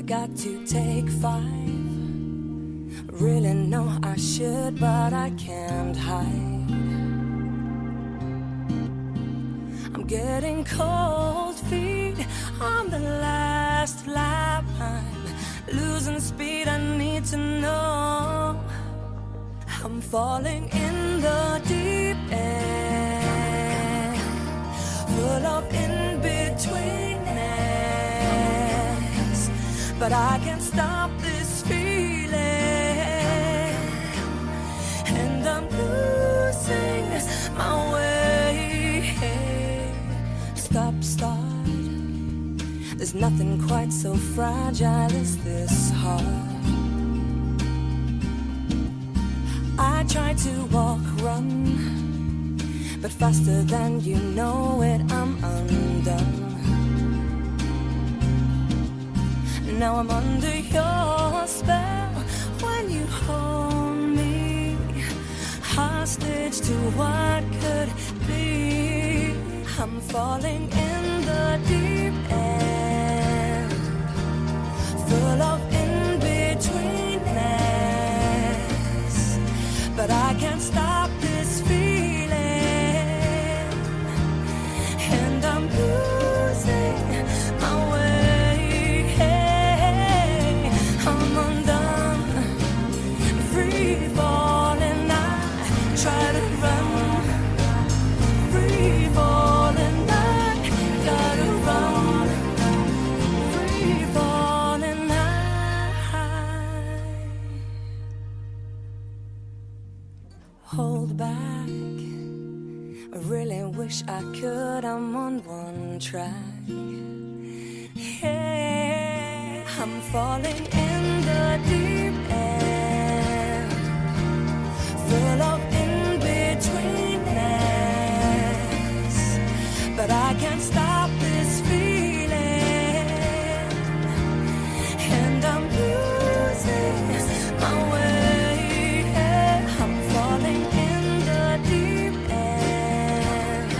got to take 5. Really know I should, but I can't hide. I'm getting cold feet on the last lap. I'm losing speed, I need to know. I'm falling in the deep end, full of in-betweenness, but I can't stop this feeling, and I'm losing my way. Stop, start. There's nothing quite so fragile as this heart. I try to walk, run, but faster than you know it, I'm undone. Now I'm under your spell when you hold me, hostage to what could be. I'm falling in the deep end, full of in-betweenness, but I can't stop this feeling, and I'm losing my way. I'm undone, free falling. I try to run, free falling. I gotta run, free falling. Hold back, I really wish I could. I'm on one track. Yeah, I'm falling in the deep end, full of in-betweenness, but I can't stop this feeling, and I'm losing my way. I'm falling in the deep end,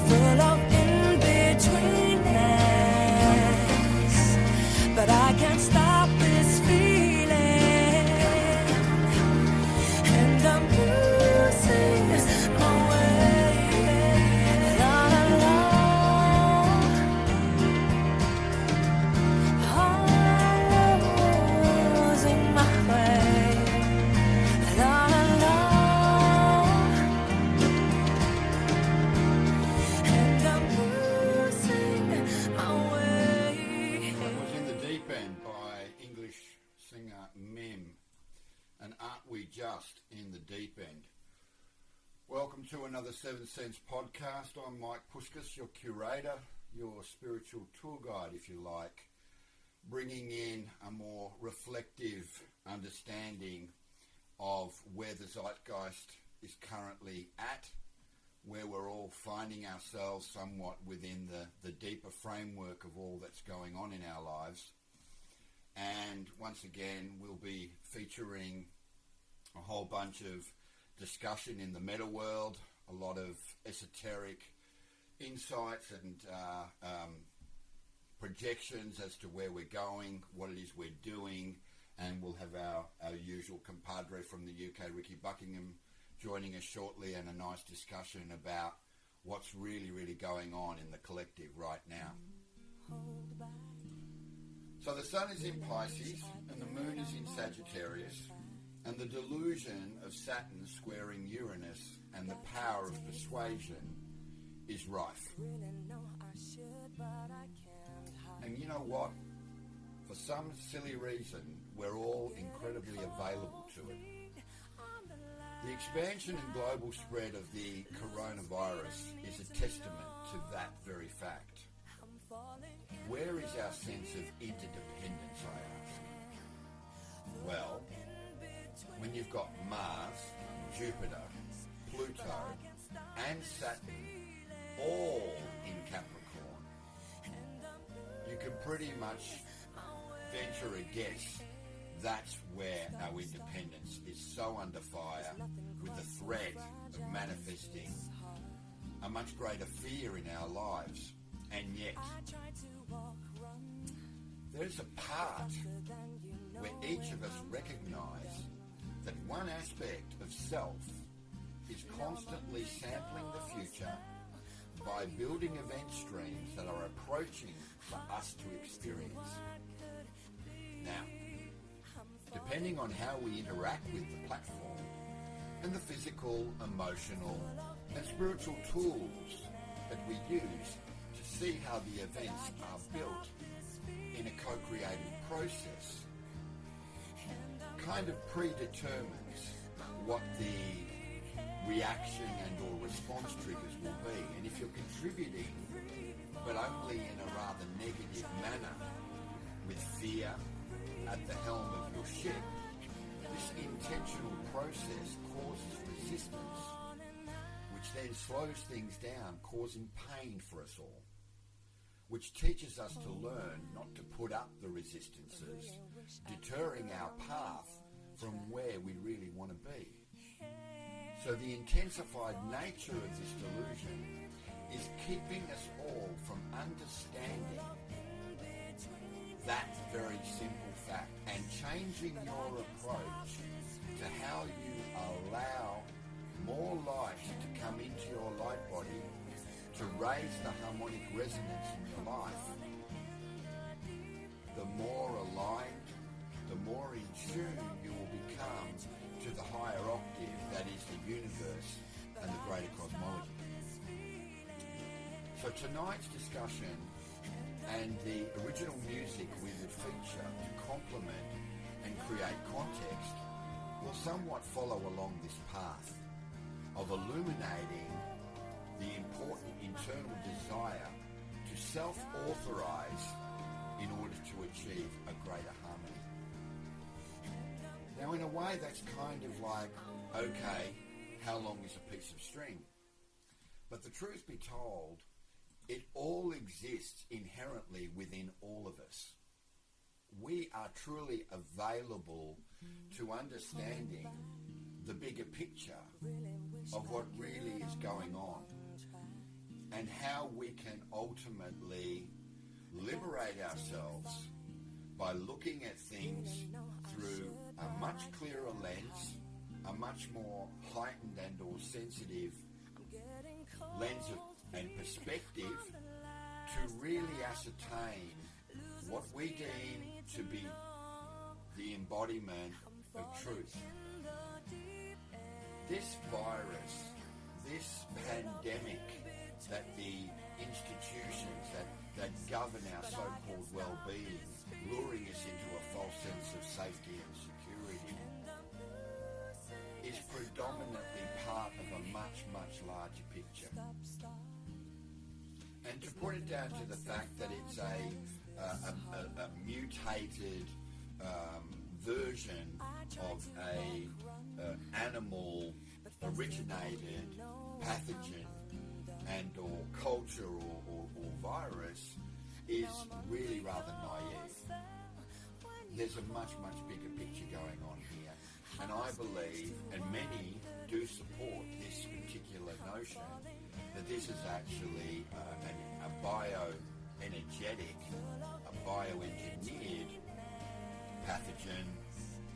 full of in-betweenness, but I can't stop this feeling, and I'm losing my way. La la la, I'm losing my way. La la la, and I'm losing my way. That was In the Deep End by English singer Mim, and Aren't We Just in the Deep End? Welcome to another 7 Cents podcast. I'm Mike Puskas, your curator, your spiritual tour guide, if you like, bringing in a more reflective understanding of where the zeitgeist is currently at, where we're all finding ourselves somewhat within the deeper framework of all that's going on in our lives. And once again, we'll be featuring a whole bunch of discussion in the meta world, a lot of esoteric insights and projections as to where we're going, what it is we're doing, and we'll have our usual compadre from the UK, Riki Buckingham, joining us shortly, and a nice discussion about what's really, really going on in the collective right now. So the sun is in Pisces and the moon is in Sagittarius, and the delusion of Saturn squaring Uranus and the power of persuasion is rife. And you know what? For some silly reason, we're all incredibly available to it. The expansion and global spread of the coronavirus is a testament to that very fact. Where is our sense of interdependence, I ask? Well, when you've got Mars, Jupiter, Pluto, and Saturn all in Capricorn, you can pretty much venture a guess that's where our independence is so under fire, with the threat of manifesting a much greater fear in our lives. And yet, there's is a part where each of us recognise that one aspect of self is constantly sampling the future by building event streams that are approaching for us to experience. Now, depending on how we interact with the platform and the physical, emotional and spiritual tools that we use to see how the events are built in a co-creative process, kind of predetermines what the reaction and or response triggers will be. And if you're contributing, but only in a rather negative manner, with fear at the helm of your ship, this intentional process causes resistance, which then slows things down, causing pain for us all, which teaches us to learn not to put up the resistances, deterring our path from where we really want to be. So the intensified nature of this delusion is keeping us all from understanding that very simple fact and changing your approach to how you allow more light to come into your light body to raise the harmonic resonance in your life. The more aligned, the more in tune you will become to the higher octave that is the universe and the greater cosmology. So tonight's discussion and the original music we would feature to complement and create context will somewhat follow along this path of illuminating the important internal desire to self-authorize in order to achieve a greater harmony. Now, in a way, that's kind of like, okay, how long is a piece of string? But the truth be told, it all exists inherently within all of us. We are truly available to understanding the bigger picture of what really is going on and how we can ultimately liberate ourselves by looking at things through a much clearer lens, a much more heightened and or sensitive lens and perspective to really ascertain what we deem to be the embodiment of truth. This virus, this pandemic that the institutions that govern our so-called well-being, luring us into a false sense of safety and security, is predominantly part of a much, much larger picture. And to put it down to the fact that it's a mutated version of a animal originated pathogen and or culture or virus is really rather naive. There's a much, much bigger picture going on here. And I believe, and many do support this particular notion, that this is actually a bioenergetic, a bioengineered pathogen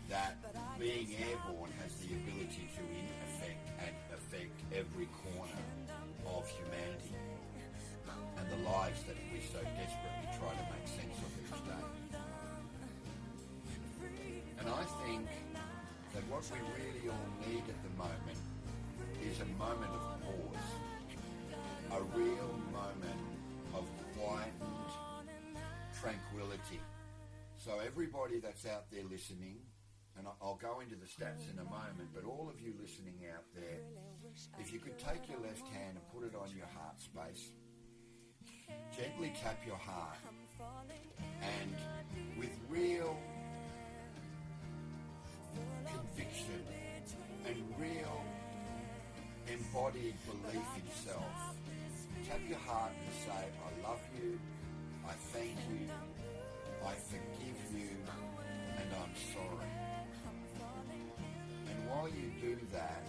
that, being airborne, has the ability to affect every corner of humanity and the lives that we so desperately try to make sense of each day. And I think that what we really all need at the moment is a moment of pause, a real moment of quietened tranquility. So everybody that's out there listening, and I'll go into the stats in a moment, but all of you listening out there, if you could take your left hand and put it on your heart space, gently tap your heart, and with real conviction and real embodied belief in self, tap your heart and say, I love you, I thank you, I forgive you, and I'm sorry. And while you do that,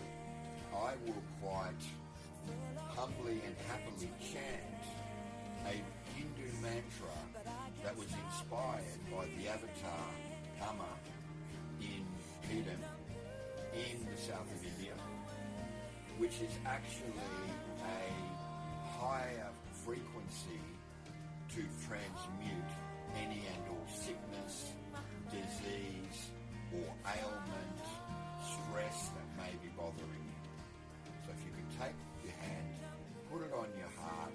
I will quite humbly and happily chant a Hindu mantra that was inspired by the Avatar Kama in Eden in the south of India, which is actually a higher frequency to transmute any and all sickness, disease, or ailment, stress that may be bothering you. So if you can take your hand, put it on your heart,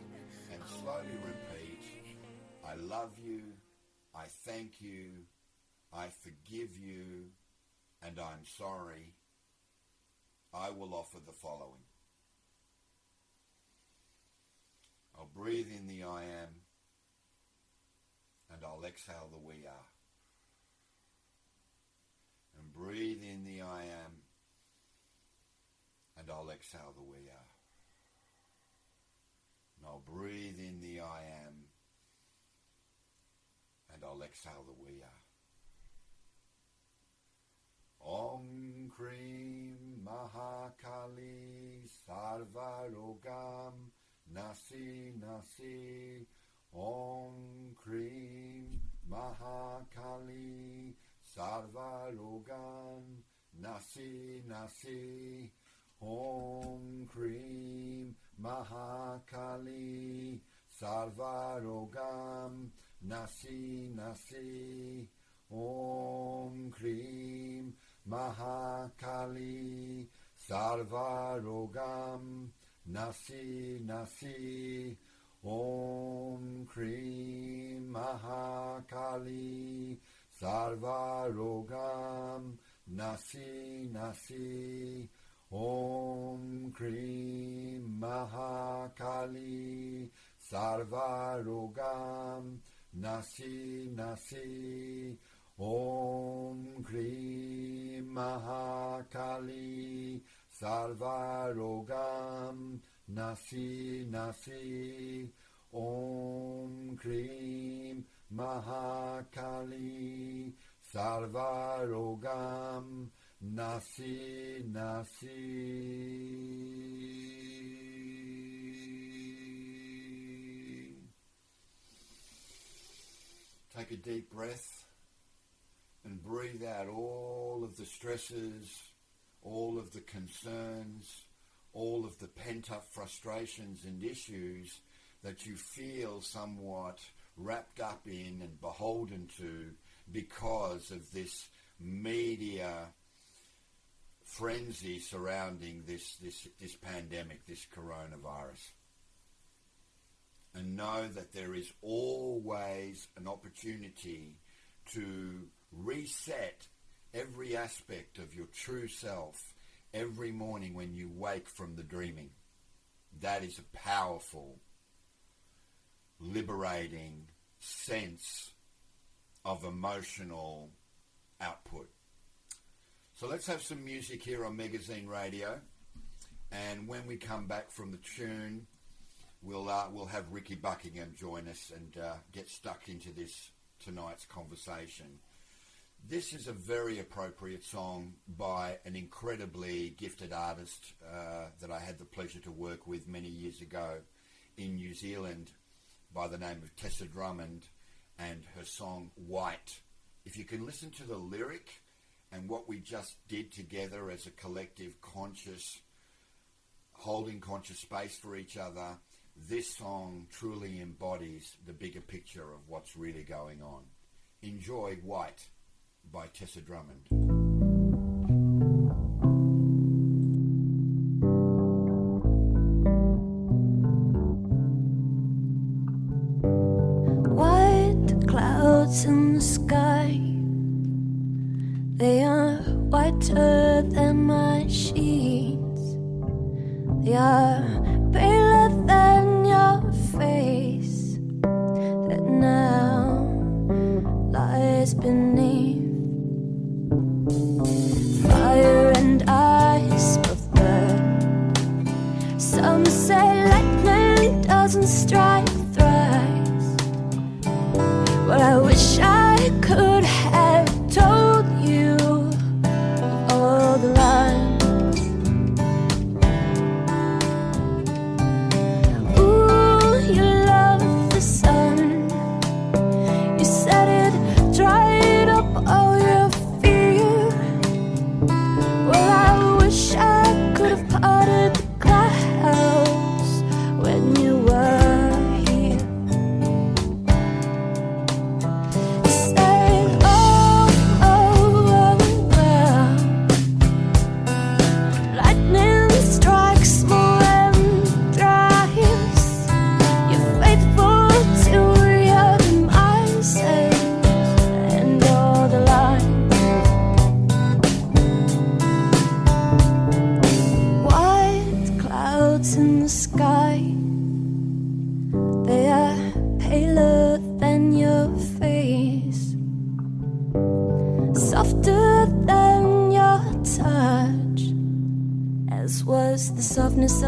and slowly repeat, I love you, I thank you, I forgive you, and I'm sorry. I will offer the following. I'll breathe in the I am, and I'll exhale the we are. And breathe in the I am, and I'll exhale the we are. And I'll breathe in the I am, and I'll exhale the we are. Om Krim Mahakali Sarvarogam Nasi Nasi. Om Krim Mahakali Sarvarogam Nasi Nasi. Om Krim Mahakali Sarvarogam Nasi Nasi. Om Krim Mahakali Sarvarogam Nasi Nasi. Om Krim Mahakali Sarvarogam Nasi Nasi. Om Krim Mahakali Sarvarogam Nasi Nasi. Om Krim Mahakali Sarvarogam Nasi Nasi. Om Krim Mahakali Sarvarogam Nasi Nasi. Take a deep breath and breathe out all of the stresses, all of the concerns, all of the pent-up frustrations and issues that you feel somewhat wrapped up in and beholden to because of this media frenzy surrounding this pandemic, this coronavirus. And know that there is always an opportunity to reset every aspect of your true self every morning when you wake from the dreaming. That is a powerful, liberating sense of emotional output. So let's have some music here on Magazine Radio, and when we come back from the tune, we'll have Riki Buckingham join us and get stuck into this tonight's conversation. This is a very appropriate song by an incredibly gifted artist that I had the pleasure to work with many years ago in New Zealand by the name of Tessa Drummond, and her song White. If you can listen to the lyric and what we just did together as a collective conscious, holding conscious space for each other, this song truly embodies the bigger picture of what's really going on. Enjoy White by Tessa Drummond. White clouds in the sky, they are whiter than my sheets. They are paler than your face that now lies beneath. Fire and ice both burn. Some say lightning doesn't strike thrice. Well, I wish I could have told you all the lines. Ooh, you love the sun. You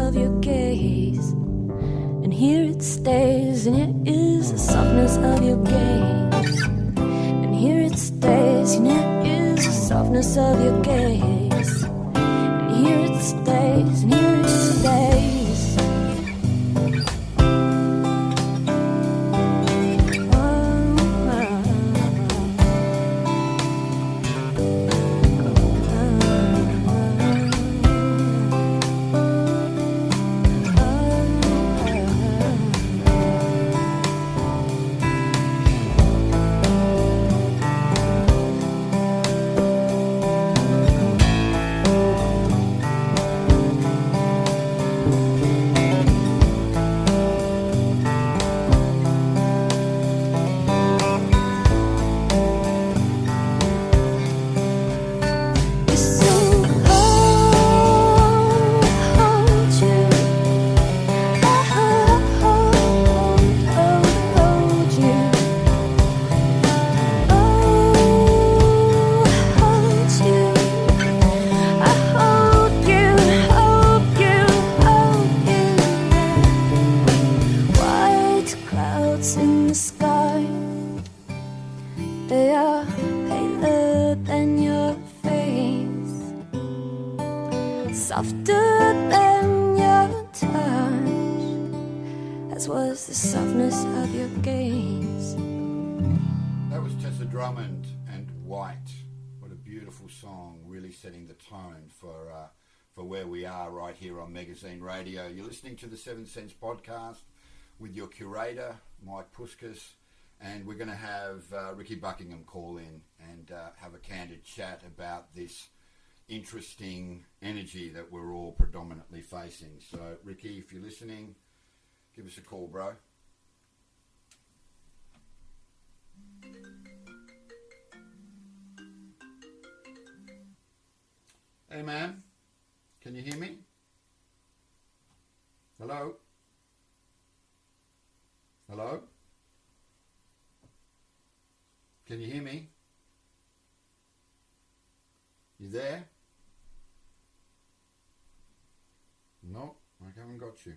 of your gaze. And here it stays, and it is the softness of your gaze. And here it stays, and it is the softness of your gaze. And here it stays, and here it stays. Setting the tone for where we are right here on Magazine Radio. You're listening to the 7 Cents podcast with your curator, Mike Puskas, and we're going to have Riki Buckingham call in and have a candid chat about this interesting energy that we're all predominantly facing. So, Riki, if you're listening, give us a call, bro. Hey man, can you hear me? Hello? Hello? Can you hear me? You there? No, I haven't got you.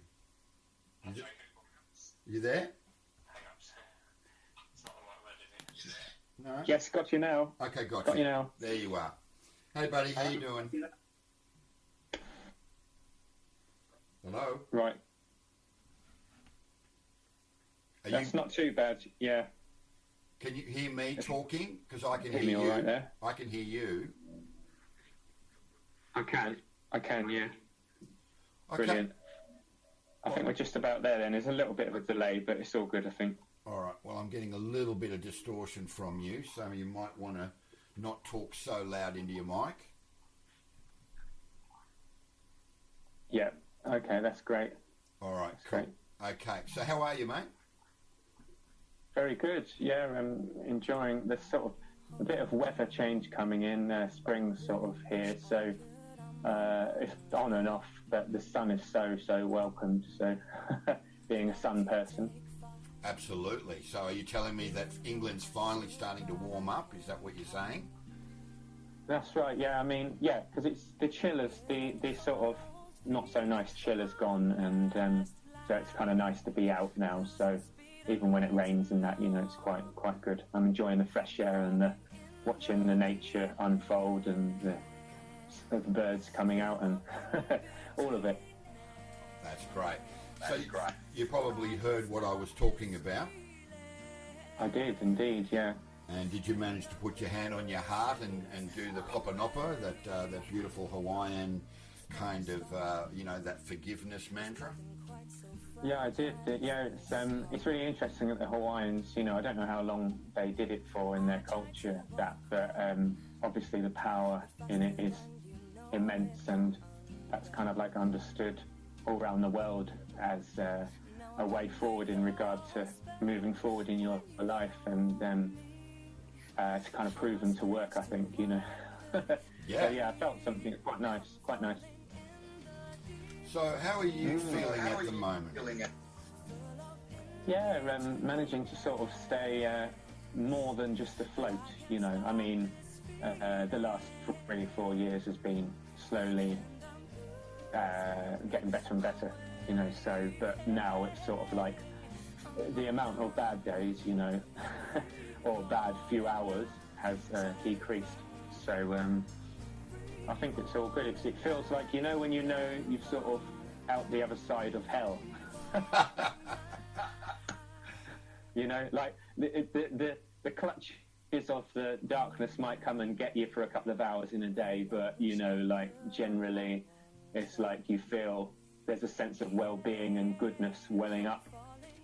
You there? No? Yes, got you now. Okay, got you now. There you are. Hey buddy, how you doing? Hello? Right. That's not too bad, yeah. Can you hear me talking? Because I can hear me you. all right there? I can hear you. I can, yeah. Okay. Brilliant. I think we're just about there then. There's a little bit of a delay, but it's all good, I think. All right. Well, I'm getting a little bit of distortion from you, so you might want to not talk so loud into your mic. Yeah. Okay, that's great. All right. That's great. Okay. So how are you, mate? Very good. Yeah, I'm enjoying the sort of a bit of weather change coming in. Spring's sort of here, so it's on and off, but the sun is so welcomed. So being a sun person. Absolutely. So are you telling me that England's finally starting to warm up? Is that what you're saying? That's right, yeah. I mean, yeah, because it's the chillers, the sort of not so nice chiller's gone, and so it's kind of nice to be out now. So even when it rains and that, you know, it's quite good. I'm enjoying the fresh air and watching the nature unfold and the birds coming out and all of it. That's great. So you probably heard what I was talking about. I did indeed, yeah. And did you manage to put your hand on your heart and do the Papa Nopa, that beautiful Hawaiian kind of, that forgiveness mantra? Yeah, I did. Yeah, it's really interesting that the Hawaiians, you know, I don't know how long they did it for in their culture, but obviously the power in it is immense, and that's kind of like understood all around the world as a way forward in regard to moving forward in your life, and it's kind of proven to work, I think, you know. Yeah. So yeah, I felt something quite nice. So how are you feeling at the moment? Yeah, managing to sort of stay more than just afloat, you know. I mean, the last 3 or 4 years has been slowly getting better and better, you know. So, but now it's sort of like the amount of bad days, you know, or bad few hours has decreased. So I think it's all good. It feels like, you know, when you know you've sort of out the other side of hell. You know, like the clutches of the darkness might come and get you for a couple of hours in a day, but, you know, like generally it's like you feel there's a sense of well-being and goodness welling up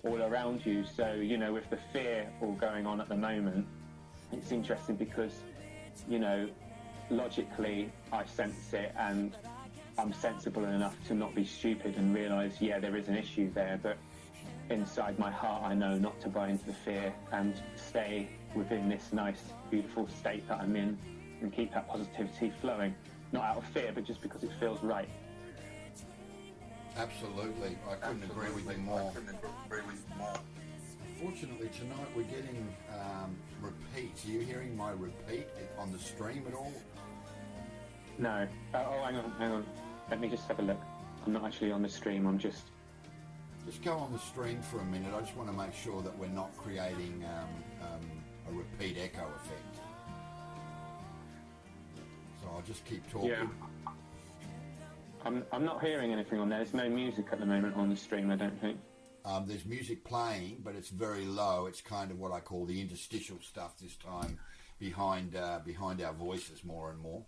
all around you. So, you know, with the fear all going on at the moment, it's interesting because, you know, logically I sense it and I'm sensible enough to not be stupid and realise, yeah, there is an issue there, but inside my heart I know not to buy into the fear and stay within this nice, beautiful state that I'm in and keep that positivity flowing, not out of fear, but just because it feels right. Absolutely. I couldn't agree with you more. Unfortunately, tonight we're getting repeats. Are you hearing my repeat on the stream at all? No. Oh, hang on. Let me just have a look. I'm not actually on the stream, I'm just... Just go on the stream for a minute. I just want to make sure that we're not creating a repeat echo effect. So I'll just keep talking. Yeah. I'm not hearing anything on there. There's no music at the moment on the stream, I don't think. There's music playing, but it's very low. It's kind of what I call the interstitial stuff this time, behind our voices more and more.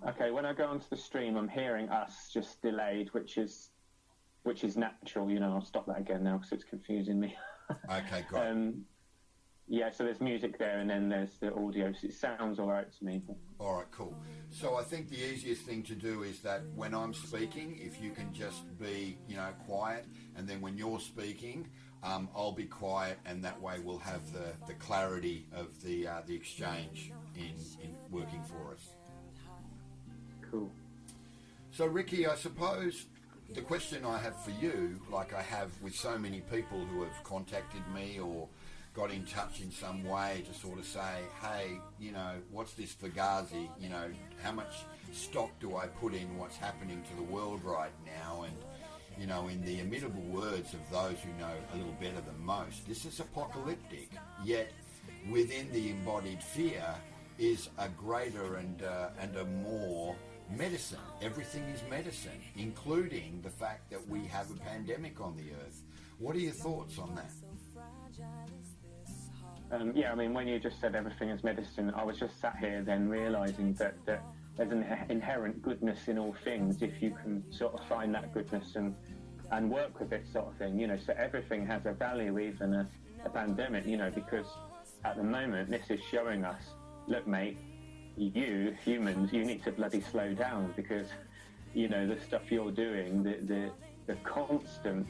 Okay, when I go onto the stream, I'm hearing us just delayed, which is natural. You know, I'll stop that again now because it's confusing me. Okay, great. Yeah, so there's music there, and then there's the audio. So it sounds all right to me. All right, cool. So I think the easiest thing to do is that when I'm speaking, if you can just be, you know, quiet, and then when you're speaking, I'll be quiet, and that way we'll have the clarity of the exchange in working for us. Cool. So Riki, I suppose the question I have for you, like I have with so many people who have contacted me or got in touch in some way to sort of say, hey, you know, what's this Fugazi? You know, how much stock do I put in what's happening to the world right now? And, you know, in the immutable words of those who know a little better than most, this is apocalyptic. Yet within the embodied fear is a greater and a more medicine. Everything is medicine, including the fact that we have a pandemic on the earth. What are your thoughts on that? Yeah, I mean, when you just said everything is medicine, I was just sat here then realising that there's an inherent goodness in all things if you can sort of find that goodness and work with it, sort of thing, you know. So everything has a value, even a pandemic, you know, because at the moment this is showing us, look, mate, you humans, you need to bloody slow down because, you know, the stuff you're doing, the constant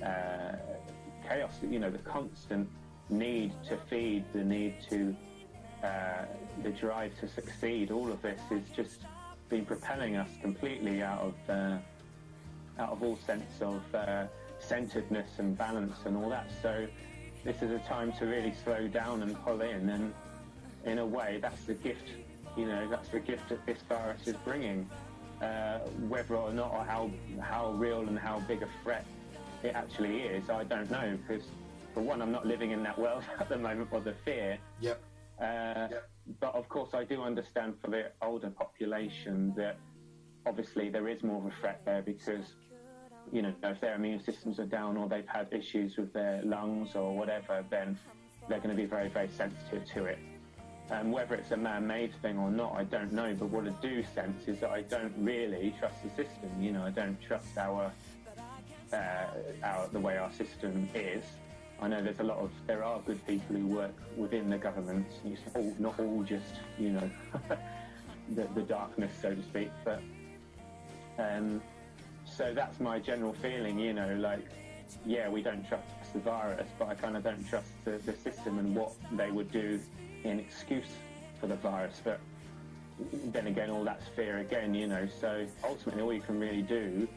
chaos, you know, the constant need to feed, the need to, the drive to succeed, all of this is just been propelling us completely out of all sense of centeredness and balance and all that. So this is a time to really slow down and pull in, and in a way that's the gift, you know, that's the gift that this virus is bringing. Whether or not, or how real and how big a threat it actually is, I don't know, because for one, I'm not living in that world at the moment for the fear. Yep. But of course, I do understand for the older population that obviously there is more of a threat there because, you know, if their immune systems are down or they've had issues with their lungs or whatever, then they're going to be very, very sensitive to it. Whether it's a man-made thing or not, I don't know. But what I do sense is that I don't really trust the system. You know, I don't trust the way our system is. I know there are good people who work within the government. Not all just, you know, the darkness, so to speak. But so that's my general feeling, you know, like, yeah, we don't trust the virus, but I kind of don't trust the system and what they would do in excuse for the virus. But then again, all that's fear again, you know. So ultimately, all you can really do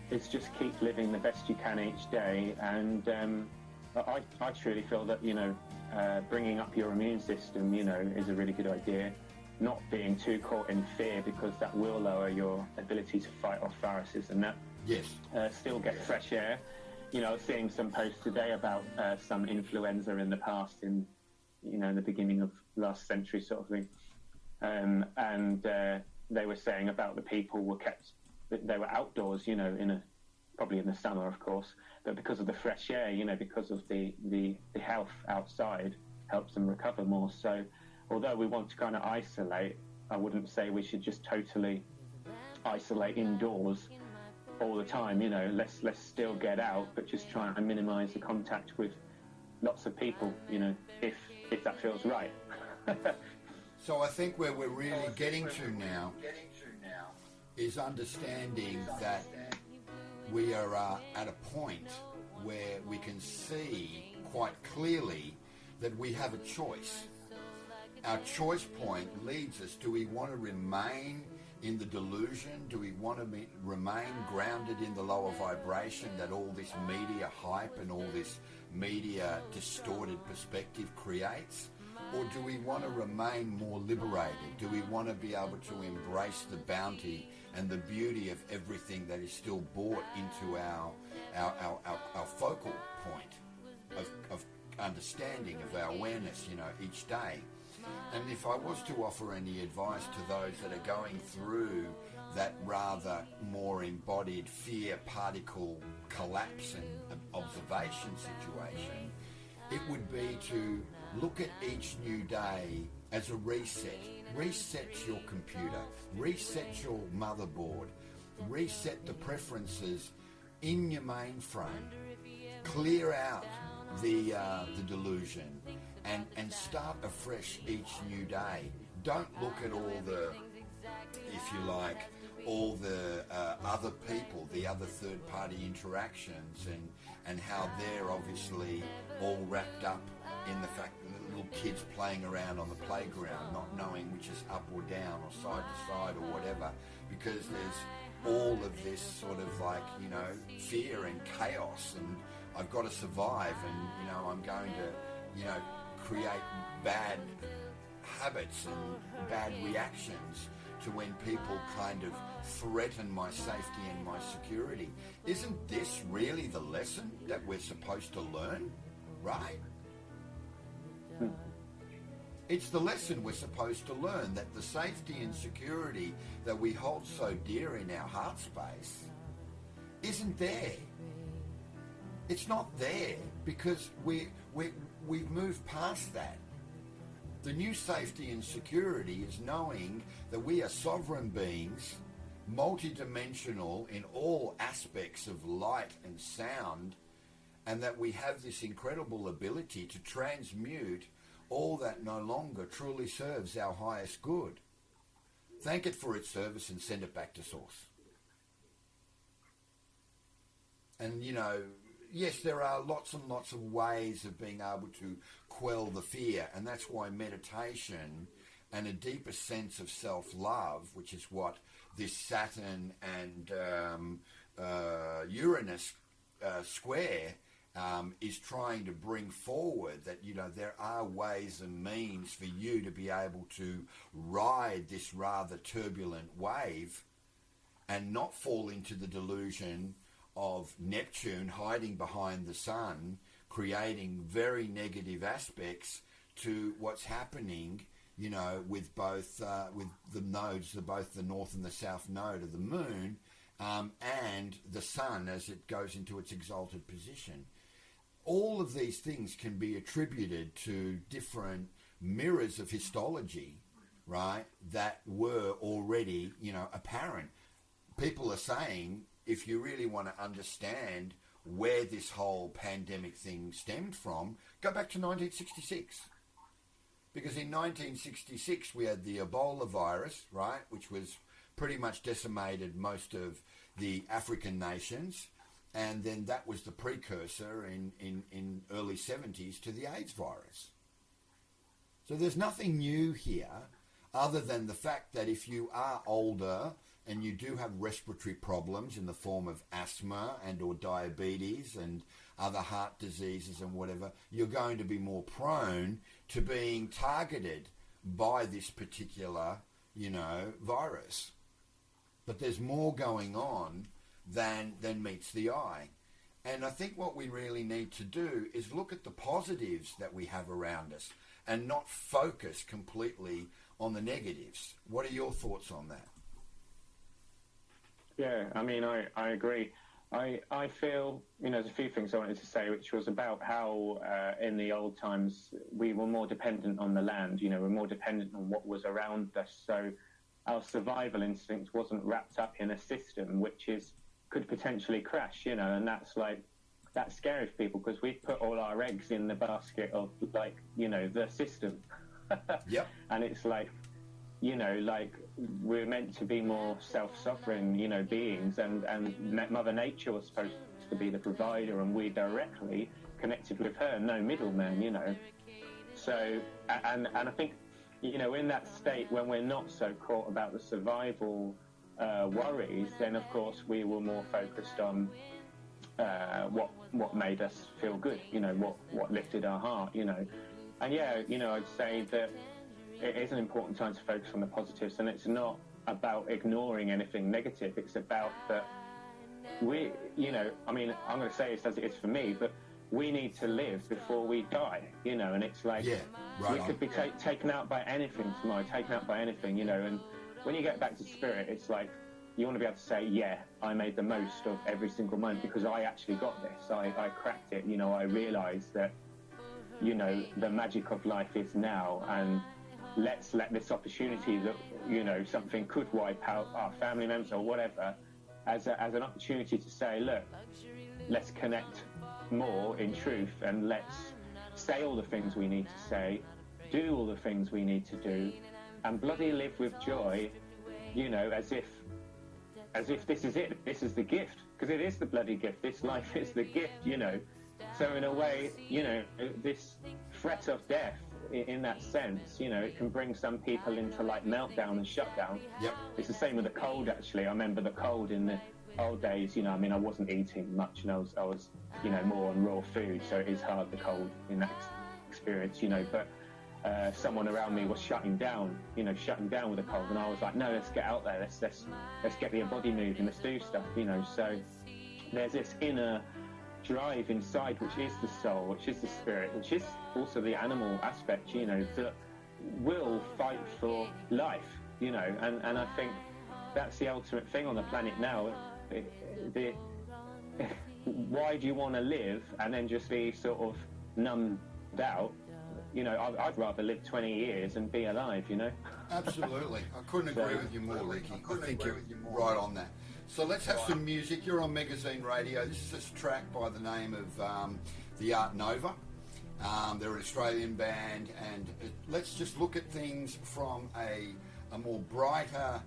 is just keep living the best you can each day. And I truly feel that, you know, bringing up your immune system, you know, is a really good idea. not being too caught in fear, because that will lower your ability to fight off viruses, and that still get fresh air. You know, I was seeing some posts today about some influenza in the past, in the beginning of last century sort of thing, and they were saying about the people they were outdoors, you know, probably in the summer, of course, but because of the fresh air, you know, because of the health outside helps them recover more. So although we want to kind of isolate, I wouldn't say we should just totally isolate indoors all the time. You know, let's still get out, but just try and minimize the contact with lots of people, you know, if that feels right. So I think where we're really getting to now is understanding that we are at a point where we can see quite clearly that we have a choice. Our choice point leads us. Do we want to remain in the delusion? Do we want to remain grounded in the lower vibration that all this media hype and all this media distorted perspective creates? Or do we want to remain more liberated? Do we want to be able to embrace the bounty and the beauty of everything that is still brought into our focal point of understanding, of our awareness, you know, each day? And if I was to offer any advice to those that are going through that rather more embodied fear particle collapse and observation situation, it would be to look at each new day as a reset. Reset your computer, reset your motherboard, reset the preferences in your mainframe, clear out the delusion, and start afresh each new day. Don't look at all the, if you like, all the other people, the other third-party interactions, and how they're obviously all wrapped up in the fact that little kids playing around on the playground, not knowing which is up or down or side to side or whatever, because there's all of this sort of like, you know, fear and chaos, and I've got to survive, and, you know, I'm going to, you know, create bad habits and bad reactions to when people kind of threaten my safety and my security. Isn't this really the lesson that we're supposed to learn, right? It's the lesson we're supposed to learn, that the safety and security that we hold so dear in our heart space isn't there. It's not there because we've moved past that. The new safety and security is knowing that we are sovereign beings, multidimensional in all aspects of light and sound, and that we have this incredible ability to transmute all that no longer truly serves our highest good. Thank it for its service and send it back to source. And, you know, yes, there are lots and lots of ways of being able to quell the fear, and that's why meditation and a deeper sense of self-love, which is what this Saturn and Uranus square is trying to bring forward, that, you know, there are ways and means for you to be able to ride this rather turbulent wave and not fall into the delusion of Neptune hiding behind the sun, creating very negative aspects to what's happening, you know, with both with the nodes, both the north and the south node of the moon, and the sun as it goes into its exalted position. All of these things can be attributed to different mirrors of histology, right, that were already, you know, apparent. People are saying, if you really want to understand where this whole pandemic thing stemmed from, go back to 1966. Because in 1966 we had the Ebola virus, right, which was pretty much decimated most of the African nations, and then that was the precursor in early 70s to the AIDS virus. So there's nothing new here other than the fact that if you are older and you do have respiratory problems in the form of asthma and or diabetes and other heart diseases and whatever, you're going to be more prone to being targeted by this particular, virus. But there's more going on than meets the eye. And I think what we really need to do is look at the positives that we have around us and not focus completely on the negatives. What are your thoughts on that? Yeah, I mean, I agree. I feel, there's a few things I wanted to say, which was about how in the old times we were more dependent on the land, we're more dependent on what was around us. So our survival instinct wasn't wrapped up in a system which could potentially crash, and that's scary for people because we put all our eggs in the basket of the system. Yep. And it's we're meant to be more self-sovereign, beings, and Mother Nature was supposed to be the provider, and we directly connected with her, no middleman, So, and I think, in that state when we're not so caught about the survival worries, then of course we were more focused on what made us feel good, what lifted our heart, And yeah, I'd say that it is an important time to focus on the positives, and it's not about ignoring anything negative. It's about that we, I'm going to say this as it is for me, but we need to live before we die, and it's we could be taken out by anything tomorrow, taken out by anything, and when you get back to spirit, it's you want to be able to say, yeah, I made the most of every single moment because I actually got this. I cracked it, I realised that, the magic of life is now, and let's let this opportunity that, something could wipe out our family members or whatever, as an opportunity to say, look, let's connect more in truth, and let's say all the things we need to say, do all the things we need to do, and bloody live with joy, as if this is it, this is the gift, because it is the bloody gift, this life is the gift, So in a way, this threat of death, in that sense, it can bring some people into meltdown and shutdown. Yep. It's the same with the cold, actually. I remember the cold in the old days, I wasn't eating much, and I was more on raw food, so it is hard, the cold in that experience, but someone around me was shutting down with the cold, and I was like, no, let's get out there, let's get your body moving, let's do stuff, so there's this inner drive inside, which is the soul, which is the spirit, which is also the animal aspect, that will fight for life, and I think that's the ultimate thing on the planet now. Why do you want to live and then just be sort of numbed out? I'd rather live 20 years and be alive, Absolutely. I couldn't agree with you more, Riki. I think you're right on that. So let's have some music. You're on Magazine Radio. This is a track by the name of the Art Nova. They're an Australian band, and let's just look at things from a more brighter,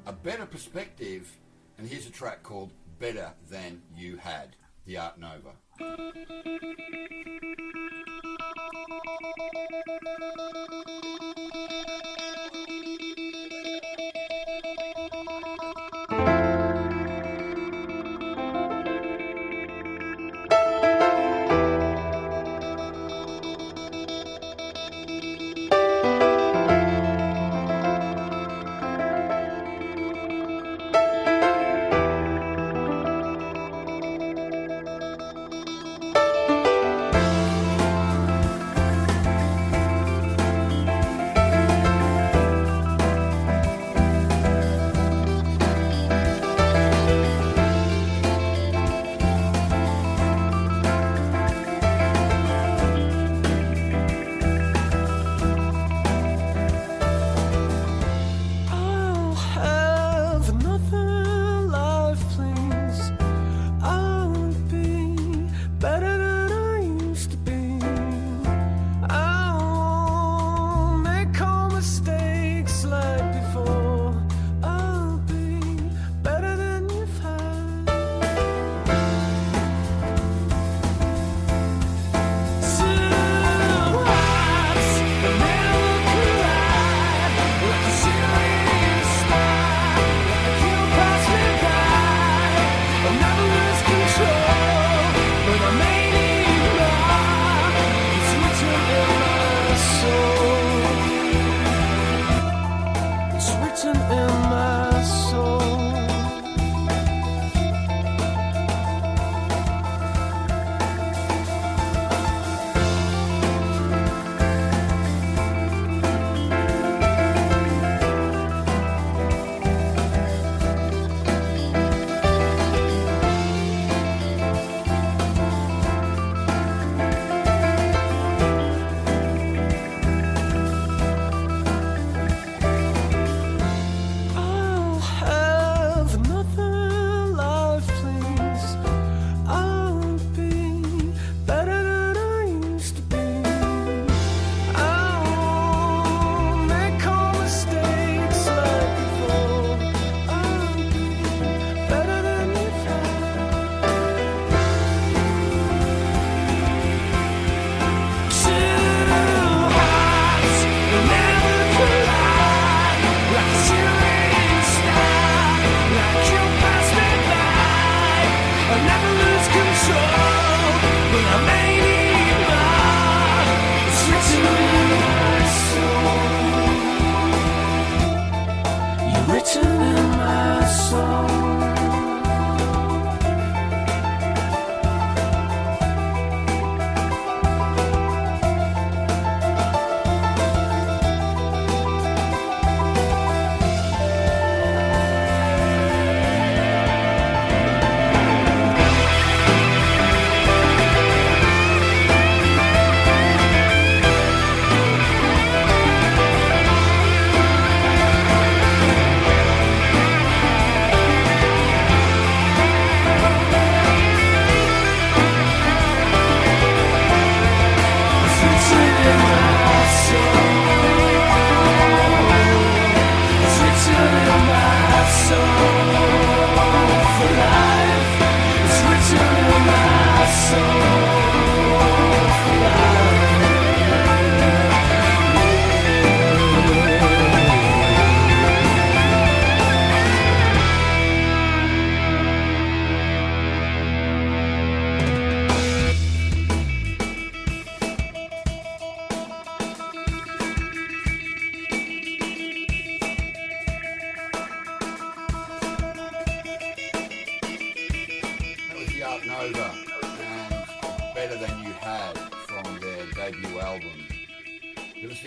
a better perspective. And here's a track called Better Than You Had, the Art Nova.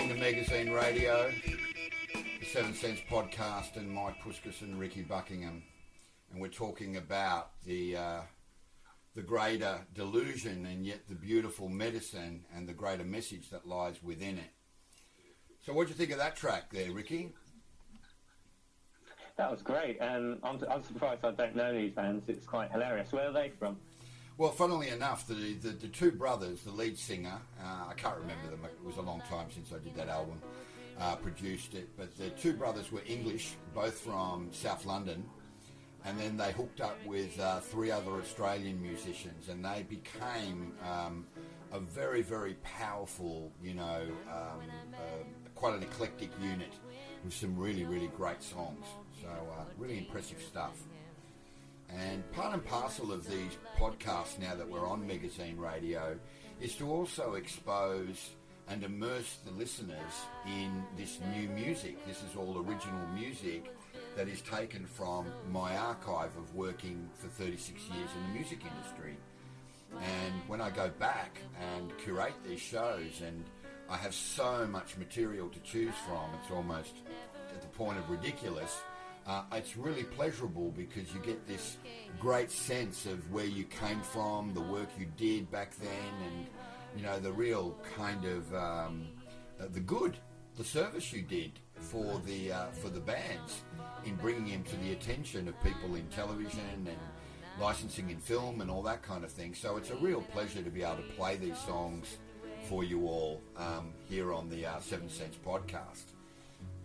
listening to Magazine Radio, the 7 Cents podcast, and Mike Puskas and Riki Buckingham. And we're talking about the greater delusion and yet the beautiful medicine and the greater message that lies within it. So what do you think of that track there, Riki? That was great. I'm surprised I don't know these bands. It's quite hilarious. Where are they from? Well, funnily enough, the two brothers, the lead singer, I can't remember them, it was a long time since I did that album, produced it, but the two brothers were English, both from South London, and then they hooked up with 3 other Australian musicians, and they became a very, very powerful, quite an eclectic unit with some really, really great songs. So really impressive stuff. And part and parcel of these podcasts now that we're on Magazine Radio is to also expose and immerse the listeners in this new music. This is all original music that is taken from my archive of working for 36 years in the music industry. And when I go back and curate these shows, and I have so much material to choose from, it's almost at the point of ridiculous. It's really pleasurable because you get this great sense of where you came from, the work you did back then, and the real kind of the service you did for the bands in bringing them to the attention of people in television and licensing in film and all that kind of thing. So it's a real pleasure to be able to play these songs for you all here on the 7 Cents podcast.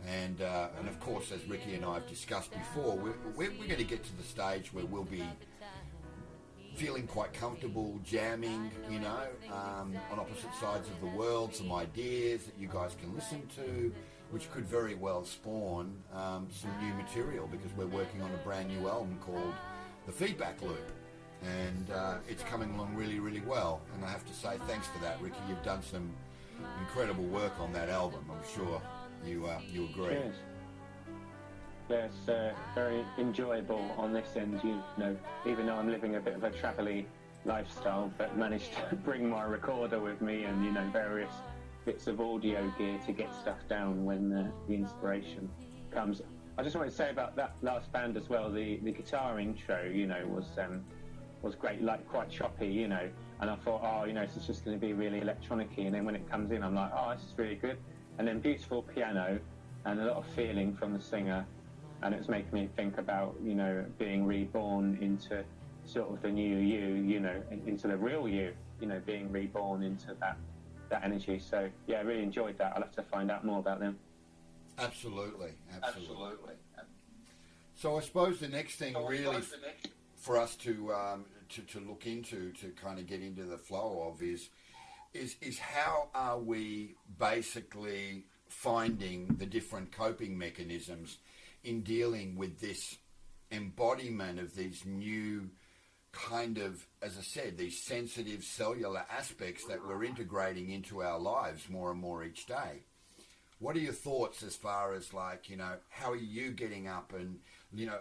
And of course, as Riki and I have discussed before, we're going to get to the stage where we'll be feeling quite comfortable jamming, on opposite sides of the world, some ideas that you guys can listen to, which could very well spawn some new material, because we're working on a brand new album called The Feedback Loop. And it's coming along really, really well. And I have to say thanks for that, Riki. You've done some incredible work on that album, I'm sure. You agree? Yes. Yes, very enjoyable on this end, even though I'm living a bit of a travel-y lifestyle, but managed to bring my recorder with me and, various bits of audio gear to get stuff down when the inspiration comes. I just wanted to say about that last band as well, the guitar intro, was great, like quite choppy, and I thought, this is just going to be really electronic-y, and then when it comes in, I'm like, this is really good. And then beautiful piano and a lot of feeling from the singer, and it was making me think about being reborn into sort of the new you, into the real you, being reborn into that energy. So yeah, I really enjoyed that. I'll have to find out more about them. Absolutely. So I suppose the next thing for us to look into, to kind of get into the flow of, is how are we basically finding the different coping mechanisms in dealing with this embodiment of these new kind of, as I said, these sensitive cellular aspects that we're integrating into our lives more and more each day. What are your thoughts as far as how are you getting up and,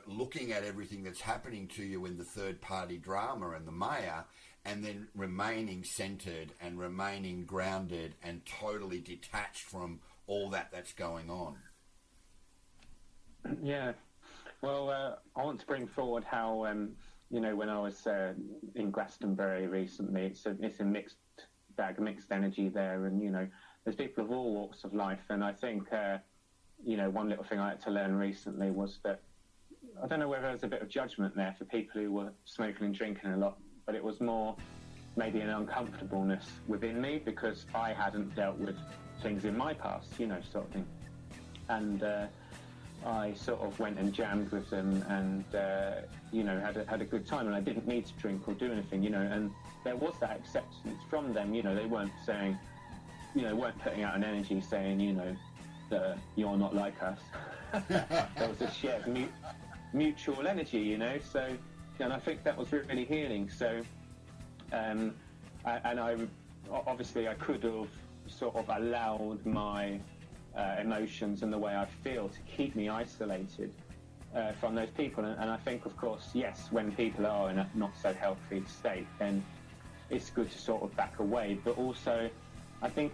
looking at everything that's happening to you in the third party drama and the Maya, and then remaining centered and remaining grounded and totally detached from all that's going on? Yeah. Well, I want to bring forward how, when I was in Glastonbury recently, it's a mixed bag, mixed energy there, and, there's people of all walks of life, and I think, one little thing I had to learn recently was that, I don't know whether there was a bit of judgment there for people who were smoking and drinking a lot, but it was more maybe an uncomfortableness within me because I hadn't dealt with things in my past, sort of thing. And I sort of went and jammed with them and, had a good time, and I didn't need to drink or do anything, and there was that acceptance from them, they weren't saying, weren't putting out an energy saying, that you're not like us. There was a shared mutual energy, so, and I think that was really healing. So, and I obviously I could have sort of allowed my emotions and the way I feel to keep me isolated from those people. And I think, of course, yes, when people are in a not so healthy state, then it's good to sort of back away. But also, I think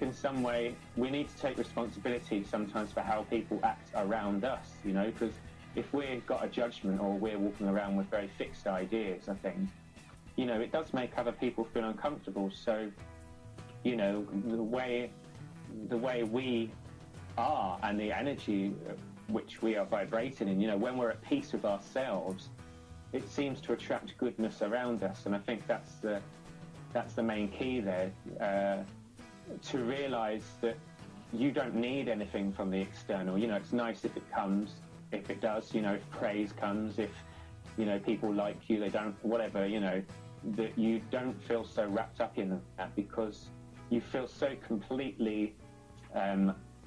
in some way we need to take responsibility sometimes for how people act around us, you know, because if we've got a judgment or we're walking around with very fixed ideas, I think, you know, it does make other people feel uncomfortable. So, you know, the way we are and the energy which we are vibrating in, you know, when we're at peace with ourselves, it seems to attract goodness around us. And I think that's the main key there, to realize that you don't need anything from the external. You know, it's nice if it comes, if it does, you know, if praise comes, if, you know, people like you, they don't, whatever, you know, that you don't feel so wrapped up in that, because you feel so completely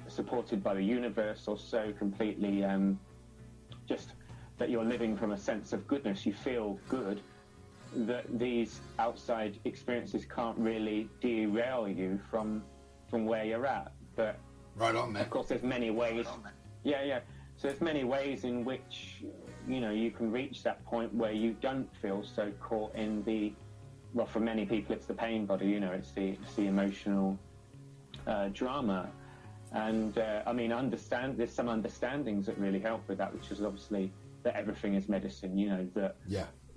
supported by the universe, or so completely just that you're living from a sense of goodness. You feel good, that these outside experiences can't really derail you from where you're at. But right on, man. Of course, there's many ways. Yeah. So there's many ways in which, you know, you can reach that point where you don't feel so caught in the, well, for many people it's the pain body, you know, it's the emotional drama. And I mean, there's some understandings that really help with that, which is obviously that everything is medicine, you know,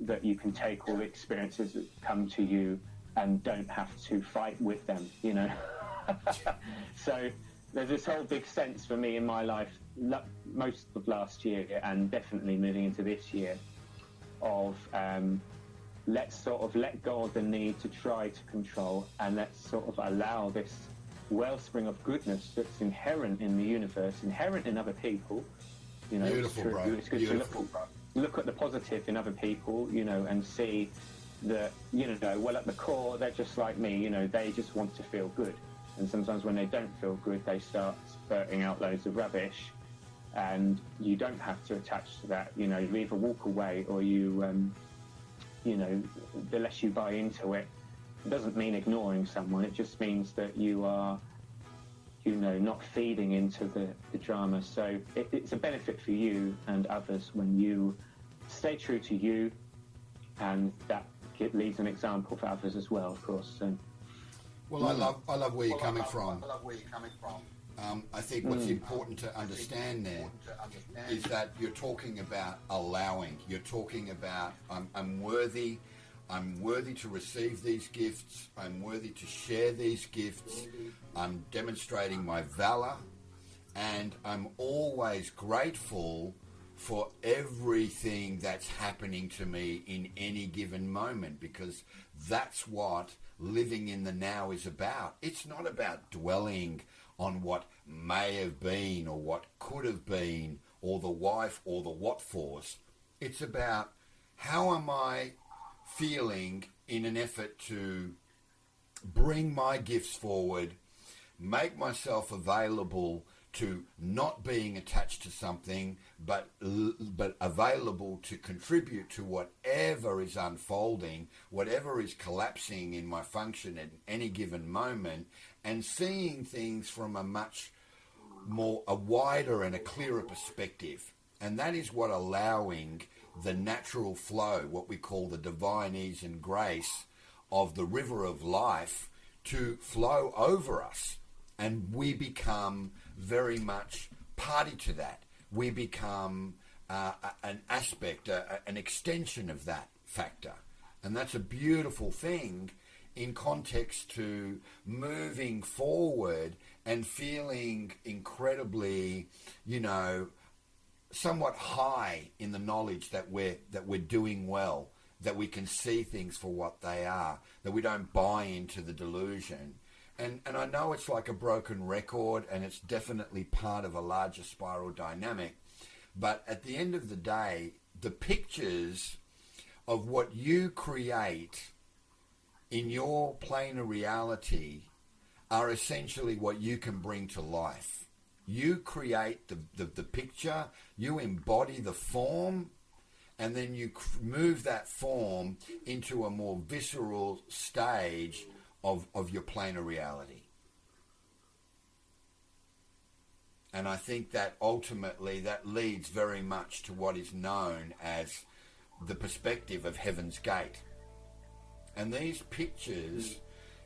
that you can take all the experiences that come to you and don't have to fight with them, you know. So there's this whole big sense for me in my life, most of last year and definitely moving into this year, of let's sort of let go of the need to try to control, and let's sort of allow this wellspring of goodness that's inherent in the universe, inherent in other people. You know, beautiful, bro. It's good to look at the positive in other people, you know, and see that, you know, well, at the core, they're just like me, you know, they just want to feel good. And sometimes when they don't feel good, they start spurting out loads of rubbish, and you don't have to attach to that. You know, you either walk away or you, you know, the less you buy into it. It doesn't mean ignoring someone. It just means that you are, you know, not feeding into the drama. So it's a benefit for you and others when you stay true to you, and that leaves an example for others as well, of course. So, well, I love where you're coming from. I think what's important to understand there is that you're talking about allowing. You're talking about I'm worthy. I'm worthy to receive these gifts. I'm worthy to share these gifts. I'm demonstrating my valor, and I'm always grateful for everything that's happening to me in any given moment, because that's what living in the now is about. It's not about dwelling on what may have been or what could have been, or the wife or the what fors. It's about how am I feeling in an effort to bring my gifts forward, make myself available to not being attached to something, but available to contribute to whatever is unfolding, whatever is collapsing in my function at any given moment, and seeing things from a much more, a wider and a clearer perspective. And that is what allowing the natural flow, what we call the divine ease and grace of the river of life, to flow over us. And we become very much party to that. We become an aspect, an extension of that factor. And that's a beautiful thing in context to moving forward and feeling incredibly, you know, somewhat high in the knowledge that we're doing well, that we can see things for what they are, that we don't buy into the delusion. And I know it's like a broken record, and it's definitely part of a larger spiral dynamic. But at the end of the day, the pictures of what you create in your plane of reality are essentially what you can bring to life. You create the picture, you embody the form, and then you move that form into a more visceral stage of your plane of reality. And I think that ultimately that leads very much to what is known as the perspective of Heaven's Gate. And these pictures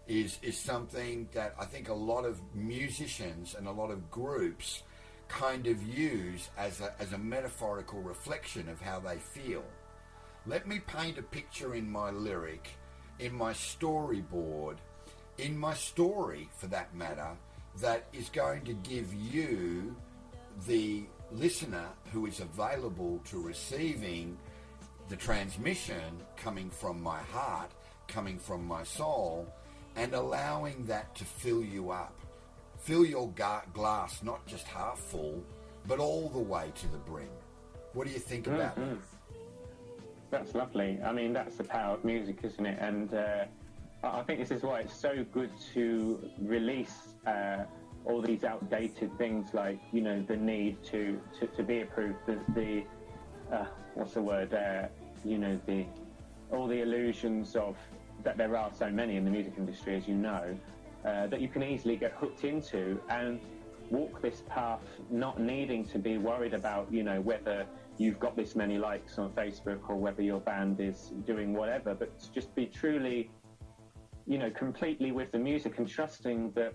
is something that I think a lot of musicians and a lot of groups kind of use as a metaphorical reflection of how they feel. Let me paint a picture in my lyric, in my storyboard, in my story for that matter, that is going to give you, the listener who is available to receiving the transmission coming from my heart, coming from my soul, and allowing that to fill you up. Fill your glass not just half full, but all the way to the brim. What do you think about that? That's lovely. I mean, that's the power of music, isn't it? And I think this is why it's so good to release all these outdated things, like, you know, the need to be approved, the what's the word? You know, all the illusions of that there are so many in the music industry, as you know, that you can easily get hooked into and walk this path, not needing to be worried about, you know, whether you've got this many likes on Facebook or whether your band is doing whatever, but just be truly, you know, completely with the music and trusting that,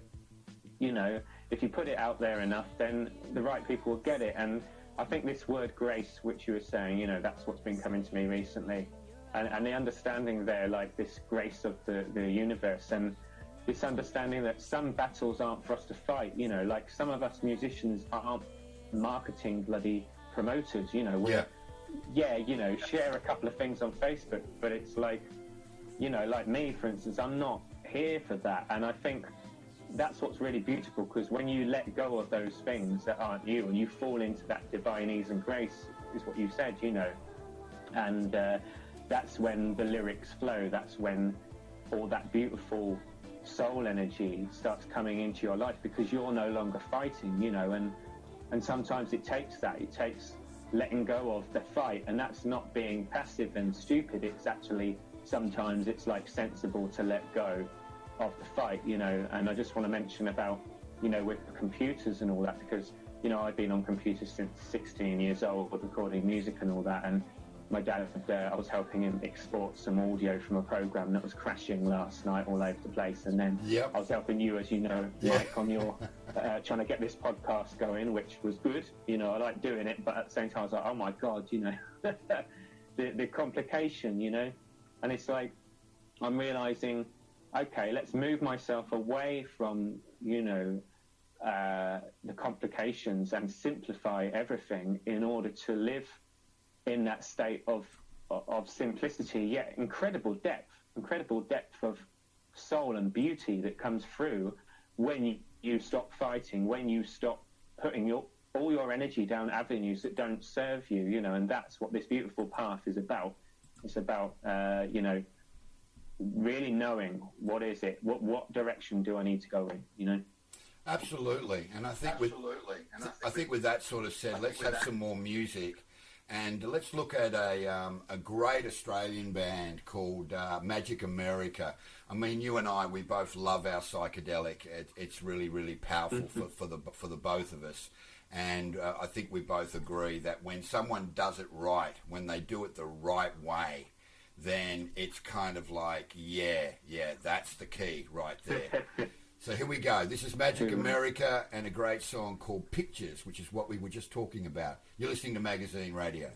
you know, if you put it out there enough, then the right people will get it. And I think this word grace, which you were saying, you know, that's what's been coming to me recently. And the understanding there, like this grace of the universe, and this understanding that some battles aren't for us to fight, you know, like some of us musicians aren't marketing bloody promoters, you know, we're, you know, share a couple of things on Facebook, but it's like, you know, like me, for instance, I'm not here for that. And I think that's what's really beautiful, because when you let go of those things that aren't you and you fall into that divine ease and grace, is what you said, you know, and that's when the lyrics flow. That's when all that beautiful soul energy starts coming into your life, because you're no longer fighting, you know, and sometimes it takes letting go of the fight, and that's not being passive and stupid. It's actually, sometimes it's like sensible to let go of the fight, you know. And I just want to mention about, you know, with computers and all that, because, you know, I've been on computers since 16 years old, recording music and all that, and my dad, I was helping him export some audio from a program that was crashing last night all over the place, and then I was helping you, as you know, Mike, on your trying to get this podcast going, which was good. You know, I like doing it, but at the same time I was like, oh my God, you know, the complication, you know. And it's like, I'm realizing, okay, let's move myself away from, you know, the complications and simplify everything in order to live in that state of simplicity, yet incredible depth of soul and beauty that comes through when you stop fighting, when you stop putting all your energy down avenues that don't serve you, you know. And that's what this beautiful path is about. It's about, you know, really knowing what is it, what direction do I need to go in, you know. Absolutely. And I think with that sort of said, let's have some more music. And let's look at a great Australian band called Magic America. I mean, you and I, we both love our psychedelic. It's really, really powerful for the both of us. And I think we both agree that when someone does it right, when they do it the right way, then it's kind of like, yeah, that's the key right there. So here we go. This is Magic America and a great song called Pictures, which is what we were just talking about. You're listening to Magazine Radio.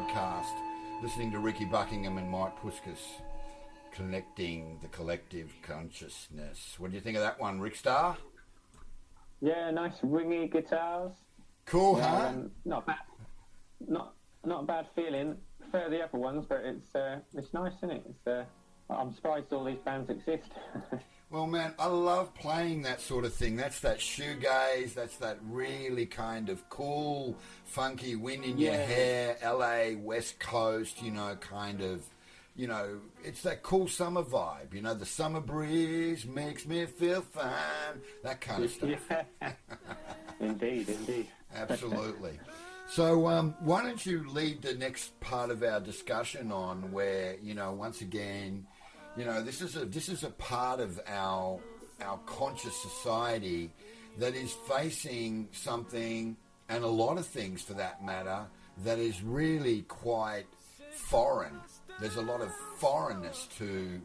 podcast, listening to Riki Buckingham and Mike Puskas, connecting the collective consciousness. What do you think of that one, Rick Star? Yeah, nice ringy guitars. Cool, huh? Not bad. Not a bad feeling. Prefer the other ones, but it's nice, isn't it? I'm surprised all these bands exist. Well, man, I love playing that sort of thing. That's that shoegaze. That's that really kind of cool, funky wind in your hair, LA, West Coast, kind of, it's that cool summer vibe. The summer breeze makes me feel fine. That kind of stuff. Yeah. Indeed. Absolutely. So why don't you lead the next part of our discussion on where, once again, this is a part of our conscious society that is facing something, and a lot of things for that matter, that is really quite foreign. There's a lot of foreignness to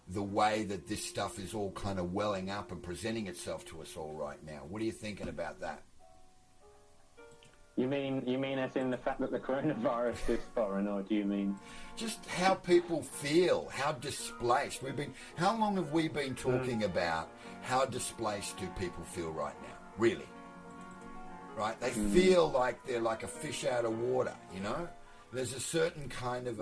the way that this stuff is all kind of welling up and presenting itself to us all right now. What are you thinking about that? You mean as in the fact that the coronavirus is foreign, or do you mean just how people feel, how displaced how long have we been talking about how displaced do people feel right now? Really? Right? They feel like they're like a fish out of water, There's a certain kind of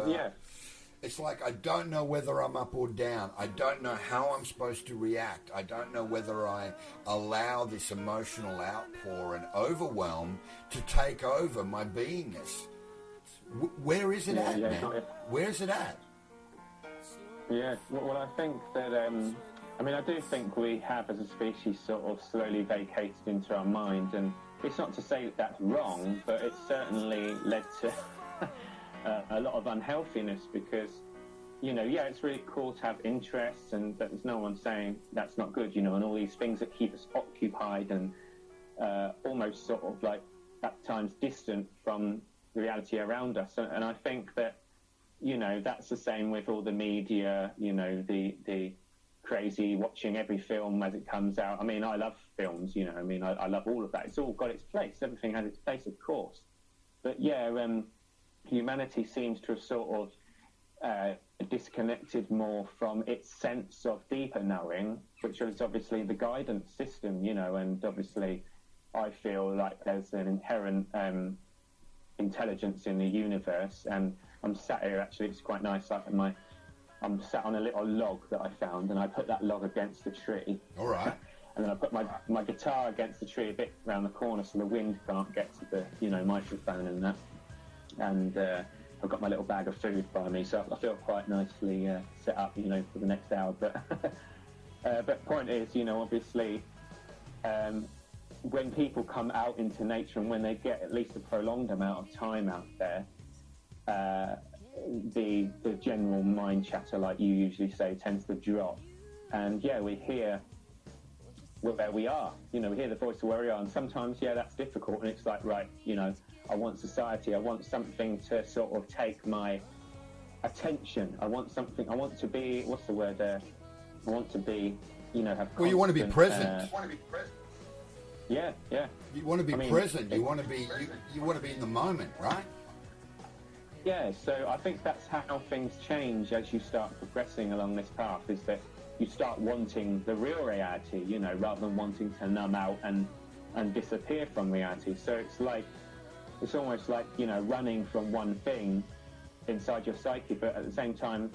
It's like, I don't know whether I'm up or down. I don't know how I'm supposed to react. I don't know whether I allow this emotional outpour and overwhelm to take over my beingness. Where is it at, man? Where is it at? Yeah, well, I think that, I do think we have, as a species, sort of slowly vacated into our mind. And it's not to say that that's wrong, but it's certainly led to a lot of unhealthiness because, it's really cool to have interests, and there's no one saying that's not good, and all these things that keep us occupied and almost sort of like at times distant from the reality around us. And I think that, that's the same with all the media, the crazy watching every film as it comes out. I love films, I love all of that. It's all got its place. Everything has its place, of course. But humanity seems to have sort of disconnected more from its sense of deeper knowing, which is obviously the guidance system, and obviously I feel like there's an inherent intelligence in the universe. And I'm sat here, actually, it's quite nice, I'm sat on a little log that I found, and I put that log against the tree. All right. And then I put my guitar against the tree a bit around the corner so the wind can't get to the, microphone and that. And I've got my little bag of food by me, so I feel quite nicely set up, for the next hour. But point is, obviously, when people come out into nature and when they get at least a prolonged amount of time out there, the general mind chatter, like you usually say, tends to drop. And we hear where we are, we hear the voice of where we are, and sometimes that's difficult, and it's like, right, I want society, I want something to sort of take my attention, I want to be, what's the word there, I want to be, have constant, well, you want to be present. Yeah. You want to be present, you want to be in the moment, right? Yeah, so I think that's how things change as you start progressing along this path, is that you start wanting the real reality, rather than wanting to numb out and disappear from reality. So it's almost like, running from one thing inside your psyche, but at the same time,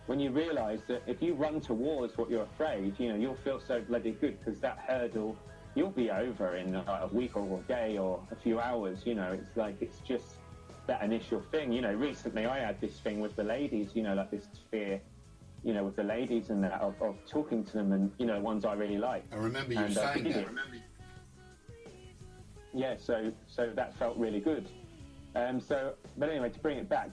when you realise that if you run towards what you're afraid, you'll feel so bloody good because that hurdle, you'll be over in a week or a day or a few hours, it's like, it's just that initial thing. Recently I had this thing with the ladies, like this fear, with the ladies and that, of talking to them and, ones I really like. I remember you saying that. Yeah, so that felt really good. But anyway, to bring it back,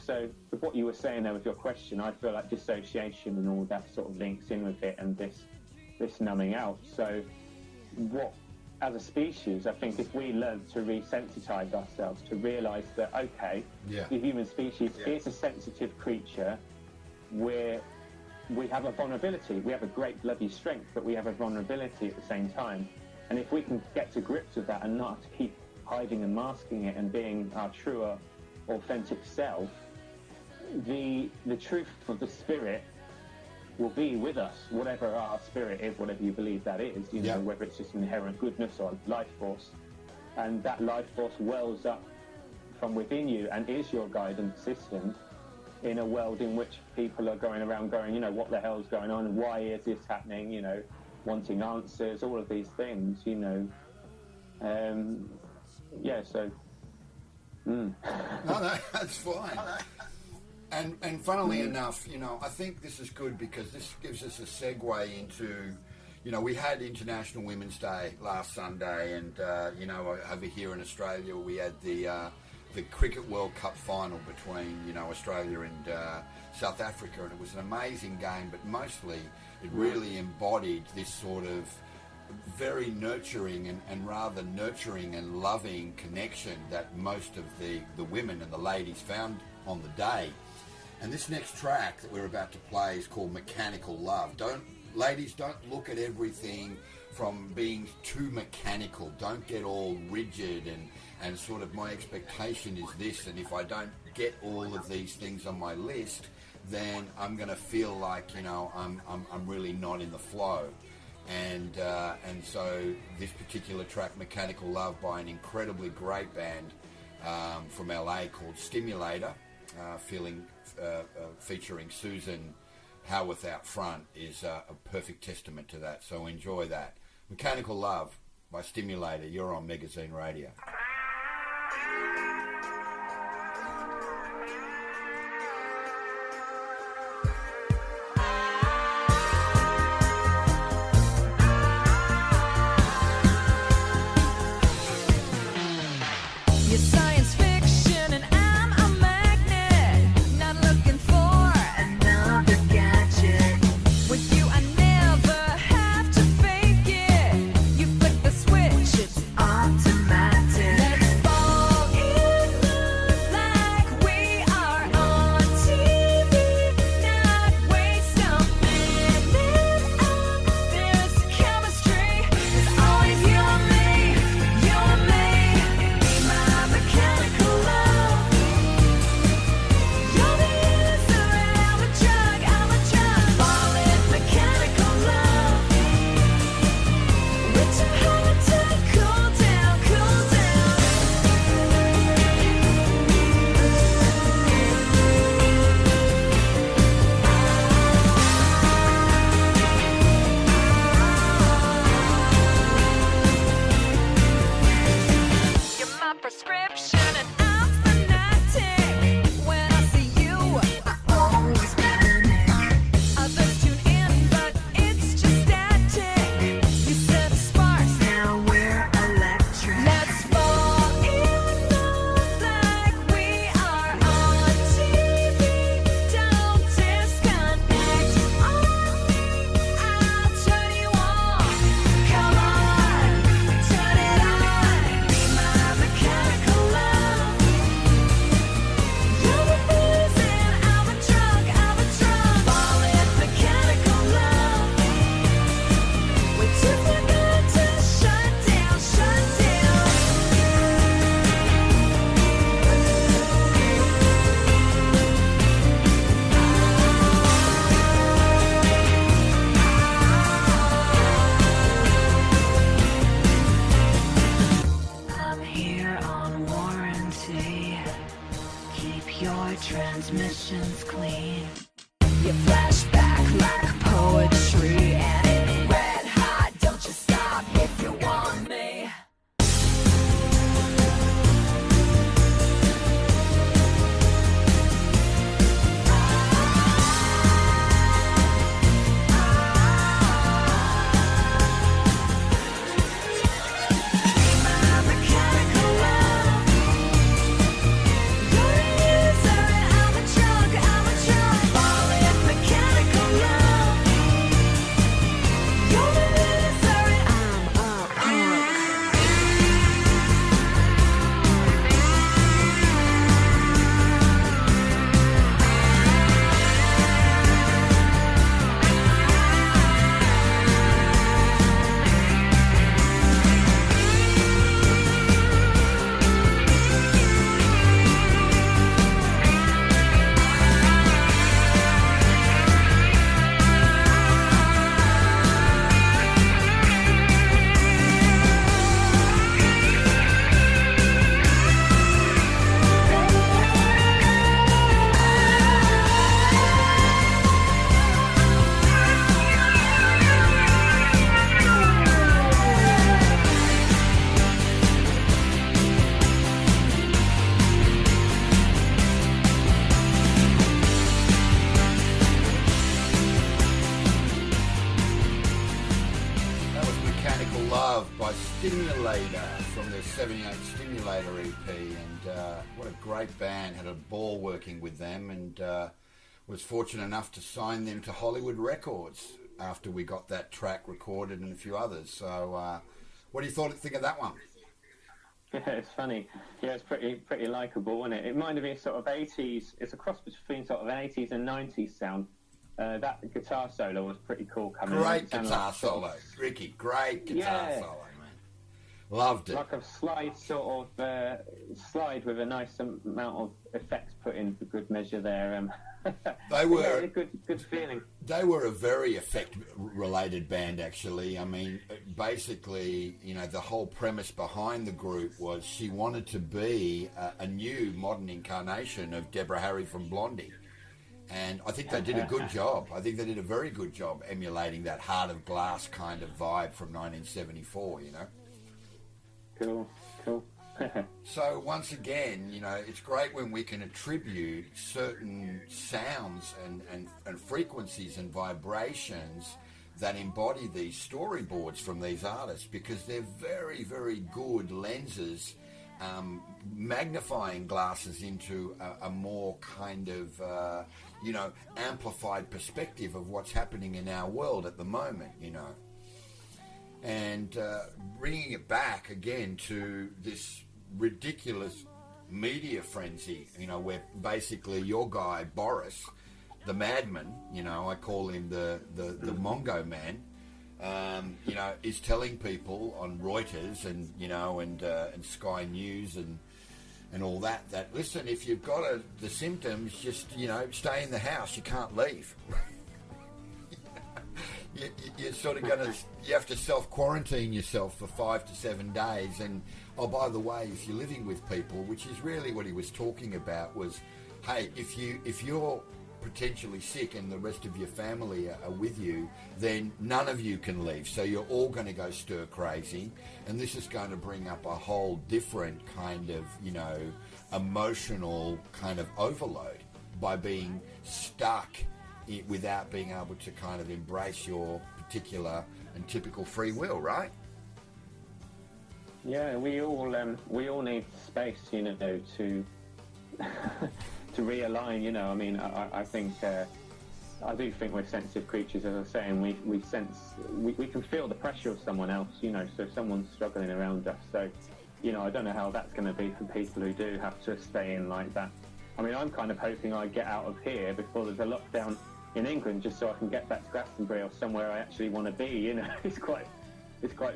so with what you were saying there with your question, I feel like dissociation and all that sort of links in with it, and this numbing out. So what, as a species, I think if we learn to resensitize ourselves, to realise that, okay, the human species is a sensitive creature, where we have a vulnerability, we have a great bloody strength, but we have a vulnerability at the same time. And if we can get to grips with that and not have to keep hiding and masking it and being our truer, authentic self, the truth of the spirit will be with us, whatever our spirit is, whatever you believe that is, you know, whether it's just inherent goodness or life force. And that life force wells up from within you and is your guidance system in a world in which people are going around going, you know, what the hell's going on? Why is this happening? You know, wanting answers, all of these things, you know. No, that's fine. And funnily enough, you know, I think this is good because this gives us a segue into, you know, we had International Women's Day last Sunday, and you know, over here in Australia we had the Cricket World Cup final between, you know, Australia and South Africa, and it was an amazing game, but mostly it really embodied this sort of very nurturing and rather nurturing and loving connection that most of the women and the ladies found on the day. And this next track that we're about to play is called Mechanical Love. Ladies, don't look at everything from being too mechanical. Don't get all rigid and sort of my expectation is this, and if I don't get all of these things on my list, then I'm going to feel like, you know, I'm really not in the flow. And so this particular track, Mechanical Love, by an incredibly great band from LA called Stimulator, featuring Susan Howarth out front, is a perfect testament to that. So enjoy that. Mechanical Love by Stimulator. You're on Magazine Radio. Automatic. Love by Stimulator from their 78 Stimulator EP, and what a great band. Had a ball working with them, and was fortunate enough to sign them to Hollywood Records after we got that track recorded and a few others. So what do you think of that one? Yeah, it's funny. Yeah, it's pretty likeable, isn't it? It reminded me of sort of 80s. It's a cross between sort of an 80s and 90s sound. That guitar solo was pretty cool coming Great guitar solo, Ricky. Great guitar solo, man. Loved it. Like a slide sort of slide with a nice amount of effects put in for good measure there. They were good feeling. They were a very effect-related band, actually. I mean, basically, you know, the whole premise behind the group was she wanted to be a new modern incarnation of Deborah Harry from Blondie. And I think they did a good job. I think they did a very good job emulating that Heart of Glass kind of vibe from 1974, you know? Cool. So once again, you know, it's great when we can attribute certain sounds and frequencies and vibrations that embody these storyboards from these artists, because they're very, very good lenses, magnifying glasses into a more kind of, you know, amplified perspective of what's happening in our world at the moment, you know. And bringing it back again to this ridiculous media frenzy, you know, where basically your guy Boris, the madman, you know, I call him the Mongo man, you know, is telling people on Reuters and, you know, and Sky News and all that listen, if you've got the symptoms, just, you know, stay in the house, you can't leave. You're sort of you have to self-quarantine yourself for 5 to 7 days. And, oh, by the way, if you're living with people, which is really what he was talking about, was, hey, if you're potentially sick and the rest of your family are with you, then none of you can leave. So you're all going to go stir crazy. And this is going to bring up a whole different kind of, you know, emotional kind of overload by being stuck without being able to kind of embrace your particular and typical free will, right? Yeah, we all need space, you know, to to realign. You know, I mean, I think I do think we're sensitive creatures, as I was saying. We sense, we can feel the pressure of someone else, you know. So if someone's struggling around us, so, you know, I don't know how that's going to be for people who do have to stay in like that. I mean, I'm kind of hoping I get out of here before there's a lockdown in England, just so I can get back to Glastonbury or somewhere I actually want to be. You know, it's quite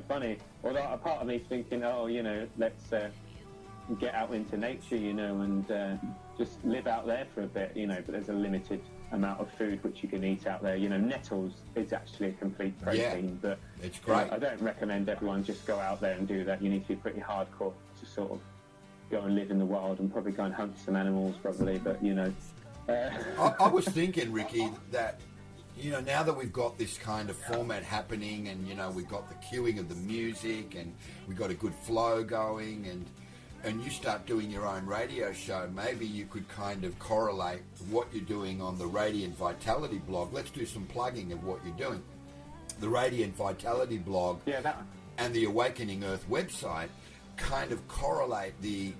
funny. Although a part of me is thinking, oh, you know, let's get out into nature, you know, and just live out there for a bit, you know. But there's a limited amount of food which you can eat out there. You know, nettles is actually a complete protein, but it's great. I don't recommend everyone just go out there and do that. You need to be pretty hardcore to sort of go and live in the wild and probably go and hunt some animals, probably. But you know. I was thinking, Ricky, that, you know, now that we've got this kind of format happening, and, you know, we've got the cueing of the music, and we've got a good flow going, and you start doing your own radio show, maybe you could kind of correlate what you're doing on the Radiant Vitality blog. Let's do some plugging of what you're doing. The Radiant Vitality blog and the Awakening Earth website kind of correlate the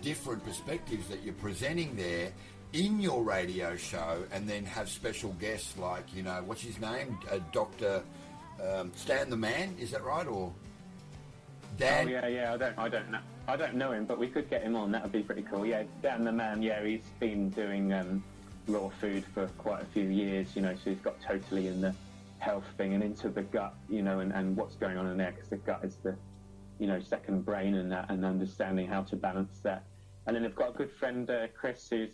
different perspectives that you're presenting there in your radio show, and then have special guests like, you know, what's his name, Dr. Stan the Man, is that right, or Dan? Oh yeah, I don't know him, but we could get him on. That would be pretty cool. Yeah, Dan the Man. Yeah, he's been doing raw food for quite a few years, you know, so he's got totally in the health thing and into the gut, you know, and what's going on in there, because the gut is the, you know, second brain, and that, and understanding how to balance that. And then I've got a good friend, Chris, who's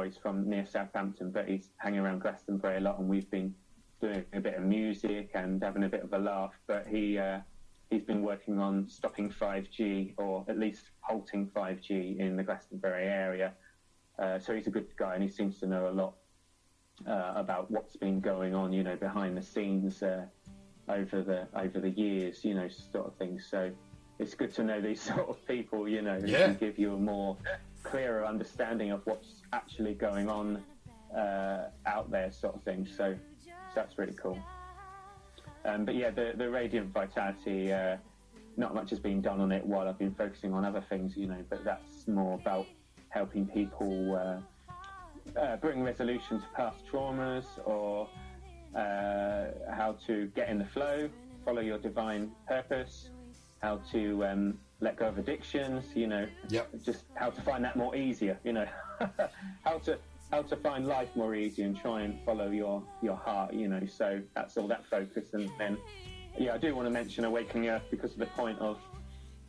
he's from near Southampton, but he's hanging around Glastonbury a lot, and we've been doing a bit of music and having a bit of a laugh. But he's been working on stopping 5G, or at least halting 5G in the Glastonbury area. So he's a good guy, and he seems to know a lot about what's been going on, you know, behind the scenes over the years, you know, sort of thing. So it's good to know these sort of people, you know, who can give you a more clearer understanding of what's actually going on out there, sort of thing. So that's really cool. But yeah, the Radiant Vitality, not much has been done on it while I've been focusing on other things, you know, but that's more about helping people bring resolution to past traumas, or how to get in the flow, follow your divine purpose, how to let go of addictions, you know, just how to find that more easier, you know, how to find life more easy and try and follow your heart, you know. So that's all that focus. And then, yeah, I do want to mention Awakening Earth because of the point of,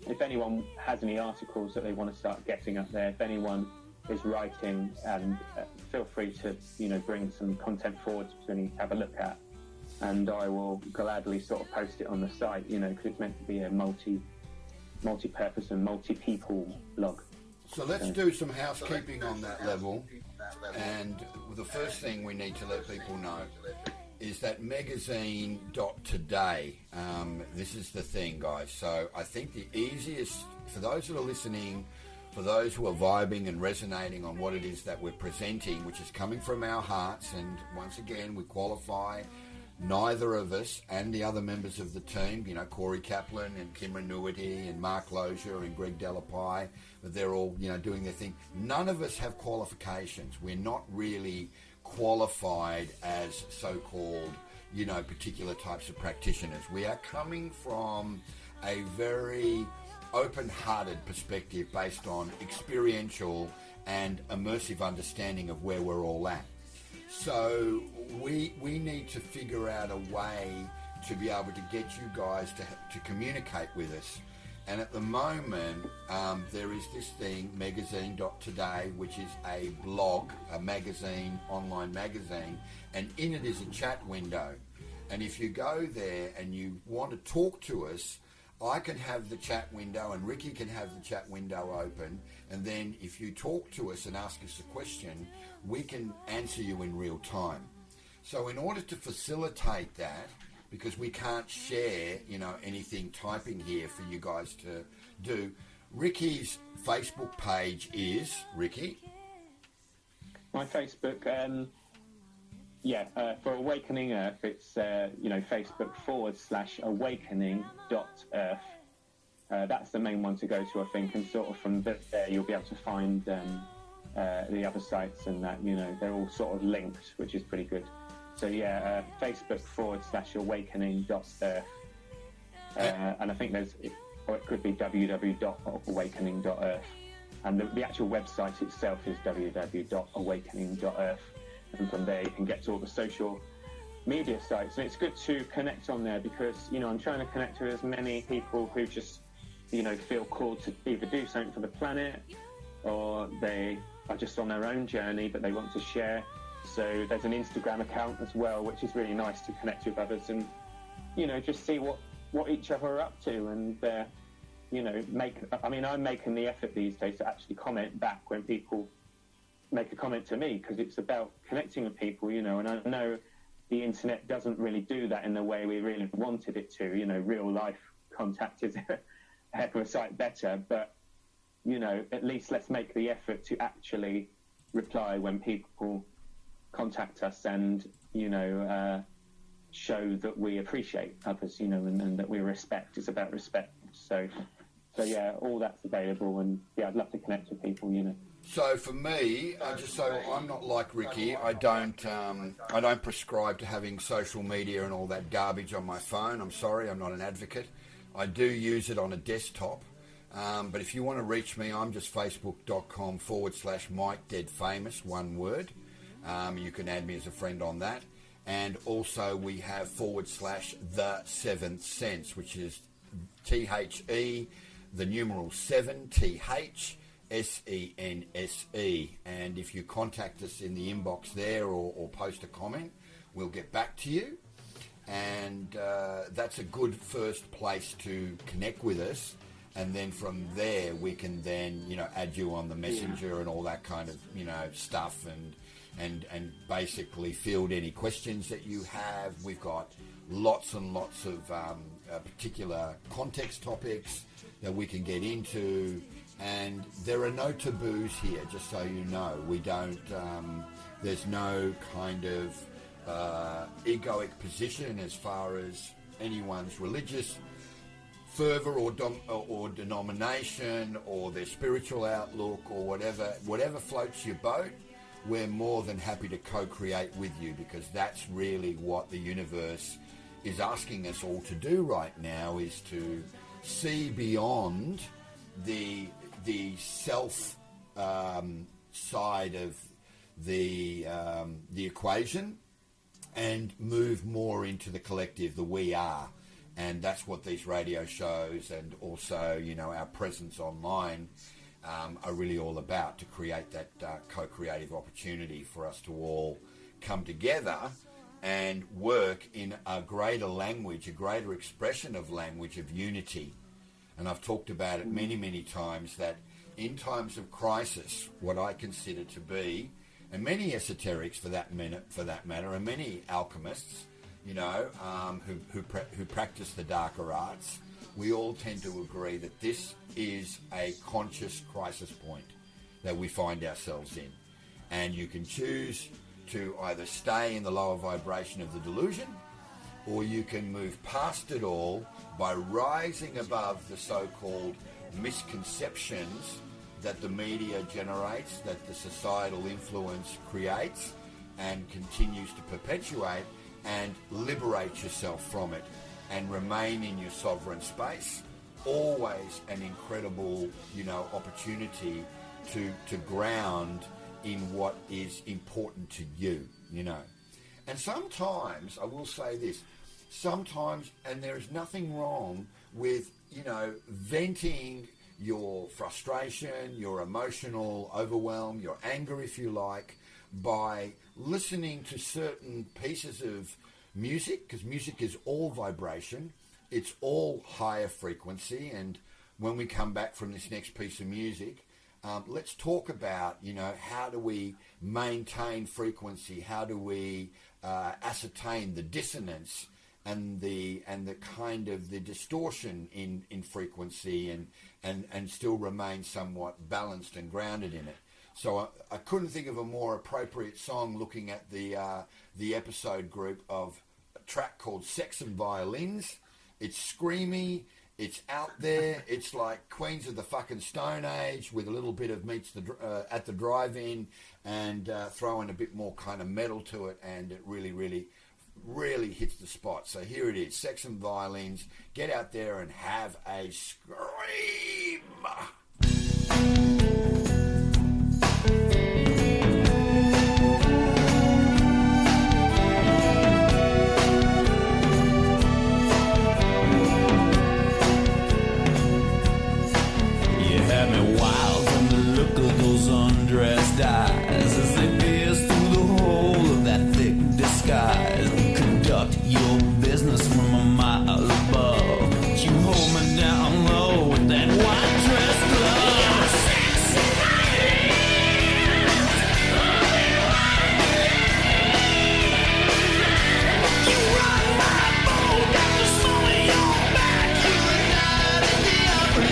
if anyone has any articles that they want to start getting up there, if anyone is writing, and feel free to, you know, bring some content forward to me to have a look at, and I will gladly sort of post it on the site, you know, because it's meant to be a multi-purpose and multi-people blog. So let's do some housekeeping on that level. And the first thing we need to let people know is that magazine.today. This is the thing, guys. So I think the easiest, for those that are listening, for those who are vibing and resonating on what it is that we're presenting, which is coming from our hearts, and once again, we qualify neither of us and the other members of the team, you know, Corey Kaplan and Kim Renuity and Mark Lozier and Greg Delapai, but they're all, you know, doing their thing. None of us have qualifications. We're not really qualified as so-called, you know, particular types of practitioners. We are coming from a very open-hearted perspective based on experiential and immersive understanding of where we're all at. So we need to figure out a way to be able to get you guys to communicate with us. And at the moment, there is this thing, magazine.today, which is a blog, a magazine, online magazine, and in it is a chat window. And if you go there and you want to talk to us, I can have the chat window and Riki can have the chat window open, and then if you talk to us and ask us a question, we can answer you in real time. So in order to facilitate that, because we can't share, you know, anything typing here for you guys to do, Riki's Facebook page is, Riki? My Facebook, for Awakening Earth, it's, you know, Facebook.com/awakening.earth. That's the main one to go to, I think, and sort of from there you'll be able to find the other sites and that, you know, they're all sort of linked, which is pretty good. So yeah, Facebook.com/awakening.earth. And I think it could be www.awakening.earth. And the actual website itself is www.awakening.earth. And from there you can get to all the social media sites. And it's good to connect on there because, you know, I'm trying to connect with as many people who just, you know, feel called to either do something for the planet, or they are just on their own journey but they want to share. So there's an Instagram account as well, which is really nice to connect with others and, you know, just see what each other are up to, and you know, I'm making the effort these days to actually comment back when people make a comment to me, because it's about connecting with people, you know. And I know the internet doesn't really do that in the way we really wanted it to, you know. Real life contact is a heck of a sight better, but, you know, at least let's make the effort to actually reply when people contact us, and, you know, show that we appreciate others, you know, and that we respect. It's about respect. So yeah, all that's available, and yeah, I'd love to connect with people, you know. So for me, just so I'm not like Riki, I don't prescribe to having social media and all that garbage on my phone. I'm sorry, I'm not an advocate. I do use it on a desktop. But if you want to reach me, I'm just facebook.com/MikeDeadFamous, one word. You can add me as a friend on that. And also we have /The Seventh Sense, which is THE, the numeral 7, THSENSE. And if you contact us in the inbox there or post a comment, we'll get back to you. And that's a good first place to connect with us. And then from there, we can then, you know, add you on the messenger and all that kind of, you know, stuff, and basically field any questions that you have. We've got lots and lots of particular context topics that we can get into, and there are no taboos here, just so you know. We don't, there's no kind of egoic position as far as anyone's religious fervor or denomination or their spiritual outlook or whatever floats your boat. We're more than happy to co-create with you, because that's really what the universe is asking us all to do right now, is to see beyond the self side of the equation and move more into the collective, the we are. And that's what these radio shows and also, our presence online are really all about, to create that co-creative opportunity for us to all come together and work in a greater language, a greater expression of language of unity. And I've talked about it many, many times, that in times of crisis, what I consider to be, and many esoterics for that matter, and many alchemists, who practice the darker arts, we all tend to agree that this is a conscious crisis point that we find ourselves in. And you can choose to either stay in the lower vibration of the delusion, or you can move past it all by rising above the so-called misconceptions that the media generates, that the societal influence creates and continues to perpetuate, and liberate yourself from it and remain in your sovereign space. Always an incredible, opportunity to ground in what is important to you, And sometimes, I will say this, sometimes, and there is nothing wrong with, venting your frustration, your emotional overwhelm, your anger, if you like, by listening to certain pieces of music, because music is all vibration, it's all higher frequency. And when we come back from this next piece of music, let's talk about, how do we maintain frequency? How do we ascertain the dissonance and the kind of the distortion in frequency and still remain somewhat balanced and grounded in it? So I couldn't think of a more appropriate song, looking at the episode group, of a track called Sex and Violins. It's screamy, it's out there, it's like Queens of the fucking Stone Age with a little bit of Meets at the Drive-In, and throwing a bit more kind of metal to it, and it really, really, really hits the spot. So here it is, Sex and Violins. Get out there and have a scream. Undressed eyes as they pierce through the hole of that thick disguise. Conduct your business from a mile above. You hold me down low with that white dress glove. You run my boat, got the snow in your back. You're a night in the upper.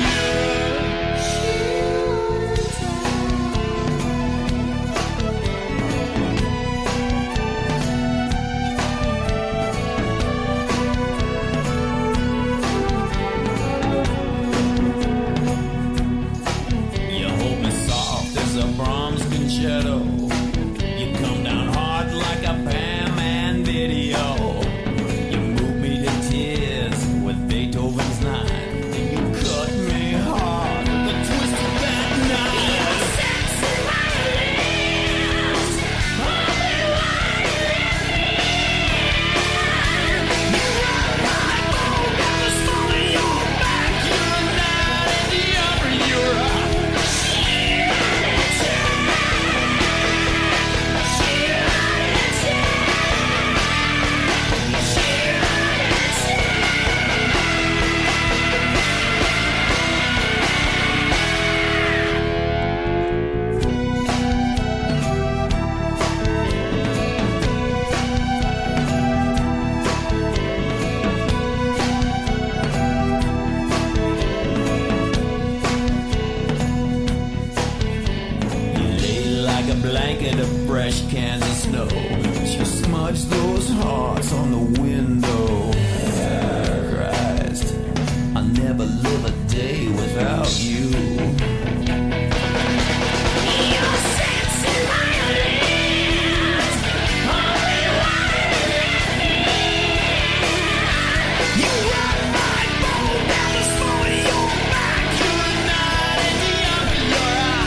never live a day without you. Your sexy violins, only one. You run my boat down the slope of your back. You're the night in the eye of your eye.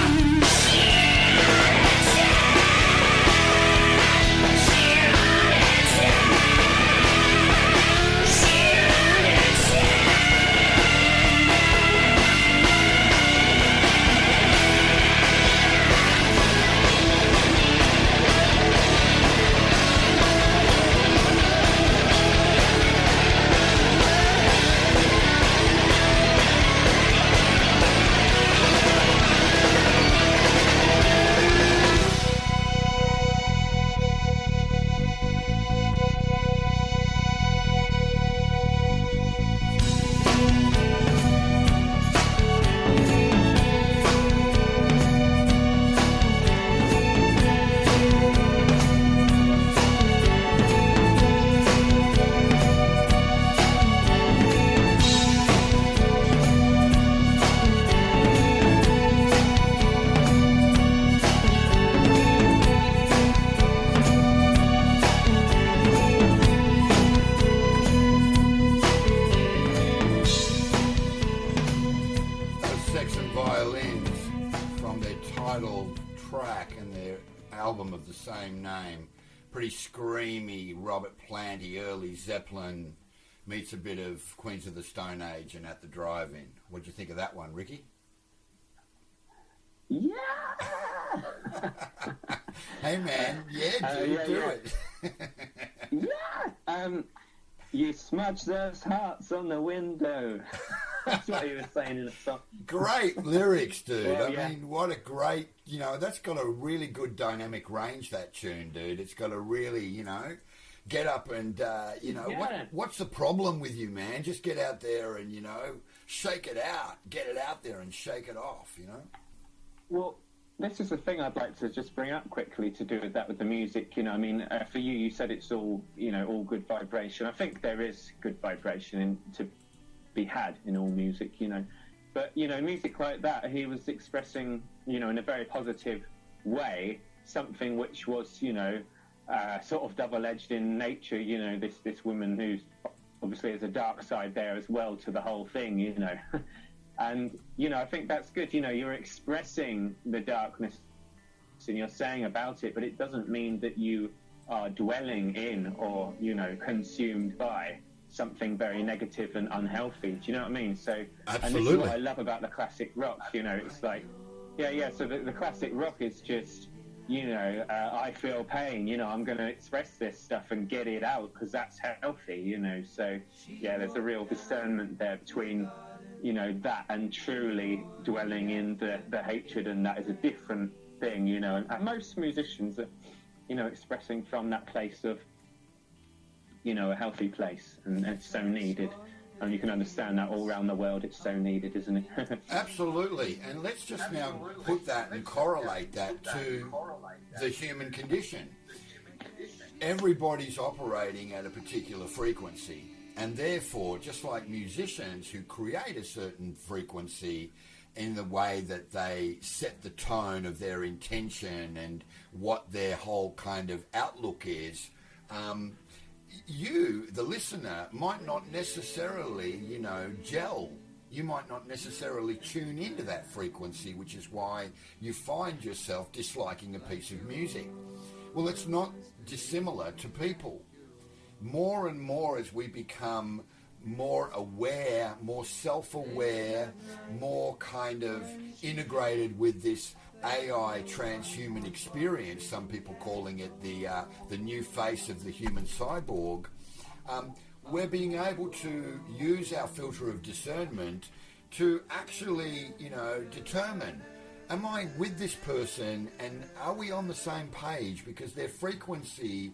Of the same name, pretty screamy, Robert Planty, early Zeppelin, meets a bit of Queens of the Stone Age and At the Drive-In. What do you think of that one, Ricky? Yeah. Hey man, do it. Yeah. You smudge those hearts on the window. That's what he was saying in the song. Great lyrics, dude. Well, I mean, what a great, that's got a really good dynamic range, that tune, dude. It's got a really, get up and, what's the problem with you, man? Just get out there and, shake it out. Get it out there and shake it off, Well, this is the thing I'd like to just bring up quickly to do with that, with the music. For you said it's all, all good vibration. I think there is good vibration to be had in all music, but music like that, he was expressing, in a very positive way, something which was, sort of double-edged in nature. This woman who's obviously has a dark side there as well to the whole thing, and I think that's good. You're expressing the darkness and you're saying about it, but it doesn't mean that you are dwelling in or consumed by something very negative and unhealthy. Do you know what I mean? So, absolutely. And this is what I love about the classic rock. It's like, so the classic rock is just, I feel pain. I'm going to express this stuff and get it out because that's healthy. So there's a real discernment there between, that and truly dwelling in the hatred, and that is a different thing. And most musicians are, expressing from that place of, a healthy place, and it's so needed. And you can understand that all around the world, it's so needed, isn't it? Absolutely. And let's just now put that and correlate that to the human condition. Everybody's operating at a particular frequency, and therefore, just like musicians who create a certain frequency in the way that they set the tone of their intention and what their whole kind of outlook is, you, the listener, might not necessarily, gel. You might not necessarily tune into that frequency, which is why you find yourself disliking a piece of music. Well, it's not dissimilar to people. More and more as we become more aware, more self-aware, more kind of integrated with this AI transhuman experience, some people calling it the new face of the human cyborg, we're being able to use our filter of discernment to actually, determine, am I with this person and are we on the same page? Because their frequency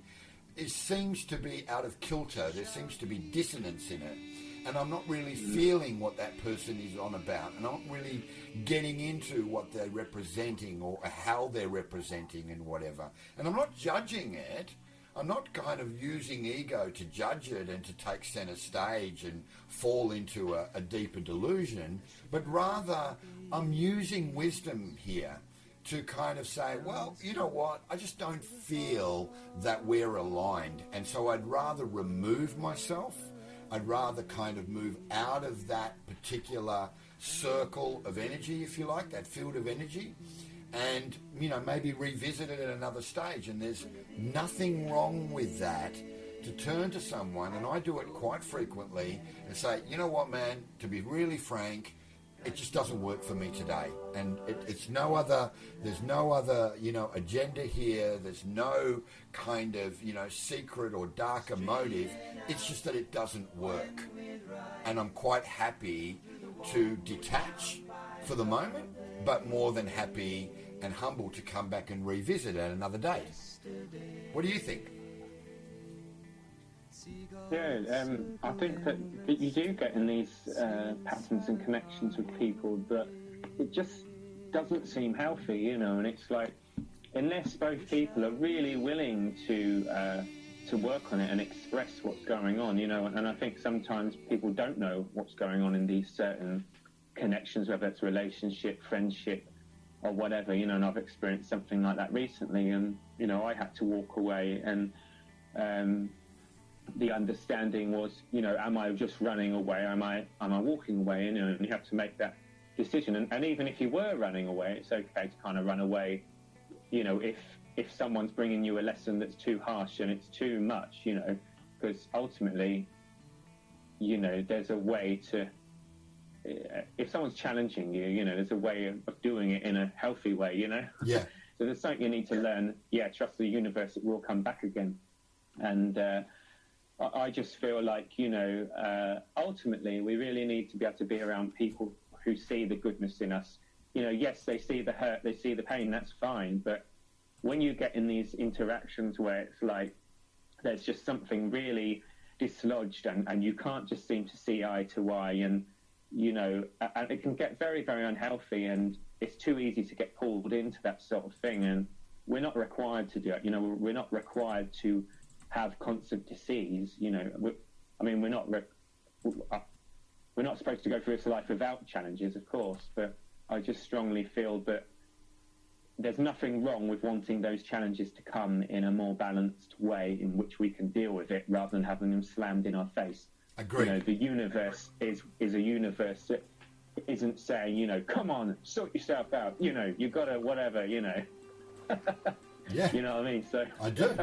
seems to be out of kilter. There seems to be dissonance in it. And I'm not really feeling what that person is on about. And I'm not really getting into what they're representing or how they're representing and whatever. And I'm not judging it. I'm not kind of using ego to judge it and to take center stage and fall into a deeper delusion, but rather I'm using wisdom here to kind of say, well, you know what, I just don't feel that we're aligned. And so I'd rather remove myself. I'd rather kind of move out of that particular circle of energy, if you like, that field of energy, and, you know, maybe revisit it at another stage. And there's nothing wrong with that, to turn to someone, and I do it quite frequently, and say, you know what, man, to be really frank, it just doesn't work for me today. And there's no other, you know, agenda here. There's no kind of, you know, secret or darker motive. It's just that it doesn't work. And I'm quite happy to detach for the moment, but more than happy and humble to come back and revisit at another date. What do you think? Yeah, I think that you do get in these patterns and connections with people that it just doesn't seem healthy, you know, and it's like, unless both people are really willing to work on it and express what's going on, you know, and I think sometimes people don't know what's going on in these certain connections, whether it's relationship, friendship, or whatever, you know, and I've experienced something like that recently, and, you know, I had to walk away, and the understanding was, you know, am I just running away? Am I walking away? You know, and you have to make that decision. And even if you were running away, it's okay to kind of run away, you know, if someone's bringing you a lesson that's too harsh and it's too much, you know, because ultimately, you know, there's a way to, if someone's challenging you, you know, there's a way of doing it in a healthy way, you know? Yeah. So there's something you need to learn. Yeah, trust the universe, it will come back again. And I just feel like, you know, ultimately we really need to be able to be around people who see the goodness in us. You know, yes, they see the hurt, they see the pain, that's fine. But when you get in these interactions where it's like there's just something really dislodged and you can't just seem to see eye to eye, and, you know, and it can get very, very unhealthy, and it's too easy to get pulled into that sort of thing. And we're not required to do it. You know, we're not required to have constant disease, you know. We're not supposed to go through this life without challenges, of course, but I just strongly feel that there's nothing wrong with wanting those challenges to come in a more balanced way in which we can deal with it, rather than having them slammed in our face. Agree. You know, the universe is a universe that isn't saying, you know, come on, sort yourself out, you know, you gotta whatever, you know. Yeah. You know what I mean? So I do.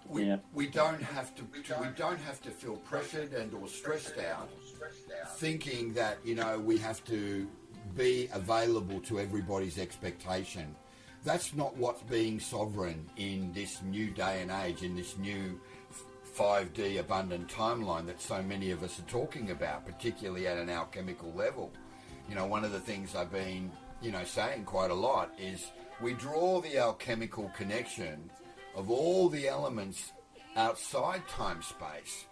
We don't have to feel pressured and or stressed out, thinking that, you know, we have to be available to everybody's expectation. That's not what's being sovereign in this new day and age, in this new 5D abundant timeline that so many of us are talking about, particularly at an alchemical level. You know, one of the things I've been, you know, saying quite a lot is we draw the alchemical connection of all the elements outside time-space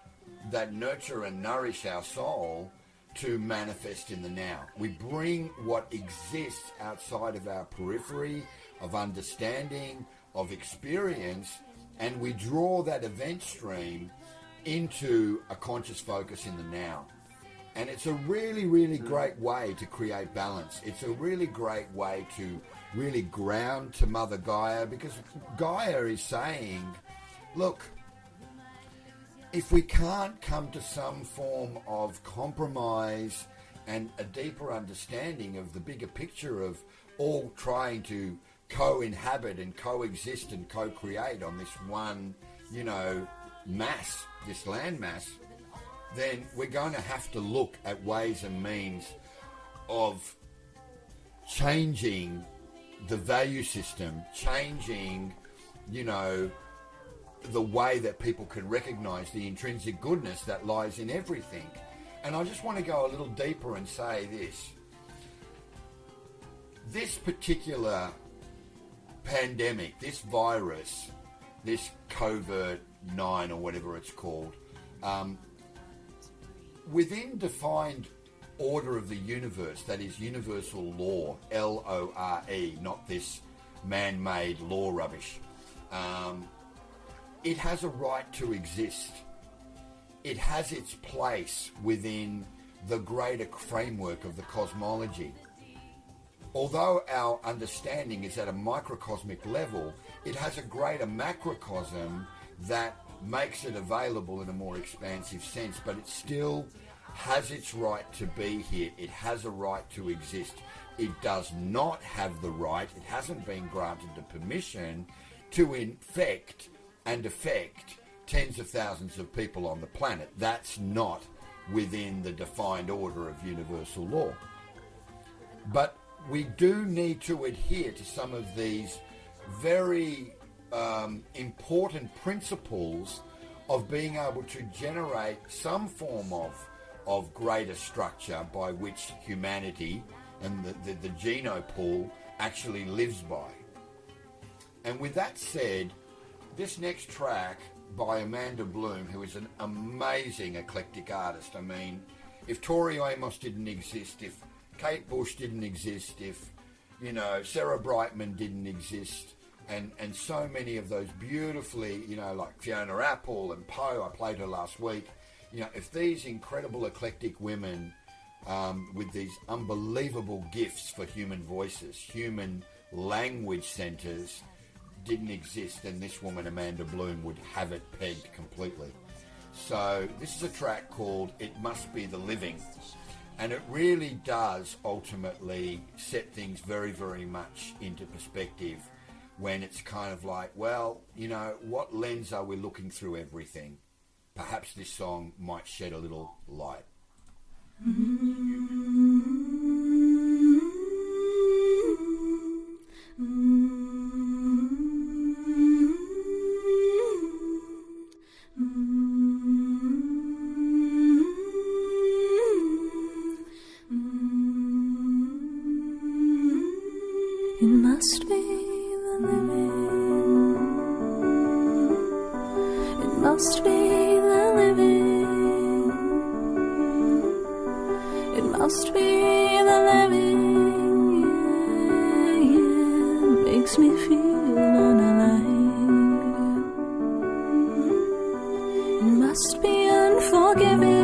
that nurture and nourish our soul to manifest in the now. We bring what exists outside of our periphery of understanding, of experience, and we draw that event stream into a conscious focus in the now. And it's a really, really great way to create balance. It's a really great way to really ground to Mother Gaia, because Gaia is saying, look, if we can't come to some form of compromise and a deeper understanding of the bigger picture of all trying to co-inhabit and coexist and co-create on this one, you know, mass, this land mass, then we're going to have to look at ways and means of changing the value system, changing, you know, the way that people can recognize the intrinsic goodness that lies in everything. And I just want to go a little deeper and say this. This particular pandemic, this virus, this COVID-19 or whatever it's called, within defined order of the universe, that is universal law, L-O-R-E, not this man-made law rubbish. It has a right to exist. It has its place within the greater framework of the cosmology. Although our understanding is at a microcosmic level, it has a greater macrocosm that makes it available in a more expansive sense, but it still has its right to be here. It has a right to exist. It does not have the right, it hasn't been granted the permission to infect and affect tens of thousands of people on the planet. That's not within the defined order of universal law. But we do need to adhere to some of these very important principles of being able to generate some form of greater structure by which humanity and the geno pool actually lives by. And with that said, this next track by Amanda Bloom, who is an amazing eclectic artist. I mean, if Tori Amos didn't exist, if Kate Bush didn't exist, if, you know, Sarah Brightman didn't exist, and so many of those beautifully, you know, like Fiona Apple and Poe, I played her last week, you know, if these incredible eclectic women with these unbelievable gifts for human voices, human language centres, didn't exist, then this woman, Amanda Bloom, would have it pegged completely. So this is a track called It Must Be the Living, and it really does ultimately set things very, very much into perspective when it's kind of like, well, you know, what lens are we looking through everything? Perhaps this song might shed a little light. It must be the living. It must be the living. It must be the living. Yeah, yeah. Makes me feel unalive. It must be unforgiving.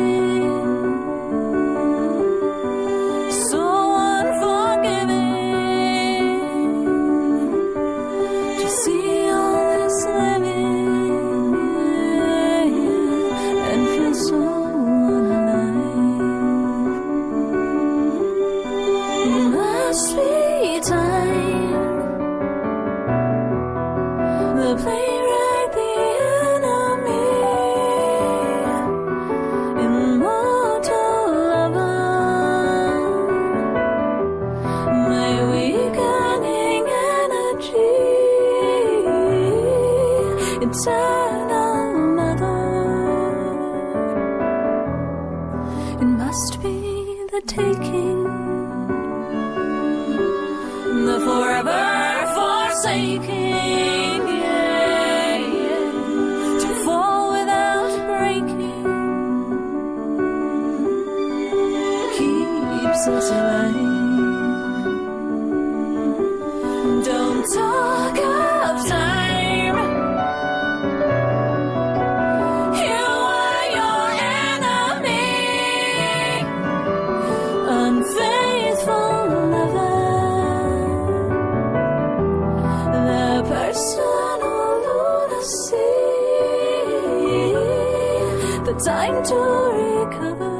Time to recover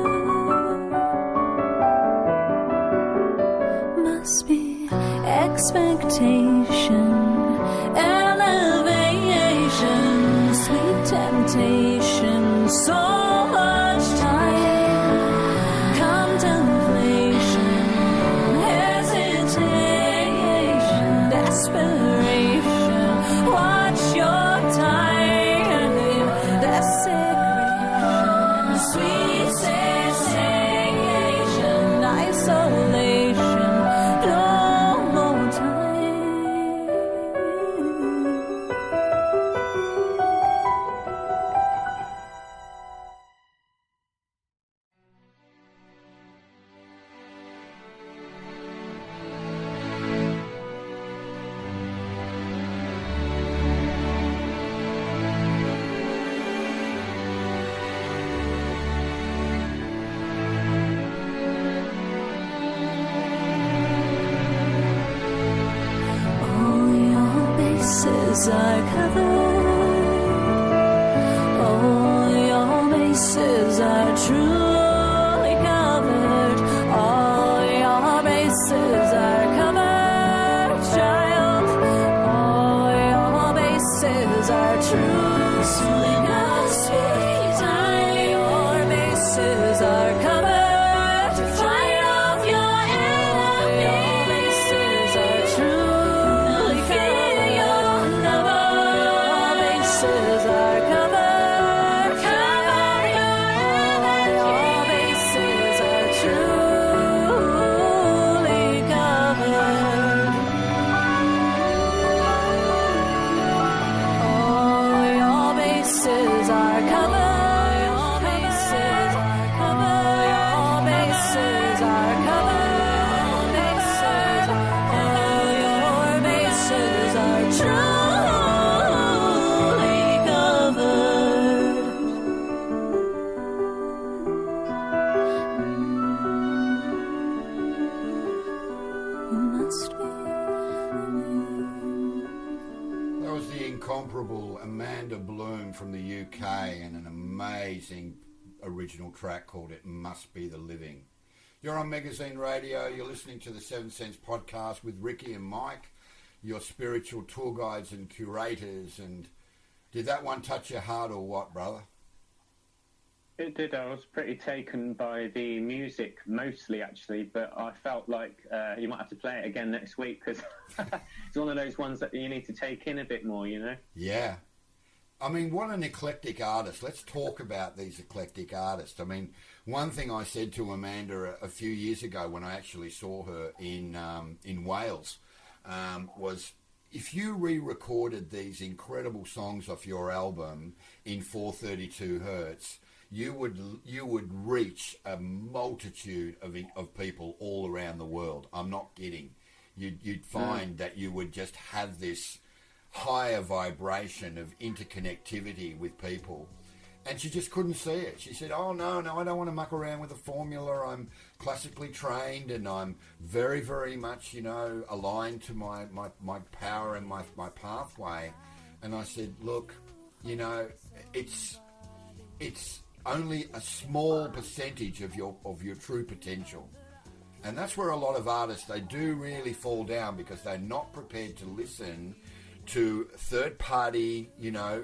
must be expectation, elevation, sweet temptation, so much time, contemplation, hesitation, desperation. Watch your time, that's it. Sweet cessation, isolation, no more time. truly covered. All your bases are covered, child. All your bases are truly covered. All your bases are covered. Fight off your enemies. All your bases are truly covered. All your bases are covered. That was the incomparable Amanda Bloom from the UK and an amazing original track called It Must Be the Living. You're on Magazine Radio, you're listening to the 7 Cents podcast with Ricky and Mike, your spiritual tour guides and curators. And did that one touch your heart or what, brother? It did. I was pretty taken by the music, mostly actually, but I felt like you might have to play it again next week because it's one of those ones that you need to take in a bit more, you know? Yeah. I mean, what an eclectic artist. Let's talk about these eclectic artists. I mean, one thing I said to Amanda a few years ago when I actually saw her in Wales was, if you re-recorded these incredible songs off your album in 432 hertz, you would reach a multitude of people all around the world. I'm not kidding. You'd find that you would just have this higher vibration of interconnectivity with people. And she just couldn't see it. She said, oh, no, I don't want to muck around with a formula. I'm classically trained and I'm very, very much, aligned to my power and my pathway. And I said, look, it's only a small percentage of your true potential. And that's where a lot of artists, they do really fall down because they're not prepared to listen to third-party,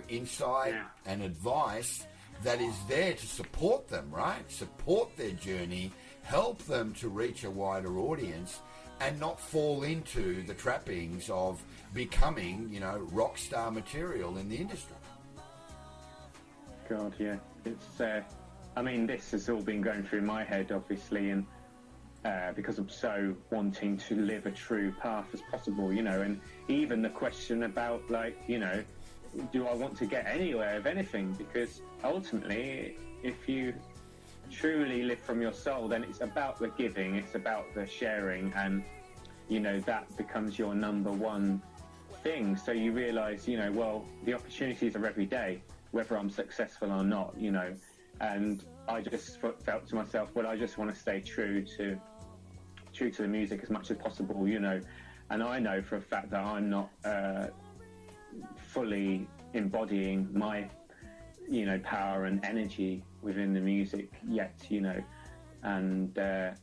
insight and advice that is there to support them, right? Support their journey, help them to reach a wider audience and not fall into the trappings of becoming, rock star material in the industry. God, yeah. It's, this has all been going through my head, obviously, and because I'm so wanting to live a true path as possible, and even the question about, do I want to get anywhere of anything? Because ultimately, if you truly live from your soul, then it's about the giving, it's about the sharing, and, that becomes your number one thing. So you realise, the opportunities are every day, whether I'm successful or not, and I just felt to myself, well, I just want to stay true to the music as much as possible, and I know for a fact that I'm not fully embodying my, power and energy within the music yet, and at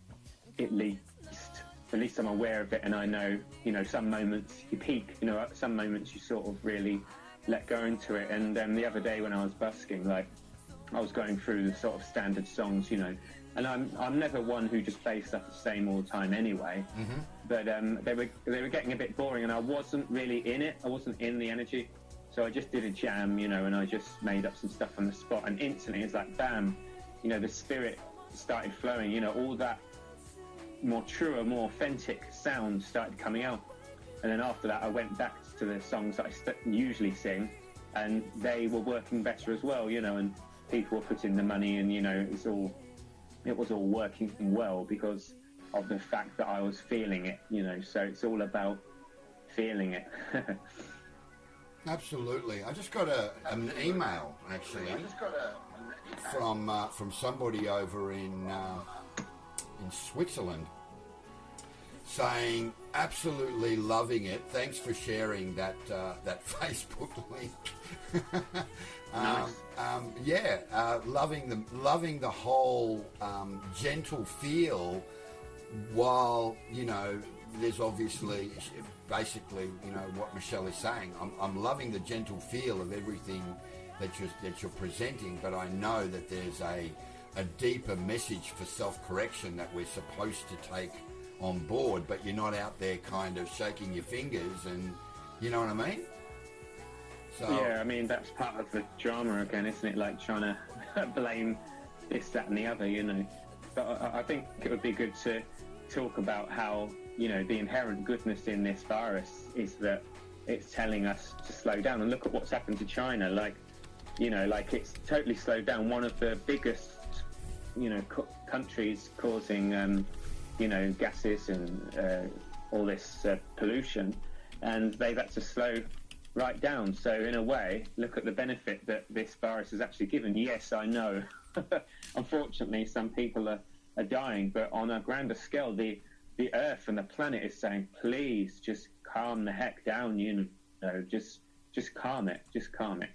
least I'm aware of it, and I know, some moments you peak, some moments you sort of really let go into it. And the other day when I was busking, I was going through the sort of standard songs, and I'm never one who just plays stuff the same all the time anyway. Mm-hmm. But they were getting a bit boring, and I wasn't really in it. I wasn't in the energy, so I just did a jam, and I just made up some stuff on the spot, and instantly it's like bam, the spirit started flowing. All that more truer, more authentic sound started coming out. And then after that, I went back to the songs that I usually sing, and they were working better as well, and people were putting the money in, it was all working well because of the fact that I was feeling it, so it's all about feeling it. Absolutely. I just got an email, actually, from somebody over in Switzerland. saying absolutely loving it. Thanks for sharing that that Facebook link. Nice. Loving the whole gentle feel, while there's obviously basically what Michelle is saying. I'm loving the gentle feel of everything that you're presenting, but I know that there's a deeper message for self-correction that we're supposed to take on board, but you're not out there kind of shaking your fingers, and you know what I mean? So, yeah, I mean, that's part of the drama again, isn't it? Like trying to blame this, that and the other, But I think it would be good to talk about how, the inherent goodness in this virus is that it's telling us to slow down. And look at what's happened to China. Like it's totally slowed down. One of the biggest, countries causing, gases and all this pollution, and they've had to slow right down. So in a way, look at the benefit that this virus has actually given. Yes, I know. Unfortunately, some people are dying, but on a grander scale, the Earth and the planet is saying, please just calm the heck down. Just calm it. Just calm it.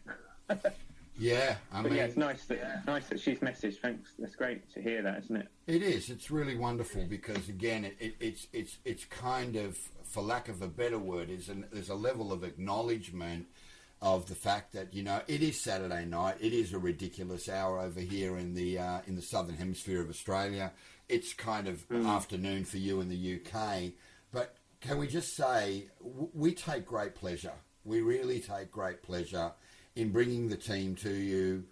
Yeah, I mean, it's nice that she's messaged. Thanks. That's great to hear that, isn't it? It is. It's really wonderful because again, it's kind of, for lack of a better word, there's a level of acknowledgement of the fact that it is Saturday night. It is a ridiculous hour over here in the southern hemisphere of Australia. It's kind of afternoon for you in the UK. But can we just say we take great pleasure. We really take great pleasure in bringing the team to you.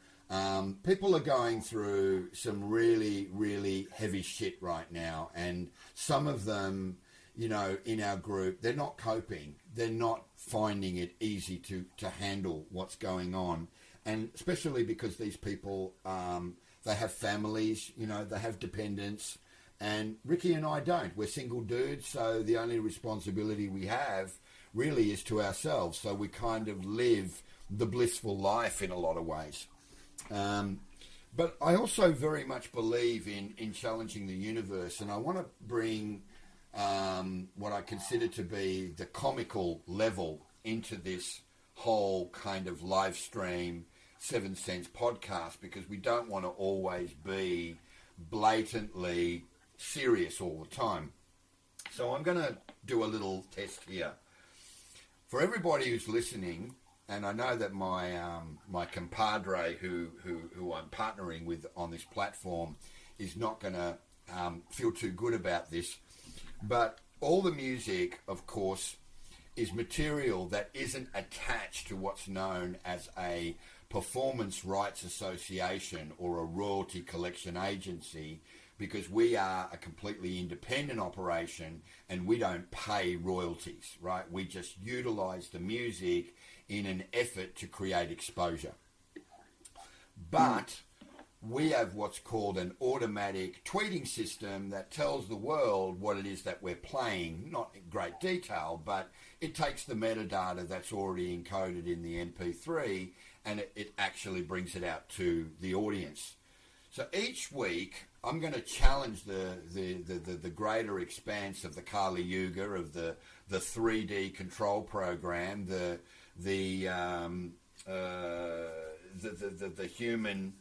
People are going through some really, really heavy shit right now, and some of them, in our group, they're not coping. They're not finding it easy to handle what's going on, and especially because these people, they have families, they have dependents, and Riki and I don't. We're single dudes, so the only responsibility we have really is to ourselves. So we kind of live the blissful life in a lot of ways. But I also very much believe in challenging the universe, and I want to bring what I consider to be the comical level into this whole kind of live stream 7 Cents podcast, because we don't want to always be blatantly serious all the time. So I'm going to do a little test here. For everybody who's listening, and I know that my compadre who I'm partnering with on this platform is not going to feel too good about this, but all the music, of course, is material that isn't attached to what's known as a performance rights association or a royalty collection agency, because we are a completely independent operation and we don't pay royalties, right? We just utilize the music in an effort to create exposure. But we have what's called an automatic tweeting system that tells the world what it is that we're playing, not in great detail, but it takes the metadata that's already encoded in the MP3 and it actually brings it out to the audience. So each week, I'm going to challenge the greater expanse of the Kali Yuga, of the 3D control program, the human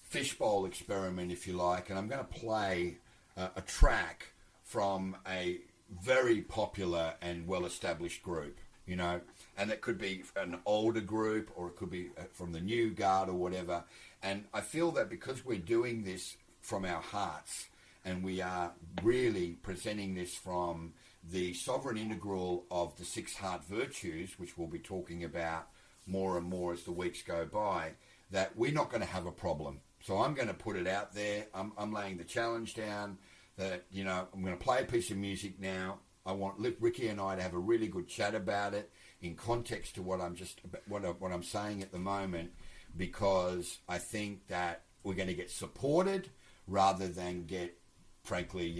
fishbowl experiment, if you like, and I'm going to play a track from a very popular and well-established group, and it could be an older group or it could be from the new guard or whatever. And I feel that because we're doing this from our hearts and we are really presenting this from the sovereign integral of the 6 heart virtues, which we'll be talking about more and more as the weeks go by, that we're not going to have a problem. So I'm going to put it out there. I'm laying the challenge down that, I'm going to play a piece of music now. I want Riki and I to have a really good chat about it in context to what I'm saying at the moment, because I think that we're going to get supported rather than get, frankly,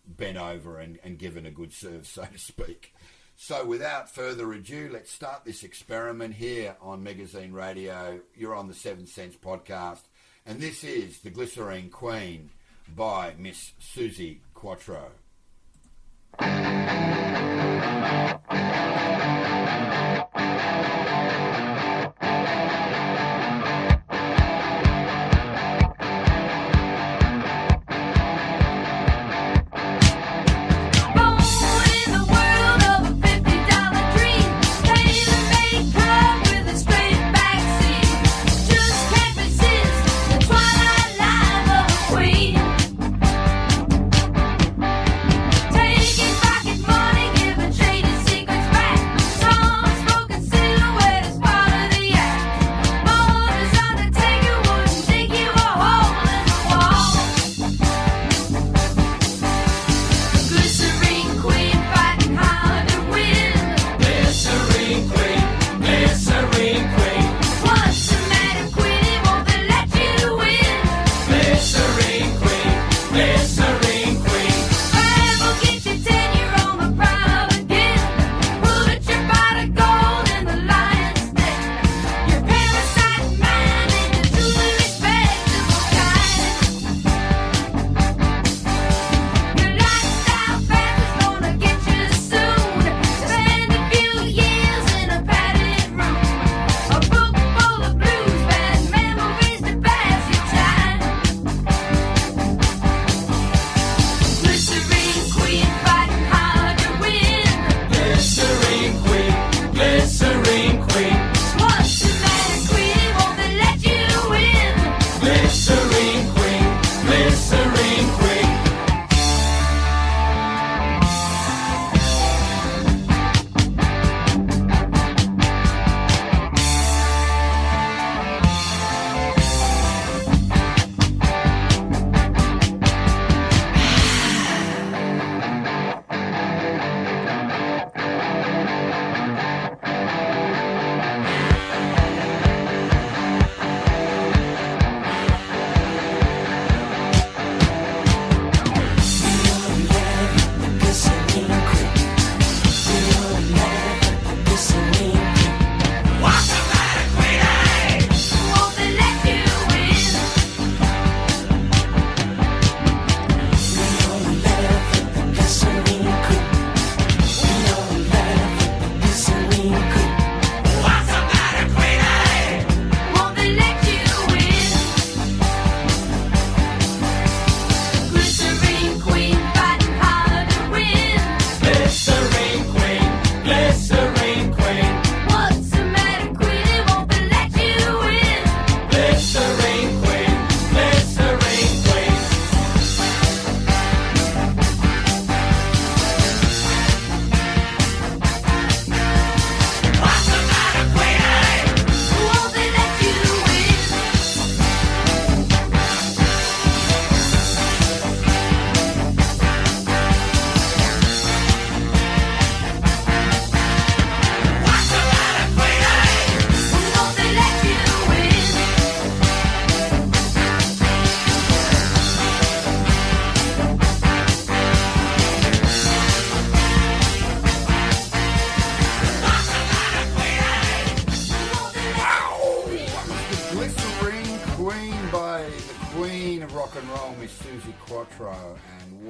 bent over and given a good serve, so to speak. So without further ado, let's start this experiment here on Magazine Radio. You're on the 7 Cents podcast, and this is The Glycerine Queen by Miss Susie Quattro.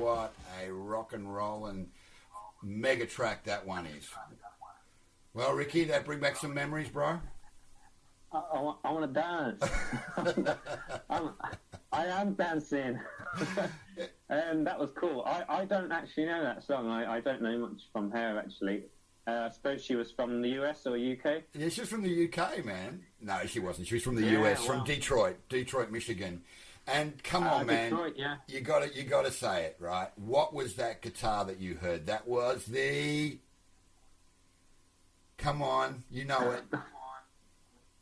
what a rock and roll and mega track that one is. Well, Ricky, that bring back some memories, bro? I want to dance. I am dancing. That was cool. I don't actually know that song. I don't know much from her, actually. I suppose she was from the US or UK? Yeah, she's from the UK, man. No, she wasn't. She was from the US, from Detroit, Michigan. And come on, man, Detroit, yeah. you got to say it, right? What was that guitar that you heard? That was the... Come on, you know it.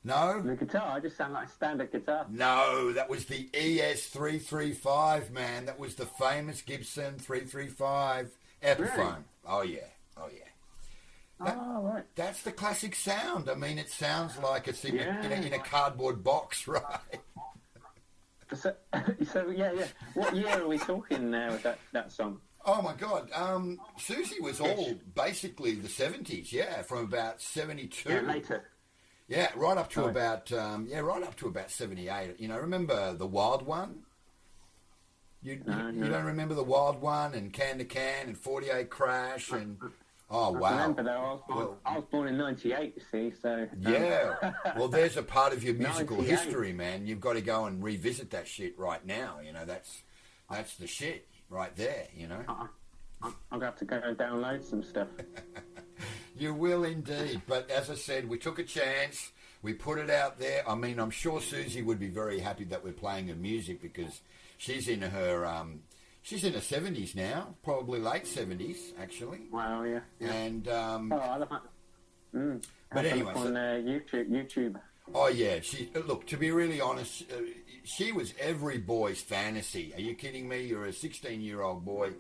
No? The guitar, I just sound like a standard guitar. No, that was the ES335, man. That was the famous Gibson 335 Epiphone. Really? Oh, yeah. Right. That's the classic sound. I mean, it sounds like it's in a cardboard box, right? So yeah. What year are we talking now with that song? Oh my God, Susie was all basically the 70s, from about 72. Yeah, later. Yeah, right up to about 78. You know, remember the Wild One? You don't remember the Wild One and Can to Can and 48 Crash and oh wow! I remember though. I was born in '98. You see, so yeah. Well, there's a part of your musical 98. history, man. You've got to go and revisit that shit right now. You know, that's the shit right there. You know. I'll have to go and download some stuff. You will indeed. But as I said, we took a chance. We put it out there. I mean, I'm sure Susie would be very happy that we're playing her music because she's in her 70s now, probably late 70s actually. Wow, yeah. And but anyway, on YouTube. Oh yeah, she look. To be really honest, she was every boy's fantasy. Are you kidding me? You're a 16-year-old boy,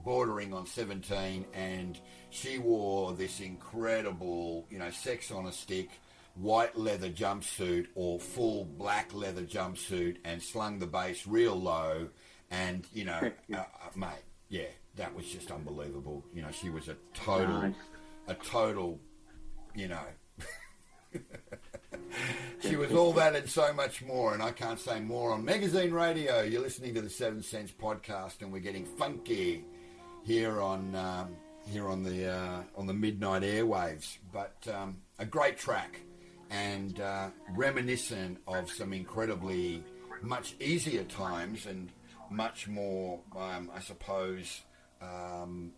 bordering on 17, and she wore this incredible, sex on a stick, white leather jumpsuit or full black leather jumpsuit, and slung the bass real low, and mate, yeah, that was just unbelievable. She was a total, she was all that and so much more, and I can't say more. On Magazine Radio, you're listening to the 7 Cents podcast, and we're getting funky here on the midnight airwaves. But a great track, and reminiscent of some incredibly much easier times and much more, I suppose,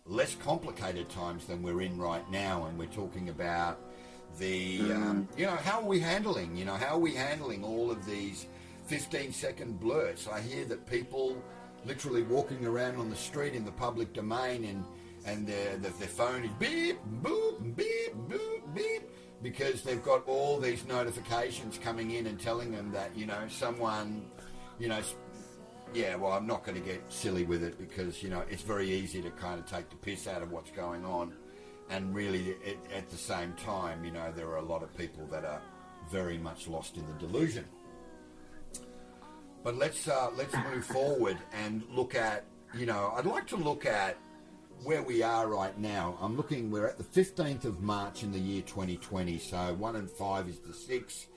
less complicated times than we're in right now. And we're talking about the, how are we handling all of these 15-second blurts? I hear that people literally walking around on the street in the public domain and their phone is beep, boop, beep, boop, beep, because they've got all these notifications coming in and telling them that, someone, well, I'm not going to get silly with it because, it's very easy to kind of take the piss out of what's going on. And really, at the same time, there are a lot of people that are very much lost in the delusion. But let's move forward and look at, I'd like to look at where we are right now. We're at the 15th of March in the year 2020. So 1 and 5 is the 6,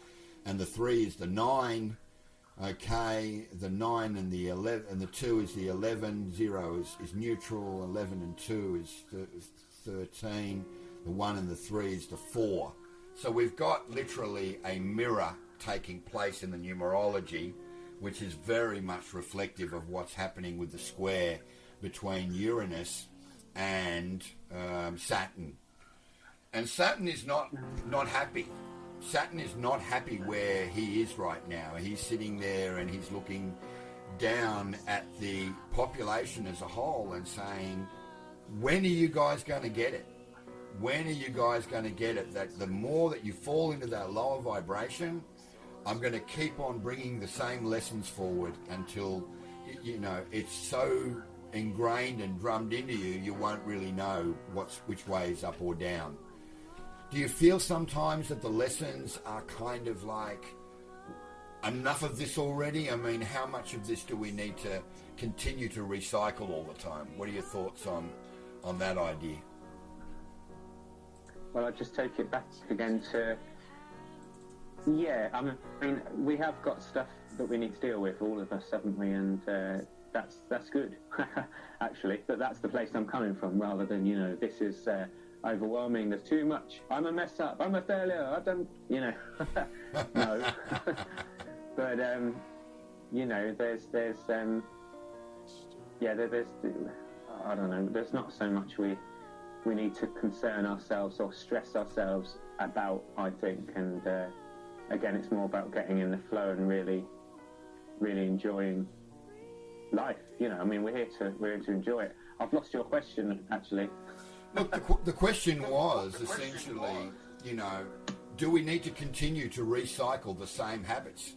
and the 3 is the 9. Okay, the 9 and the 11, and the 2 is the 11. 0 is neutral. 11 and 2 is 13. The 1 and the 3 is the 4. So we've got literally a mirror taking place in the numerology, which is very much reflective of what's happening with the square between Uranus and Saturn. And Saturn is not happy. Saturn is not happy where he is right now. He's sitting there and he's looking down at the population as a whole and saying, when are you guys going to get it? When are you guys going to get it? That the more that you fall into that lower vibration, I'm going to keep on bringing the same lessons forward until, it's so ingrained and drummed into you, you won't really know which way is up or down. Do you feel sometimes that the lessons are kind of like, enough of this already? I mean, how much of this do we need to continue to recycle all the time? What are your thoughts on that idea? Well, I just take it back again to, I mean, we have got stuff that we need to deal with, all of us, haven't we? And that's good, actually. But that's the place I'm coming from, rather than, this is overwhelming, there's too much, I'm a mess up, I'm a failure, I've done, no. But, there's I don't know, there's not so much we need to concern ourselves or stress ourselves about, I think. And again, it's more about getting in the flow and really enjoying life. I mean, we're here to enjoy it. I've lost your question, actually. Look, the question was essentially, do we need to continue to recycle the same habits?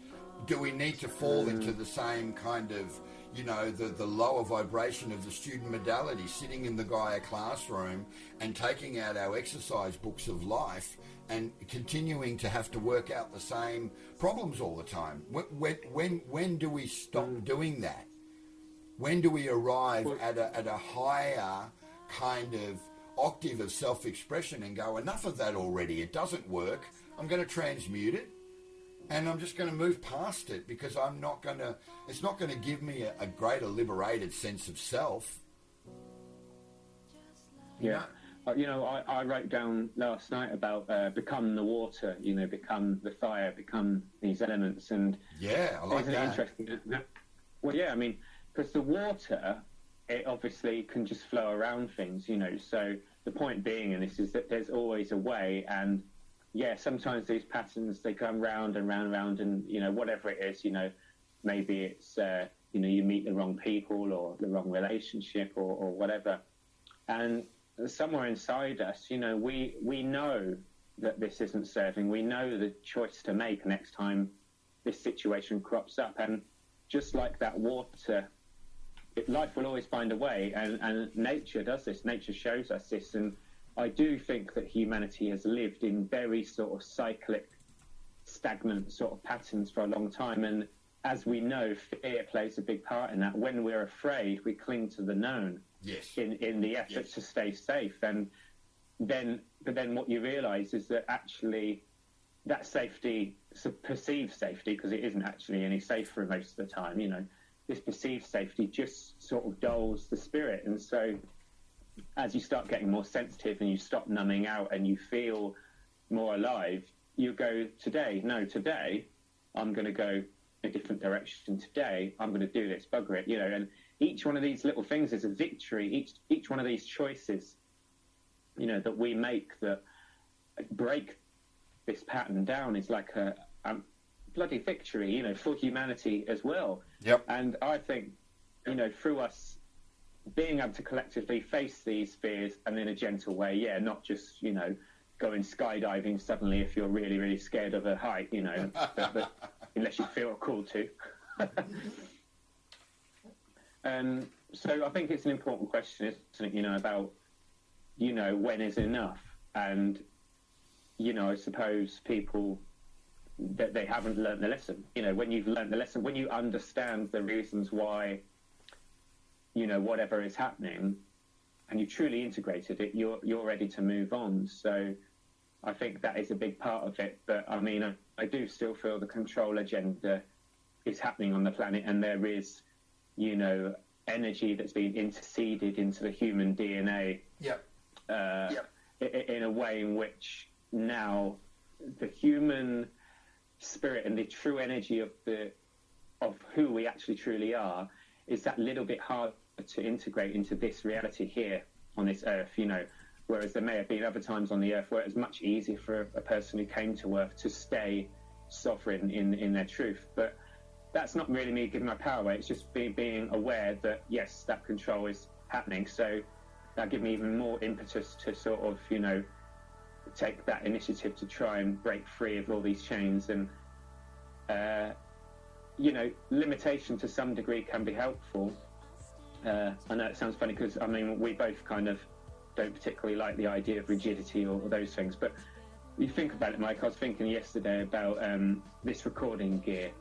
Do we need to fall into the same kind of, the lower vibration of the student modality, sitting in the Gaia classroom and taking out our exercise books of life and continuing to have to work out the same problems all the time? When do we stop doing that? When do we arrive at a higher kind of octave of self-expression and go, enough of that already, it doesn't work, I'm going to transmute it, and I'm just going to move past it because it's not going to give me a greater liberated sense of self. Yeah. I wrote down last night about become the water, become the fire, become these elements. And yeah, I like that. Interesting. Well, yeah, I mean, because the water, it obviously can just flow around things, so the point being in this is that there's always a way. And yeah, sometimes these patterns, they come round and round and round, and whatever it is, maybe it's you meet the wrong people or the wrong relationship or whatever, and somewhere inside us, we know that this isn't serving. We know the choice to make next time this situation crops up. And just like that water, life will always find a way. And nature does this. Nature shows us this. And I do think that humanity has lived in very sort of cyclic, stagnant sort of patterns for a long time. And as we know, fear plays a big part in that. When we're afraid, we cling to the known. Yes. In the effort to stay safe. And then what you realise is that actually that safety, perceived safety, because it isn't actually any safer most of the time, this perceived safety just sort of dulls the spirit. And so as you start getting more sensitive and you stop numbing out and you feel more alive, you go, today I'm going to go a different direction. Today I'm going to do this, bugger it, and each one of these little things is a victory. Each one of these choices, that we make that break this pattern down is like a bloody victory, for humanity as well. Yep. And I think, through us being able to collectively face these fears and in a gentle way, not just, going skydiving suddenly if you're really, really scared of a height, but unless you feel called to. So I think it's an important question, isn't it, about, when is enough? And, I suppose people, that they haven't learned the lesson. When you've learned the lesson, when you understand the reasons why, whatever is happening, and you truly integrated it, you're ready to move on. So I think that is a big part of it. But, I mean, I do still feel the control agenda is happening on the planet, and there is, energy that's been interceded into the human DNA in a way in which now the human spirit and the true energy of who we actually truly are is that little bit hard to integrate into this reality here on this earth, whereas there may have been other times on the earth where it was much easier for a person who came to earth to stay sovereign in their truth. But that's not really me giving my power away. It's just being aware that, yes, that control is happening. So that gives me even more impetus to sort of, take that initiative to try and break free of all these chains. And, limitation to some degree can be helpful. I know it sounds funny because, I mean, we both kind of don't particularly like the idea of rigidity or those things. But you think about it, Mike, I was thinking yesterday about this recording gear.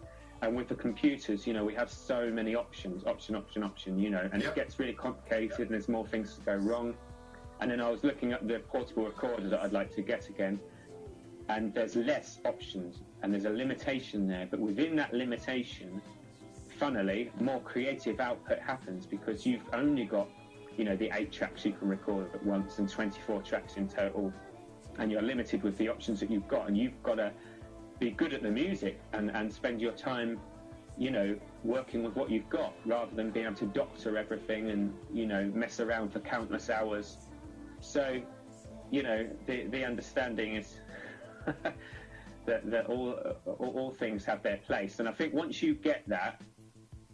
And with the computers, we have so many options, option, and it gets really complicated and there's more things to go wrong. And then I was looking at the portable recorder that I'd like to get again, and there's less options and there's a limitation there. But within that limitation, funnily, more creative output happens because you've only got, the 8 tracks you can record at once and 24 tracks in total. And you're limited with the options that you've got, and you've got to be good at the music and spend your time, working with what you've got rather than being able to doctor everything and, mess around for countless hours. So, the understanding is that all things have their place. And I think once you get that,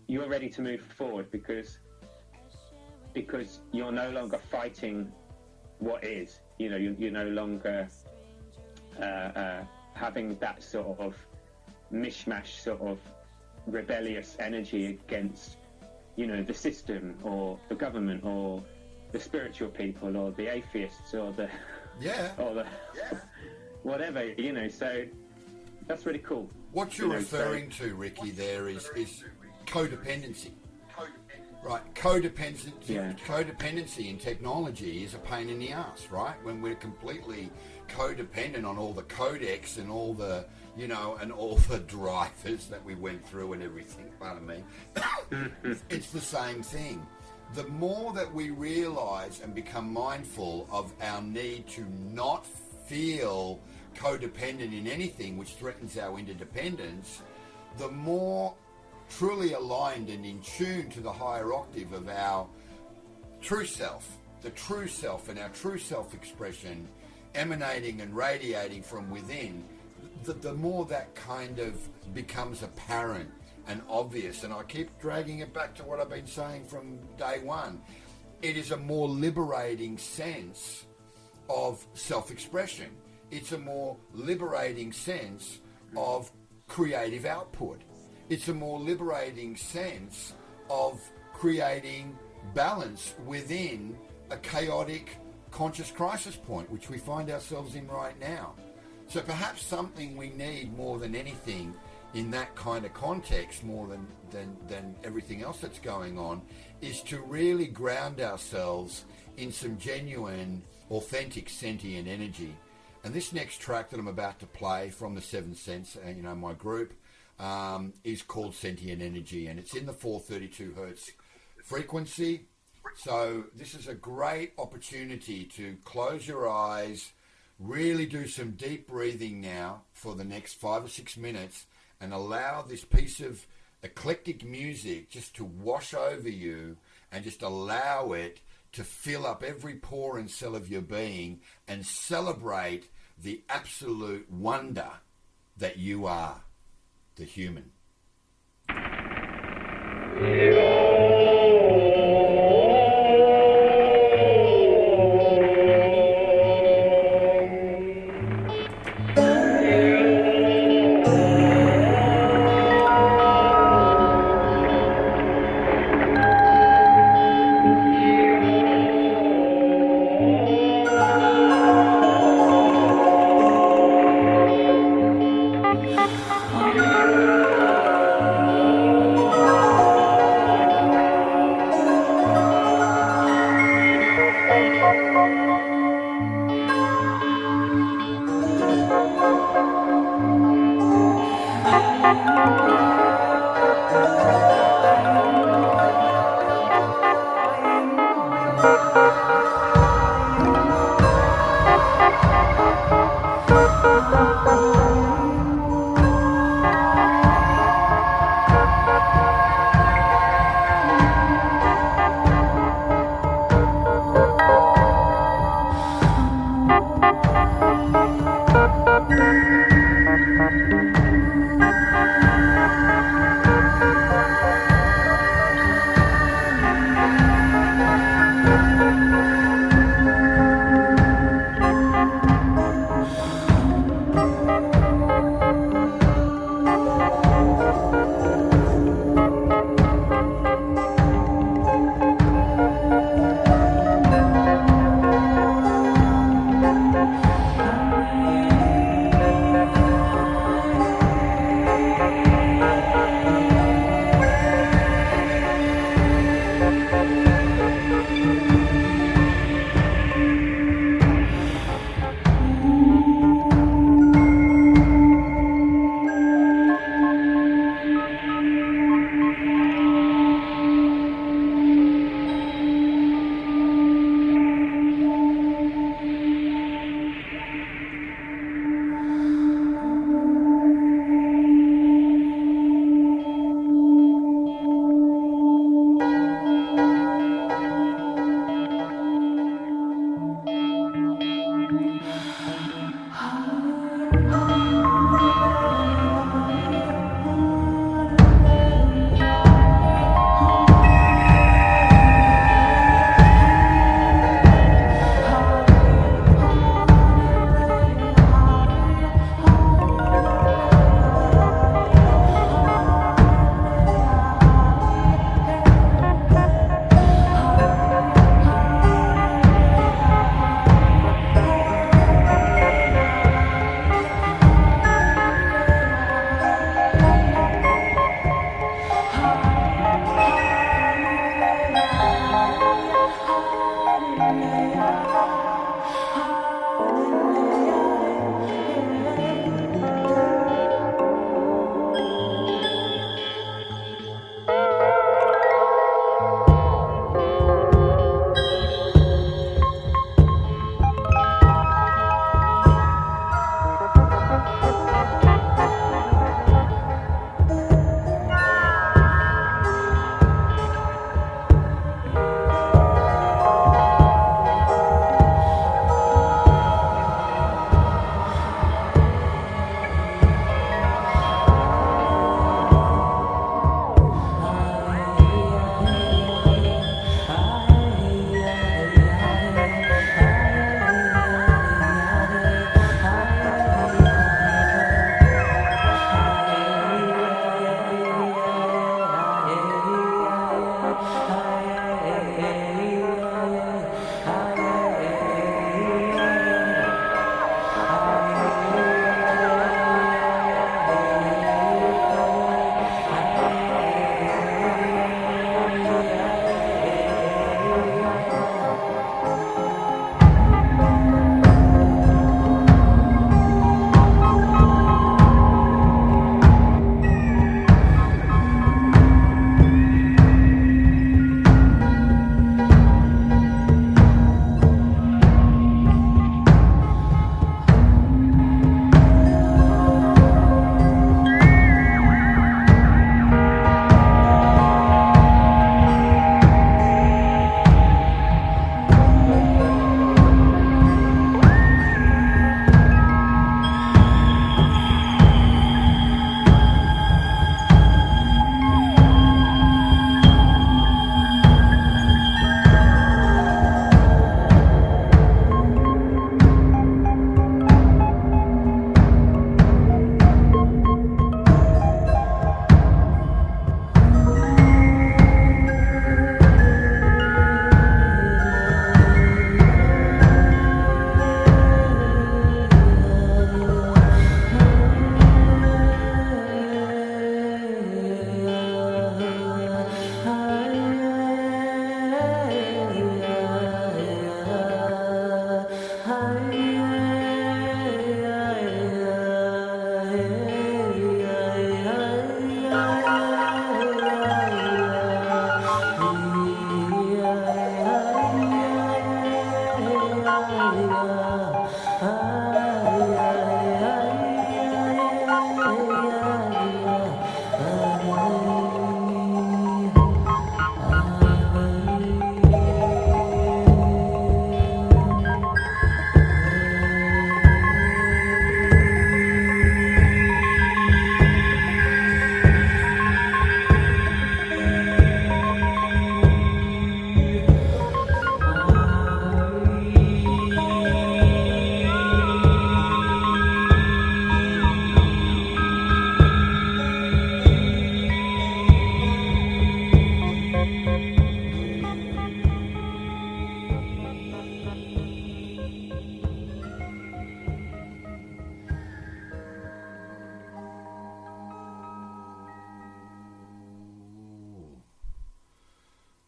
you're ready to move forward because you're no longer fighting what is. You're no longer having that sort of mishmash, sort of rebellious energy against, the system or the government or the spiritual people or the atheists or the whatever, so that's really cool. What you're referring to, Riki, there is codependency. Right, codependency in technology is a pain in the ass, right? When we're completely codependent on all the codecs and all the, you know, and all the drivers that we went through and everything, pardon me, it's the same thing. The more that we realize and become mindful of our need to not feel codependent in anything which threatens our interdependence, the more truly aligned and in tune to the higher octave of our true self, the true self and our true self-expression emanating and radiating from within, the more that kind of becomes apparent and obvious. And I keep dragging it back to what I've been saying from day one. It is a more liberating sense of self-expression. It's a more liberating sense of creative output. It's a more liberating sense of creating balance within a chaotic conscious crisis point, which we find ourselves in right now. So perhaps something we need more than anything in that kind of context, more than everything else that's going on, is to really ground ourselves in some genuine, authentic, sentient energy. And this next track that I'm about to play from the Seventh Sense, you know, my group, is called Sentient Energy, and it's in the 432 hertz frequency. So this is a great opportunity to close your eyes, really do some deep breathing now for the next 5 or 6 minutes, and allow this piece of eclectic music just to wash over you, and just allow it to fill up every pore and cell of your being, and celebrate the absolute wonder that you are, the human.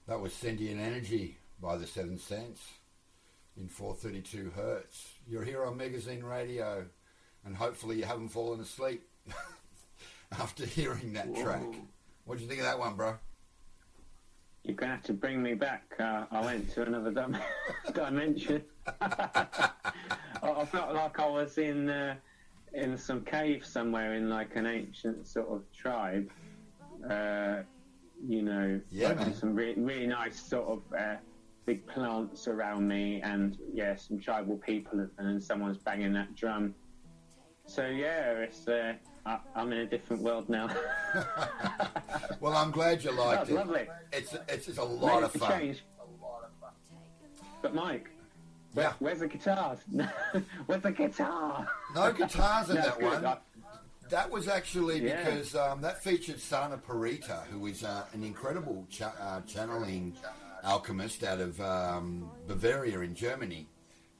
That was Sentient Energy by the Seventh Sense in 432 hertz. You're here on Magazine Radio, and hopefully you haven't fallen asleep after hearing that track. What do you think of that one, bro? You're going to have to bring me back. I went to another dimension. I felt like I was in some cave somewhere in like an ancient sort of tribe. You know, yeah, man. Some really nice sort of big plants around me, and yeah, some tribal people, and then someone's banging that drum. So yeah, it's I'm in a different world now. Well, I'm glad you liked it. Lovely. It's a lot of fun. Change. But Mike, yeah, where's the guitars? Where's the guitar? No guitars in No, that good. one. That was actually because that featured Sana Parita, who is an incredible channeling alchemist out of Bavaria in Germany.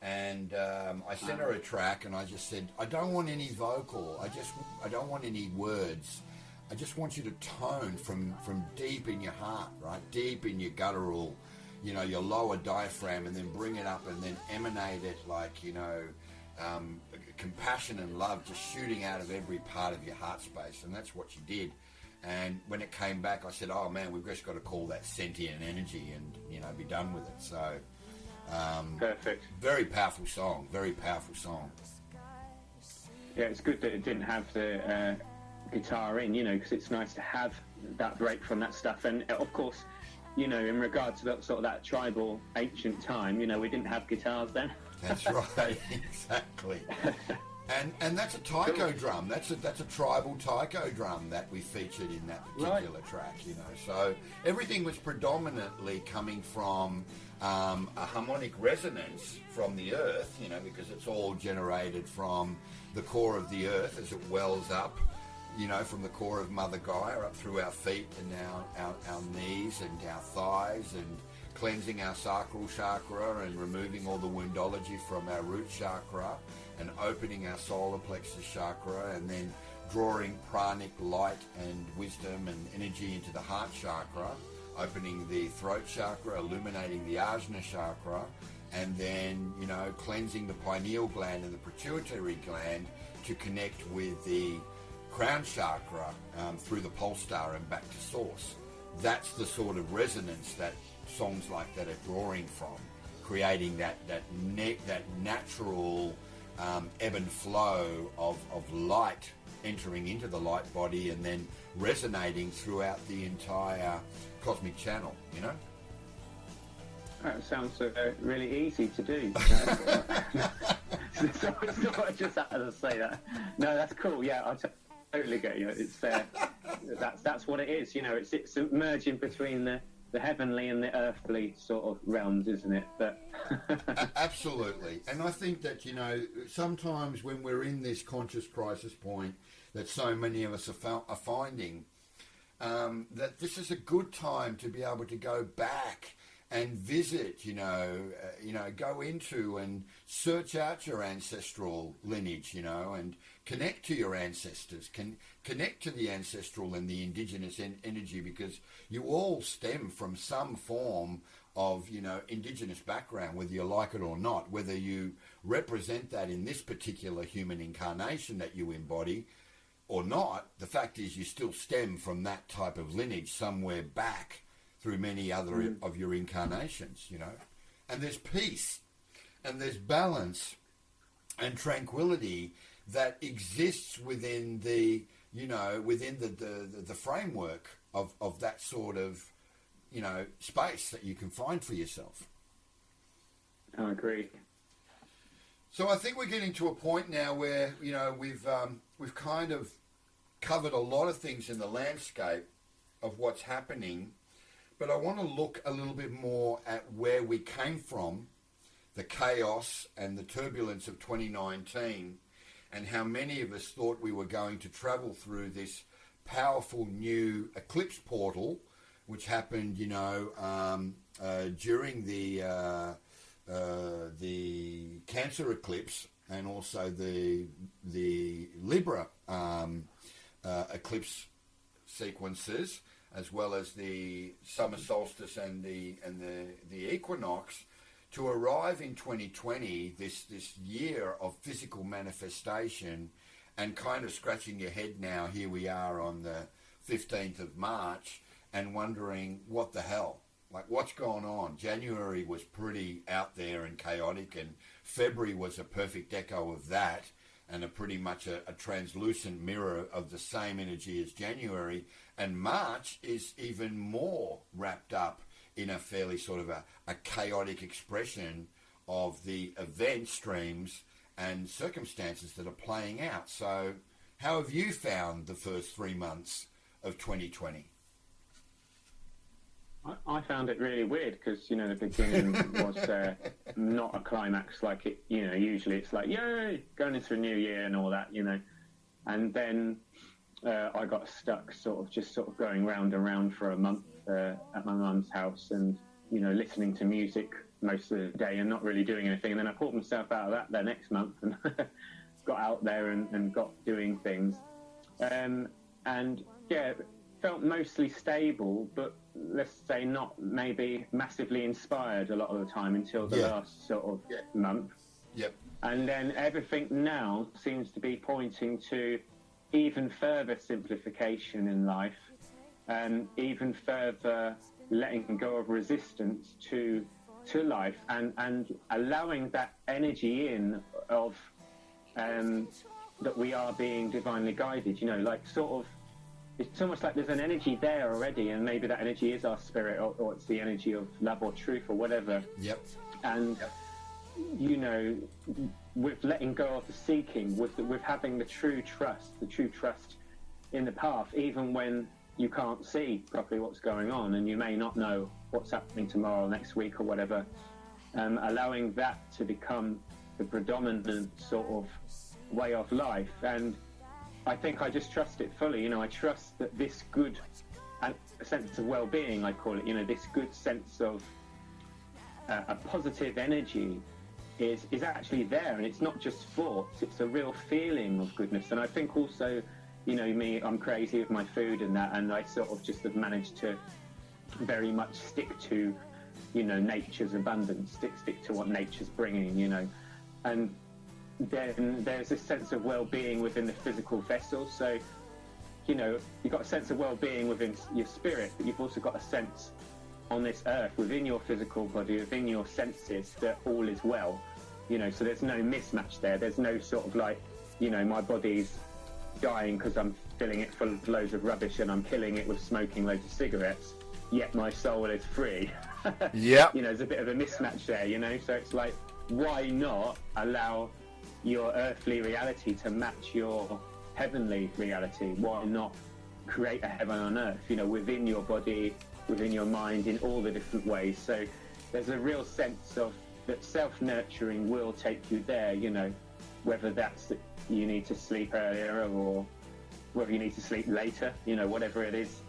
And I sent her a track, and I just said, I don't want any vocal. I don't want any words. I just want you to tone from deep in your heart, right? Deep in your guttural, you know, your lower diaphragm, and then bring it up and then emanate it like, you know, compassion and love just shooting out of every part of your heart space. And that's what she did. And when it came back, I said, oh man, we've just got to call that sentient energy and, you know, be done with it. So perfect. Very powerful song. Very powerful song. Yeah, it's good that it didn't have the guitar in, you know, because it's nice to have that break from that stuff. And of course, you know, in regard to that sort of that tribal ancient time, you know, we didn't have guitars then. That's right, exactly. And that's a taiko drum. That's a tribal taiko drum that we featured in that particular track. You know, so everything was predominantly coming from a harmonic resonance from the earth. You know, because it's all generated from the core of the earth as it wells up. You know, from the core of Mother Gaia up through our feet and our knees and our thighs, and cleansing our sacral chakra and removing all the woundology from our root chakra and opening our solar plexus chakra, and then drawing pranic light and wisdom and energy into the heart chakra, opening the throat chakra, illuminating the ajna chakra, and then, you know, cleansing the pineal gland and the pituitary gland to connect with the crown chakra through the pole star and back to source. That's the sort of resonance that songs like that are drawing from, creating that natural ebb and flow of light entering into the light body and then resonating throughout the entire cosmic channel, you know? That sounds really easy to do. So it's not just that to say that. No, that's cool. Yeah, I totally get you. It's that's what it is. You know, it's merging between the heavenly and the earthly sort of realms, isn't it? But absolutely. And I think that, you know, sometimes when we're in this conscious crisis point that so many of us are finding, that this is a good time to be able to go back and visit, go into and search out your ancestral lineage, you know, and connect to your ancestors, connect to the ancestral and the indigenous energy, because you all stem from some form of, you know, indigenous background, whether you like it or not, whether you represent that in this particular human incarnation that you embody or not. The fact is you still stem from that type of lineage somewhere back through many other of your incarnations, you know. And there's peace and there's balance and tranquility that exists within the, you know, within the framework of that sort of, you know, space that you can find for yourself. I agree. So I think we're getting to a point now where, you know, we've kind of covered a lot of things in the landscape of what's happening. But I want to look a little bit more at where we came from, the chaos and the turbulence of 2019, and how many of us thought we were going to travel through this powerful new eclipse portal, which happened, you know, during the Cancer eclipse and also the Libra eclipse sequences. as well as the summer solstice and the equinox, to arrive in 2020, this year of physical manifestation, and kind of scratching your head now, here we are on the 15th of March, and wondering what the hell, like what's going on. January was pretty out there and chaotic, and February was a perfect echo of that, and pretty much a translucent mirror of the same energy as January. And March is even more wrapped up in a fairly sort of a chaotic expression of the event streams and circumstances that are playing out. So how have you found the first 3 months of 2020? I found it really weird because, the beginning was not a climax like it, usually it's like, yay, going into a new year and all that, And then I got stuck sort of going round and round for a month at my mum's house and, listening to music most of the day and not really doing anything. And then I pulled myself out of that the next month and got out there and got doing things. And yeah, felt mostly stable, but let's say not maybe massively inspired a lot of the time until the last sort of month. Yep. And then everything now seems to be pointing to even further simplification in life, and even further letting go of resistance to life, and allowing that energy in of that we are being divinely guided, like sort of, it's almost like there's an energy there already, and maybe that energy is our spirit, or it's the energy of love or truth or whatever. Yep. And with letting go of the seeking, with having the true trust in the path, even when you can't see properly what's going on, and you may not know what's happening tomorrow, next week, or whatever, allowing that to become the predominant sort of way of life. And I think I just trust it fully. I trust that this good sense of well-being, I call it, this good sense of a positive energy is actually there, and it's not just thoughts, it's a real feeling of goodness. And I think also, me, I'm crazy with my food and that, and I sort of just have managed to very much stick to, nature's abundance, stick to what nature's bringing, and then there's this sense of well-being within the physical vessel. So, you've got a sense of well-being within your spirit, but you've also got a sense on this earth, within your physical body, within your senses, that all is well, so there's no mismatch there. There's no sort of like, my body's dying because I'm filling it full of loads of rubbish and I'm killing it with smoking loads of cigarettes, yet my soul is free. Yeah. There's a bit of a mismatch there, so it's like, why not allow your earthly reality to match your heavenly reality? Why not create a heaven on earth, within your body, within your mind, in all the different ways? So there's a real sense of that self-nurturing will take you there, whether that's that you need to sleep earlier or whether you need to sleep later, whatever it is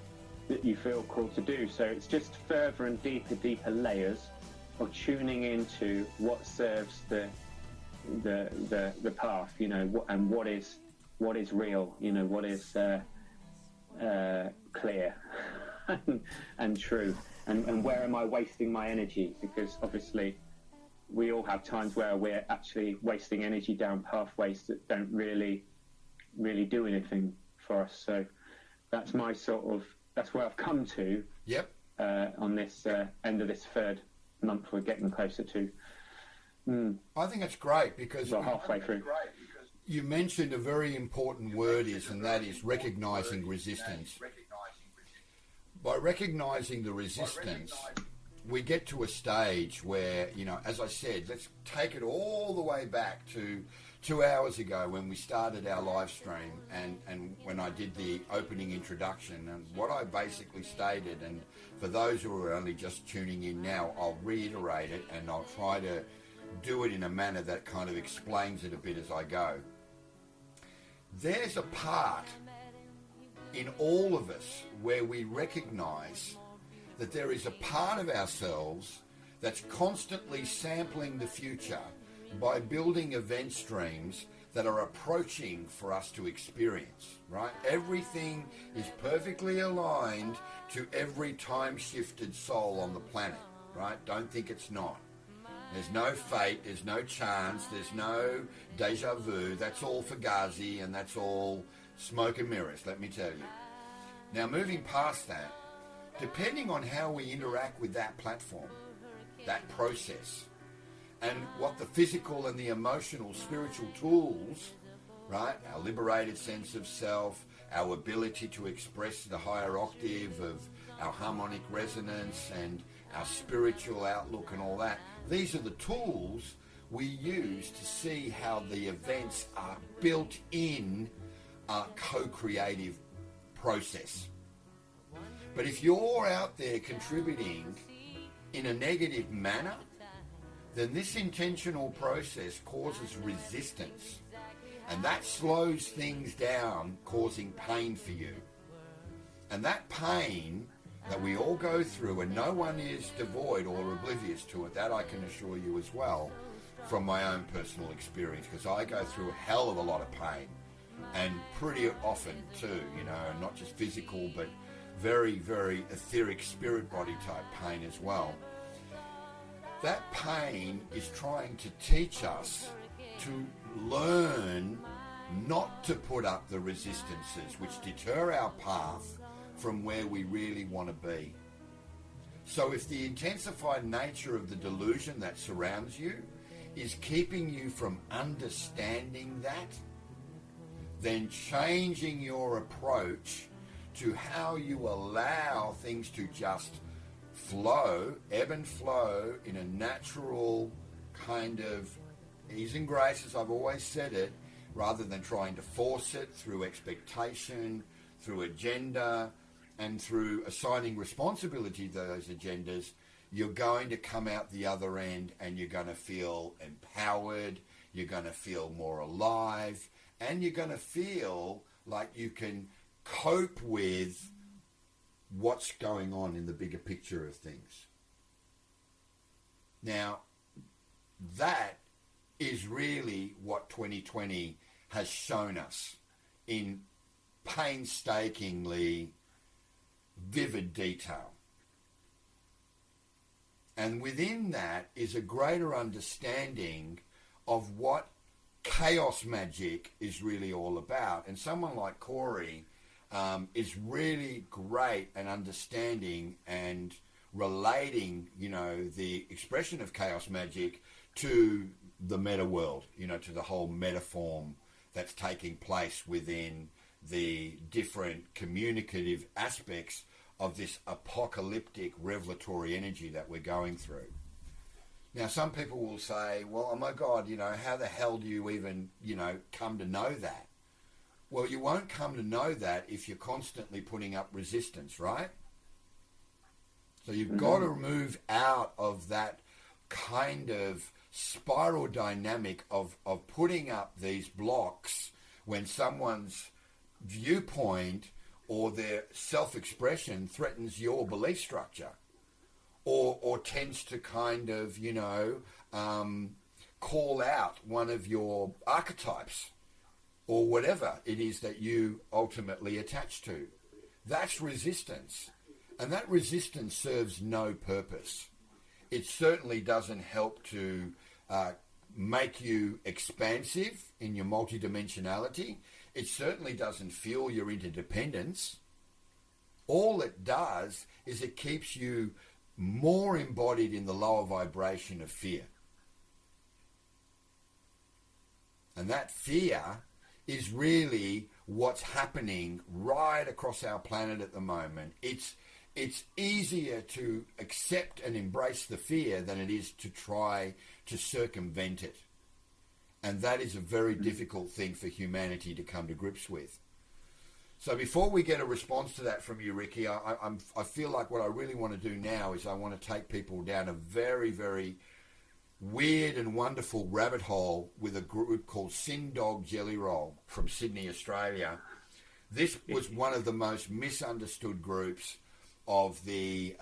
that you feel called to do. So it's just further and deeper layers of tuning into what serves the path, and what is real, what is clear and true, and where am I wasting my energy? Because obviously we all have times where we're actually wasting energy down pathways that don't really do anything for us. So that's my that's where I've come to. Yep. On this end of this third month we're getting closer to. I think it's great because halfway through. You mentioned a very important word and that is recognizing resistance. By recognizing the resistance, we get to a stage where, as I said, let's take it all the way back to 2 hours ago when we started our live stream, and when I did the opening introduction, and what I basically stated, and for those who are only just tuning in now, I'll reiterate it, and I'll try to do it in a manner that kind of explains it a bit as I go. There's a part in all of us where we recognize that there is a part of ourselves that's constantly sampling the future by building event streams that are approaching for us to experience, right? Everything is perfectly aligned to every time-shifted soul on the planet, right? Don't think it's not. There's no fate, there's no chance, there's no deja vu. That's all fugazi and that's all smoke and mirrors, let me tell you. Now, moving past that, depending on how we interact with that platform, that process, and what the physical and the emotional, spiritual tools, right, our liberated sense of self, our ability to express the higher octave of our harmonic resonance and our spiritual outlook and all that, these are the tools we use to see how the events are built in a co-creative process. But if you're out there contributing in a negative manner, then this intentional process causes resistance, and that slows things down, causing pain for you. And that pain that we all go through, and no one is devoid or oblivious to it, that I can assure you as well from my own personal experience, because I go through a hell of a lot of pain, and pretty often too, you know, not just physical but very, very etheric spirit body type pain as well. That pain is trying to teach us to learn not to put up the resistances which deter our path from where we really want to be. So if the intensified nature of the delusion that surrounds you is keeping you from understanding that, then changing your approach to how you allow things to just flow, ebb and flow in a natural kind of ease and grace, as I've always said it, rather than trying to force it through expectation, through agenda, and through assigning responsibility to those agendas, you're going to come out the other end and you're going to feel empowered, you're going to feel more alive, and you're going to feel like you can cope with what's going on in the bigger picture of things. Now, that is really what 2020 has shown us in painstakingly vivid detail. And within that is a greater understanding of what chaos magic is really all about. And someone like Corey is really great at understanding and relating, you know, the expression of chaos magic to the meta world, you know, to the whole metaform that's taking place within the different communicative aspects of this apocalyptic revelatory energy that we're going through. Now, some people will say, well, oh my God, you know, how the hell do you even, you know, come to know that? Well, you won't come to know that if you're constantly putting up resistance, right? So you've got to move out of that kind of spiral dynamic of putting up these blocks when someone's viewpoint or their self-expression threatens your belief structure or tends to kind of, you know, call out one of your archetypes or whatever it is that you ultimately attach to. That's resistance. And that resistance serves no purpose. It certainly doesn't help to make you expansive in your multidimensionality. It certainly doesn't fuel your interdependence. All it does is it keeps you more embodied in the lower vibration of fear. And that fear is really what's happening right across our planet at the moment. It's easier to accept and embrace the fear than it is to try to circumvent it. And that is a very difficult thing for humanity to come to grips with. So before we get a response to that from you, Riki, I feel like what I really want to do now is I want to take people down a very, very weird and wonderful rabbit hole with a group called Sin Dog Jelly Roll from Sydney, Australia. This was one of the most misunderstood groups of the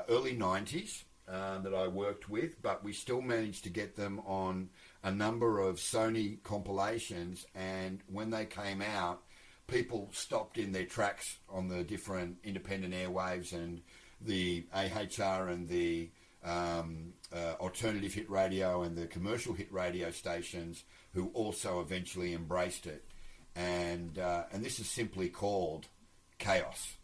early 90s, that I worked with, but we still managed to get them on a number of Sony compilations, and when they came out, people stopped in their tracks on the different independent airwaves and the AHR and the alternative hit radio and the commercial hit radio stations, who also eventually embraced it. And this is simply called Chaos.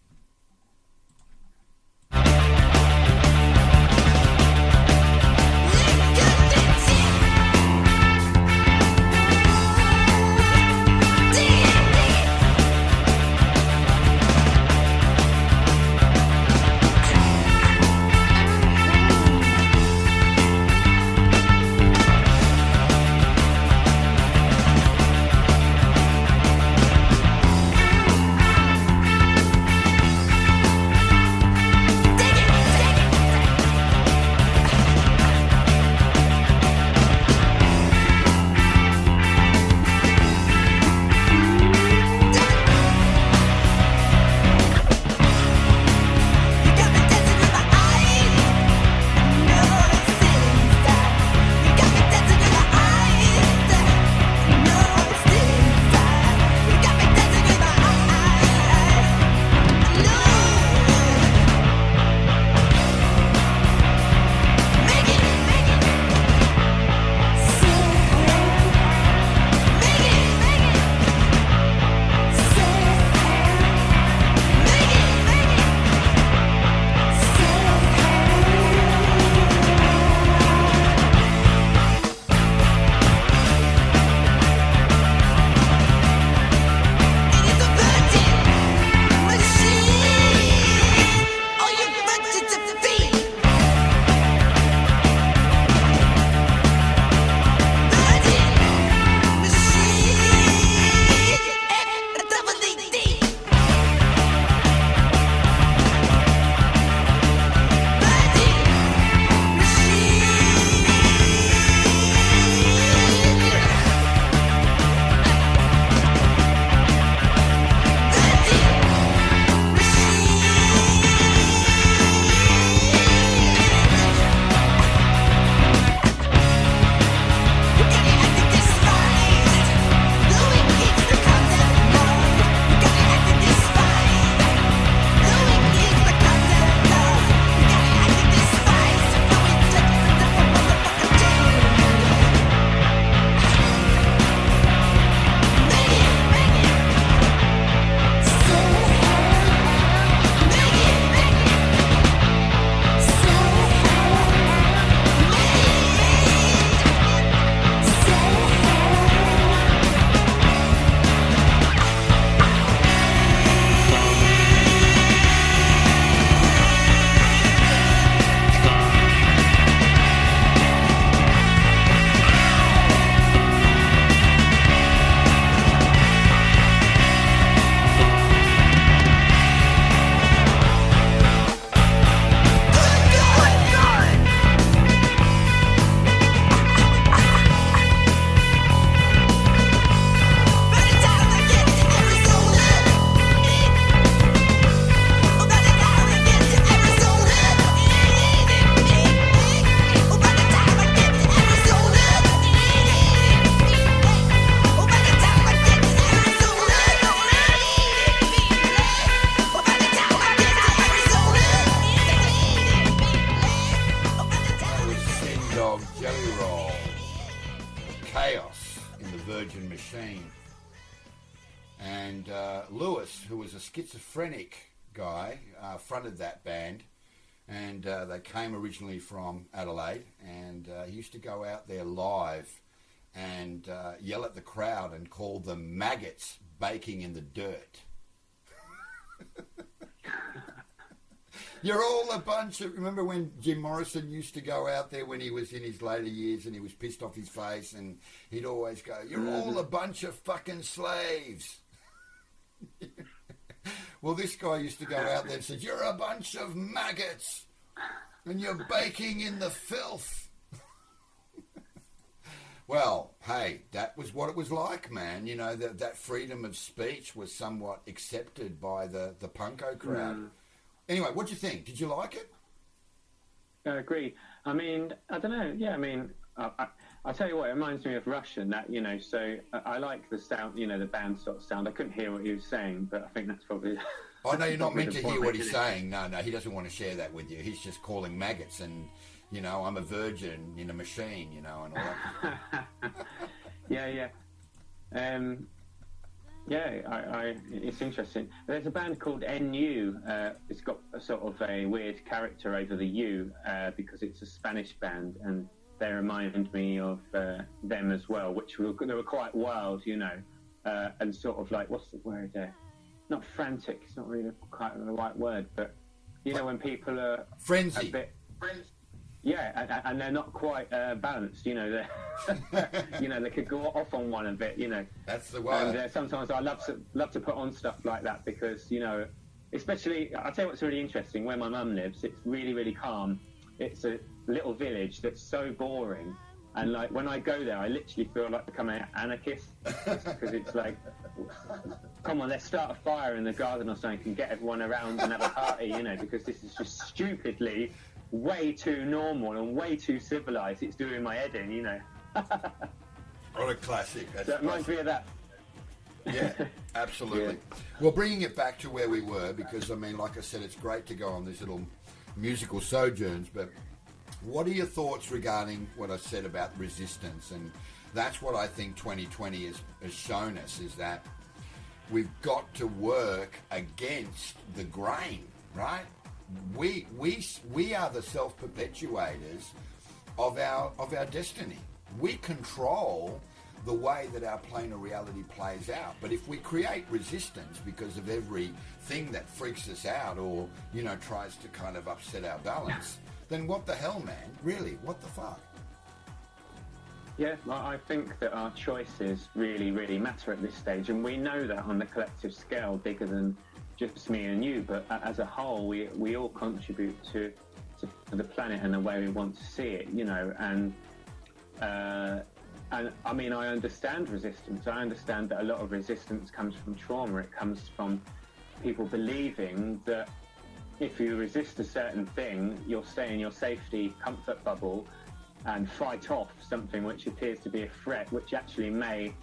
Lewis, who was a schizophrenic guy, fronted that band, and they came originally from Adelaide, and he used to go out there live and yell at the crowd and call them maggots baking in the dirt. You're all a bunch of... Remember when Jim Morrison used to go out there when he was in his later years and he was pissed off his face, and he'd always go, "You're all a bunch of fucking slaves." Well, this guy used to go out there and said, "You're a bunch of maggots and you're baking in the filth." Well, hey, that was what it was like, man. You know, that freedom of speech was somewhat accepted by the punko crowd. Anyway, what do you think? Did you like it? I agree. I mean, I don't know. Yeah, I mean, I'll tell you what, it reminds me of Russian, that, you know, so I like the sound, you know, the band sort of sound. I couldn't hear what he was saying, but I think that's probably... I know you're not meant to hear what he's saying. No, he doesn't want to share that with you. He's just calling maggots and, you know, I'm a virgin in a machine, you know, and all that. Yeah. It's interesting. There's a band called NU. It's got a sort of a weird character over the U because it's a Spanish band, and they remind me of them as well, they were quite wild, you know, and sort of like, what's the word there? Not frantic, it's not really quite the right word, but, you know, when people are... Frenzy. A bit... Yeah, and they're not quite balanced, you know. You know, they could go off on one a bit, you know. That's the word. And sometimes I love to put on stuff like that because, you know, especially, I'll tell you what's really interesting, where my mum lives, it's really, really calm. It's a little village that's so boring. And, like, when I go there, I literally feel like becoming an anarchist because it's like, come on, let's start a fire in the garden or something and get everyone around and have a party, you know, because this is just stupidly way too normal and way too civilized. It's doing my head in, you know. What a classic. So it reminds me of that. Yeah, absolutely. Yeah. Well, bringing it back to where we were, because, I mean, like I said, it's great to go on these little musical sojourns, but what are your thoughts regarding what I said about resistance? And that's what I think 2020 has shown us, is that we've got to work against the grain, right? We are the self-perpetuators of our destiny. We control the way that our plane of reality plays out. But if we create resistance because of everything that freaks us out or, you know, tries to kind of upset our balance, then what the hell, man? Really, what the fuck? Yeah, well, I think that our choices really, really matter at this stage, and we know that on the collective scale, bigger than just me and you, but as a whole, we all contribute to the planet and the way we want to see it, you know, and I mean, I understand resistance. I understand that a lot of resistance comes from trauma. It comes from people believing that if you resist a certain thing, you'll stay in your safety comfort bubble and fight off something which appears to be a threat, which actually may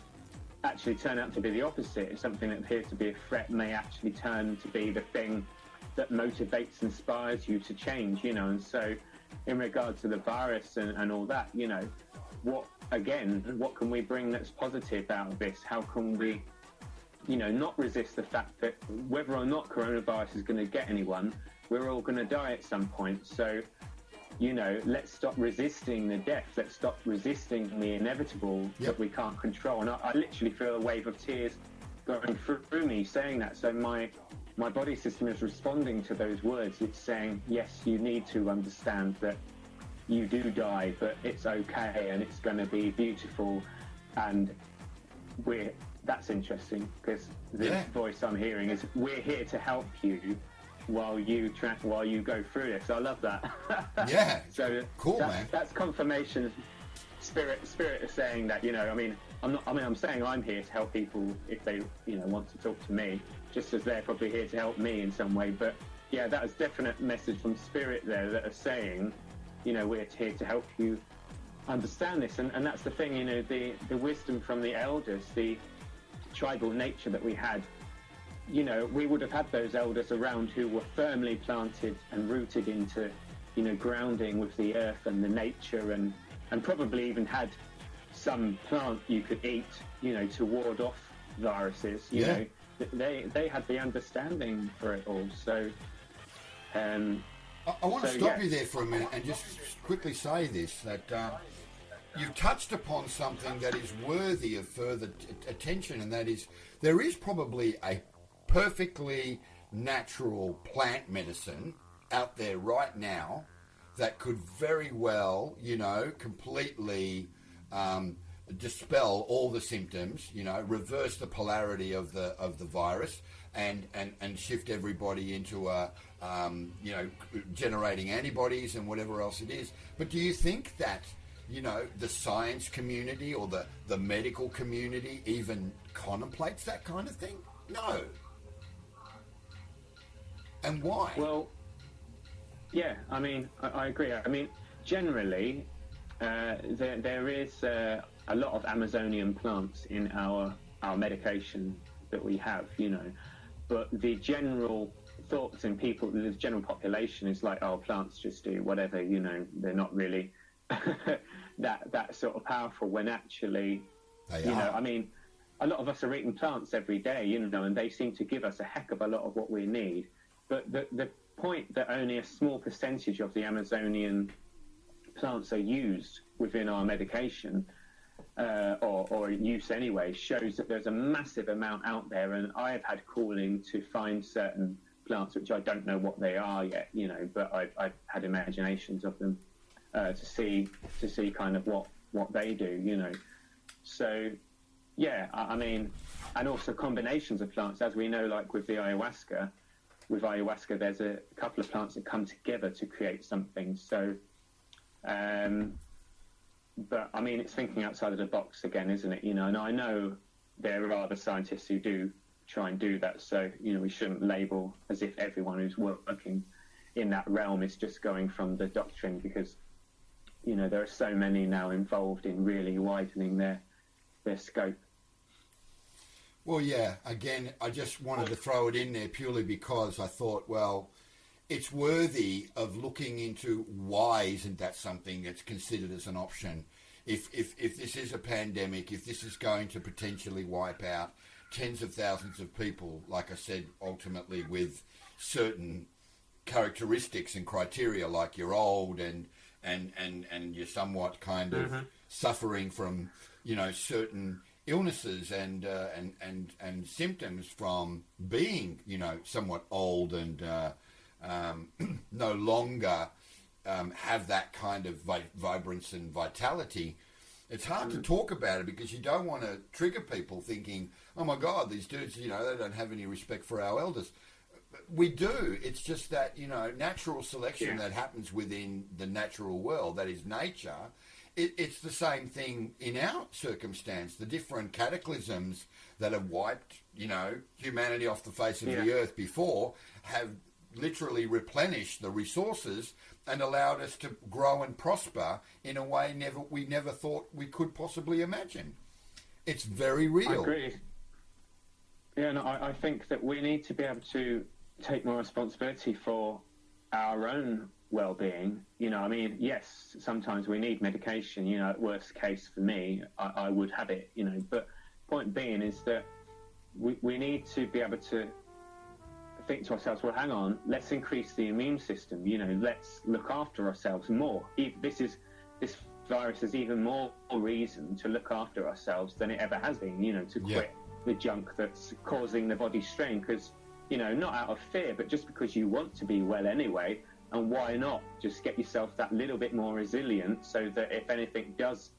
turn out to be the opposite. Something that appears to be a threat may actually turn to be the thing that motivates, inspires you to change, you know. And so in regard to the virus and all that, you know, what can we bring that's positive out of this? How can we, you know, not resist the fact that whether or not coronavirus is going to get anyone, we're all going to die at some point. So, you know, let's stop resisting the death. Let's stop resisting the inevitable that we can't control. And I literally feel a wave of tears going through me saying that. So my body system is responding to those words. It's saying, yes, you need to understand that you do die, but it's okay and it's going to be beautiful. And that's interesting, because the voice I'm hearing is, we're here to help you while you go through this. I love that. Yeah. So cool, man. That's confirmation. Spirit is saying that, you know, I'm saying I'm here to help people if they, you know, want to talk to me, just as they're probably here to help me in some way. But yeah, that was definite message from Spirit there that are saying, you know, we're here to help you understand this. And that's the thing, you know, the wisdom from the elders, the tribal nature that we had. You know, we would have had those elders around who were firmly planted and rooted into, you know, grounding with the earth and the nature, and probably even had some plant you could eat, you know, to ward off viruses. You know, they had the understanding for it all. So I want to stop you there for a minute and just quickly say this, that you've touched upon something that is worthy of further attention, and that is, there is probably a perfectly natural plant medicine out there right now that could very well, you know, completely dispel all the symptoms, you know, reverse the polarity of the virus, and shift everybody into a you know, generating antibodies and whatever else it is. But do you think that, you know, the science community or the medical community even contemplates that kind of thing? No. And why? Well, Yeah, I mean, I agree. I mean, generally, there is a lot of Amazonian plants in our medication that we have, you know, but the general thoughts in people, the general population is like, oh, plants just do whatever, you know, they're not really that sort of powerful, when actually, you know, I mean, a lot of us are eating plants every day, you know, and they seem to give us a heck of a lot of what we need. But the point that only a small percentage of the Amazonian plants are used within our medication, or use anyway, shows that there's a massive amount out there. And I have had calling to find certain plants, which I don't know what they are yet, you know, but I've had imaginations of them to see kind of what they do, you know. So yeah, I mean, and also combinations of plants, as we know, like with the ayahuasca. With ayahuasca, there's a couple of plants that come together to create something. So, but I mean, it's thinking outside of the box again, isn't it? You know, and I know there are other scientists who do try and do that. So, you know, we shouldn't label as if everyone who's working in that realm is just going from the doctrine, because, you know, there are so many now involved in really widening their scope. Well, yeah, again, I just wanted to throw it in there purely because I thought, well, it's worthy of looking into why isn't that something that's considered as an option. If this is a pandemic, if this is going to potentially wipe out tens of thousands of people, like I said, ultimately with certain characteristics and criteria, like you're old and you're somewhat kind of suffering from, you know, certain illnesses and symptoms from being, you know, somewhat old and no longer have that kind of vibrance and vitality. It's hard to talk about it because you don't want to trigger people thinking, oh my God, these dudes, you know, they don't have any respect for our elders. We do. It's just that, you know, natural selection that happens within the natural world, that is nature. It's the same thing in our circumstance. The different cataclysms that have wiped, you know, humanity off the face of the earth before have literally replenished the resources and allowed us to grow and prosper in a way we never thought we could possibly imagine. It's very real. I agree. Yeah, no, I think that we need to be able to take more responsibility for our own well-being. You know, I mean, yes, sometimes we need medication, you know, at worst case for me, I would have it, you know, but point being is that we need to be able to think to ourselves, well, hang on, let's increase the immune system, you know, let's look after ourselves more. This virus is even more reason to look after ourselves than it ever has been, you know, to quit the junk that's causing the body strain, because, you know, not out of fear, but just because you want to be well anyway. And why not just get yourself that little bit more resilient so that if anything does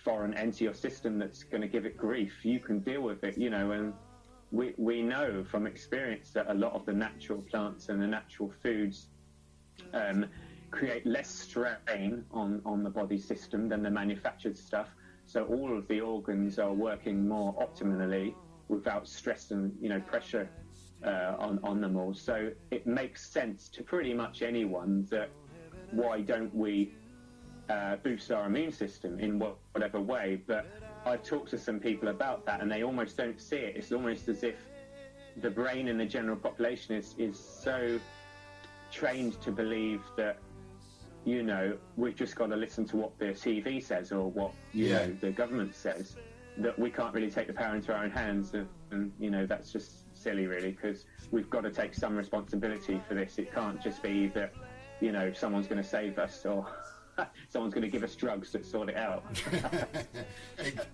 foreign enter your system that's going to give it grief, you can deal with it, you know. And we know from experience that a lot of the natural plants and the natural foods create less strain on the body system than the manufactured stuff. So all of the organs are working more optimally without stress and, you know, pressure on them all. So it makes sense to pretty much anyone that why don't we boost our immune system in whatever way. But I've talked to some people about that and they almost don't see it. It's almost as if the brain in the general population is so trained to believe that, you know, we've just got to listen to what the TV says or what, you know, the government says, that we can't really take the power into our own hands. And you know, that's just silly, really, because we've got to take some responsibility for this. It can't just be that, you know, someone's going to save us or someone's going to give us drugs that sort it out.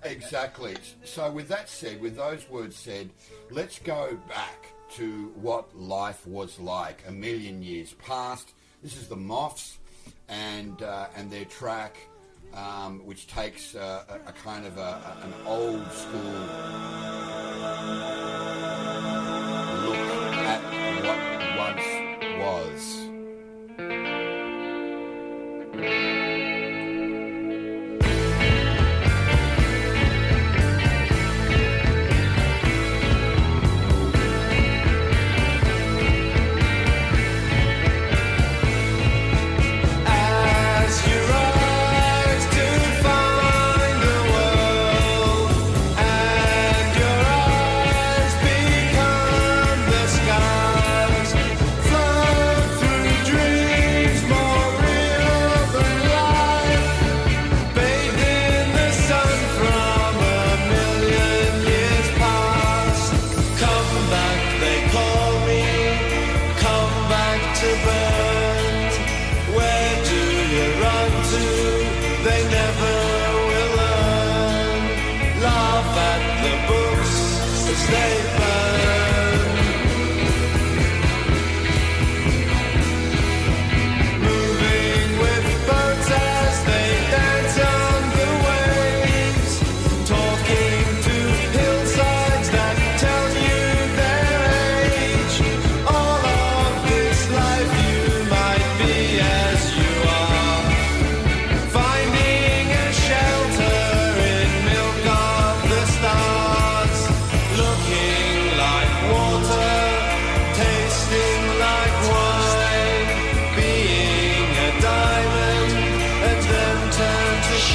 Exactly. So with that said, with those words said, let's go back to what life was like a million years past. This is the Moths and their track, which takes a kind of an old school look at what once was.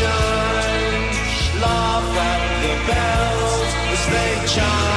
shine. Laugh at the bells as they chime.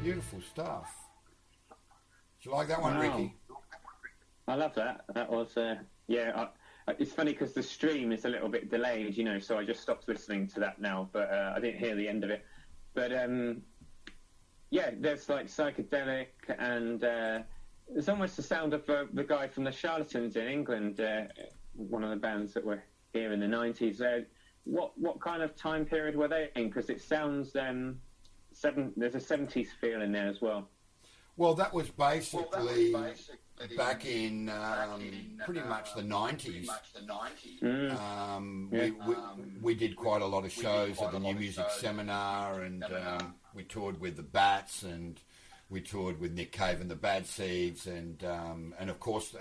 Beautiful stuff. Do you like that one, Riki? I love that. That was, it's funny because the stream is a little bit delayed, so I just stopped listening to that now, but I didn't hear the end of it. But, there's like psychedelic and there's almost the sound of the guy from the Charlatans in England, one of the bands that were here in the 90s. What kind of time period were they in? Because it sounds... there's a 70s feel in there as well. Well, that was basically back in pretty much the 90s. We did quite a lot of shows at the New Music Seminar, and we toured with the Bats, and we toured with Nick Cave and the Bad Seeds, and of course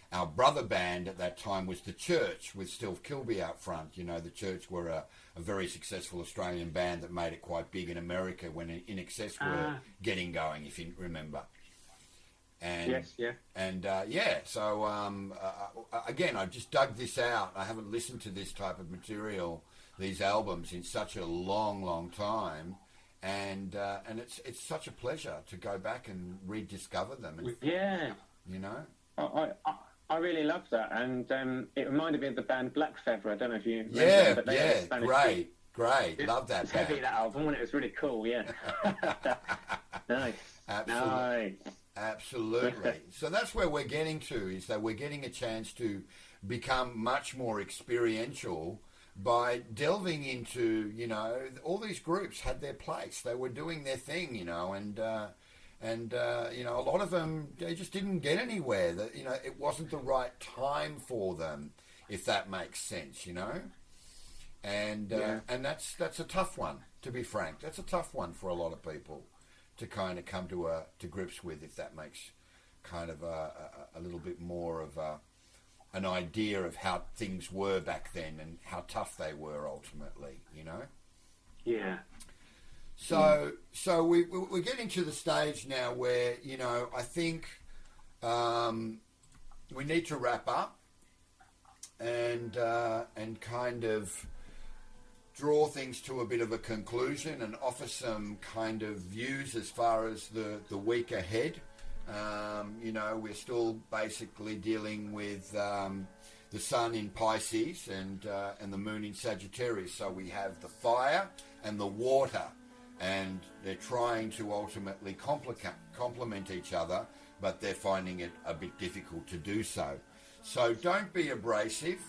our brother band at that time was The Church, with Steve Kilby out front. The Church were a very successful Australian band that made it quite big in America when INXS were getting going, if you remember. And, yes, yeah. And, so, again, I just dug this out. I haven't listened to this type of material, these albums, in such a long, long time. And it's such a pleasure to go back and rediscover them. And, yeah. I really loved that, and it reminded me of the band Black Feather. I don't know if you remember them, great. Love that it's band. Heavy, that album, and it was really cool, yeah. Nice. Absolutely. So that's where we're getting to, is that we're getting a chance to become much more experiential by delving into, all these groups had their place. They were doing their thing, and a lot of them, they just didn't get anywhere. That it wasn't the right time for them, if that makes sense, And and that's a tough one, to be frank. That's a tough one for a lot of people to kind of come to grips with, if that makes kind of a little bit more of an idea of how things were back then and how tough they were ultimately, Yeah. So we're getting to the stage now where, I think we need to wrap up and kind of draw things to a bit of a conclusion and offer some kind of views as far as the week ahead. We're still basically dealing with the sun in Pisces and the moon in Sagittarius. So we have the fire and the water, and they're trying to ultimately complement each other, but they're finding it a bit difficult to do so. So don't be abrasive.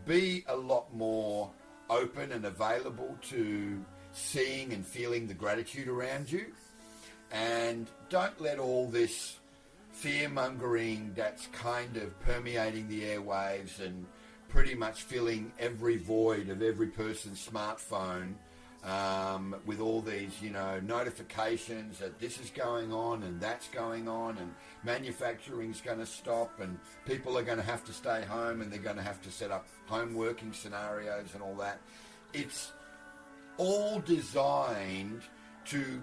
Be a lot more open and available to seeing and feeling the gratitude around you. And don't let all this fear-mongering that's kind of permeating the airwaves and pretty much filling every void of every person's smartphone with all these, notifications that this is going on and that's going on and manufacturing's going to stop and people are going to have to stay home and they're going to have to set up home working scenarios and all that. It's all designed to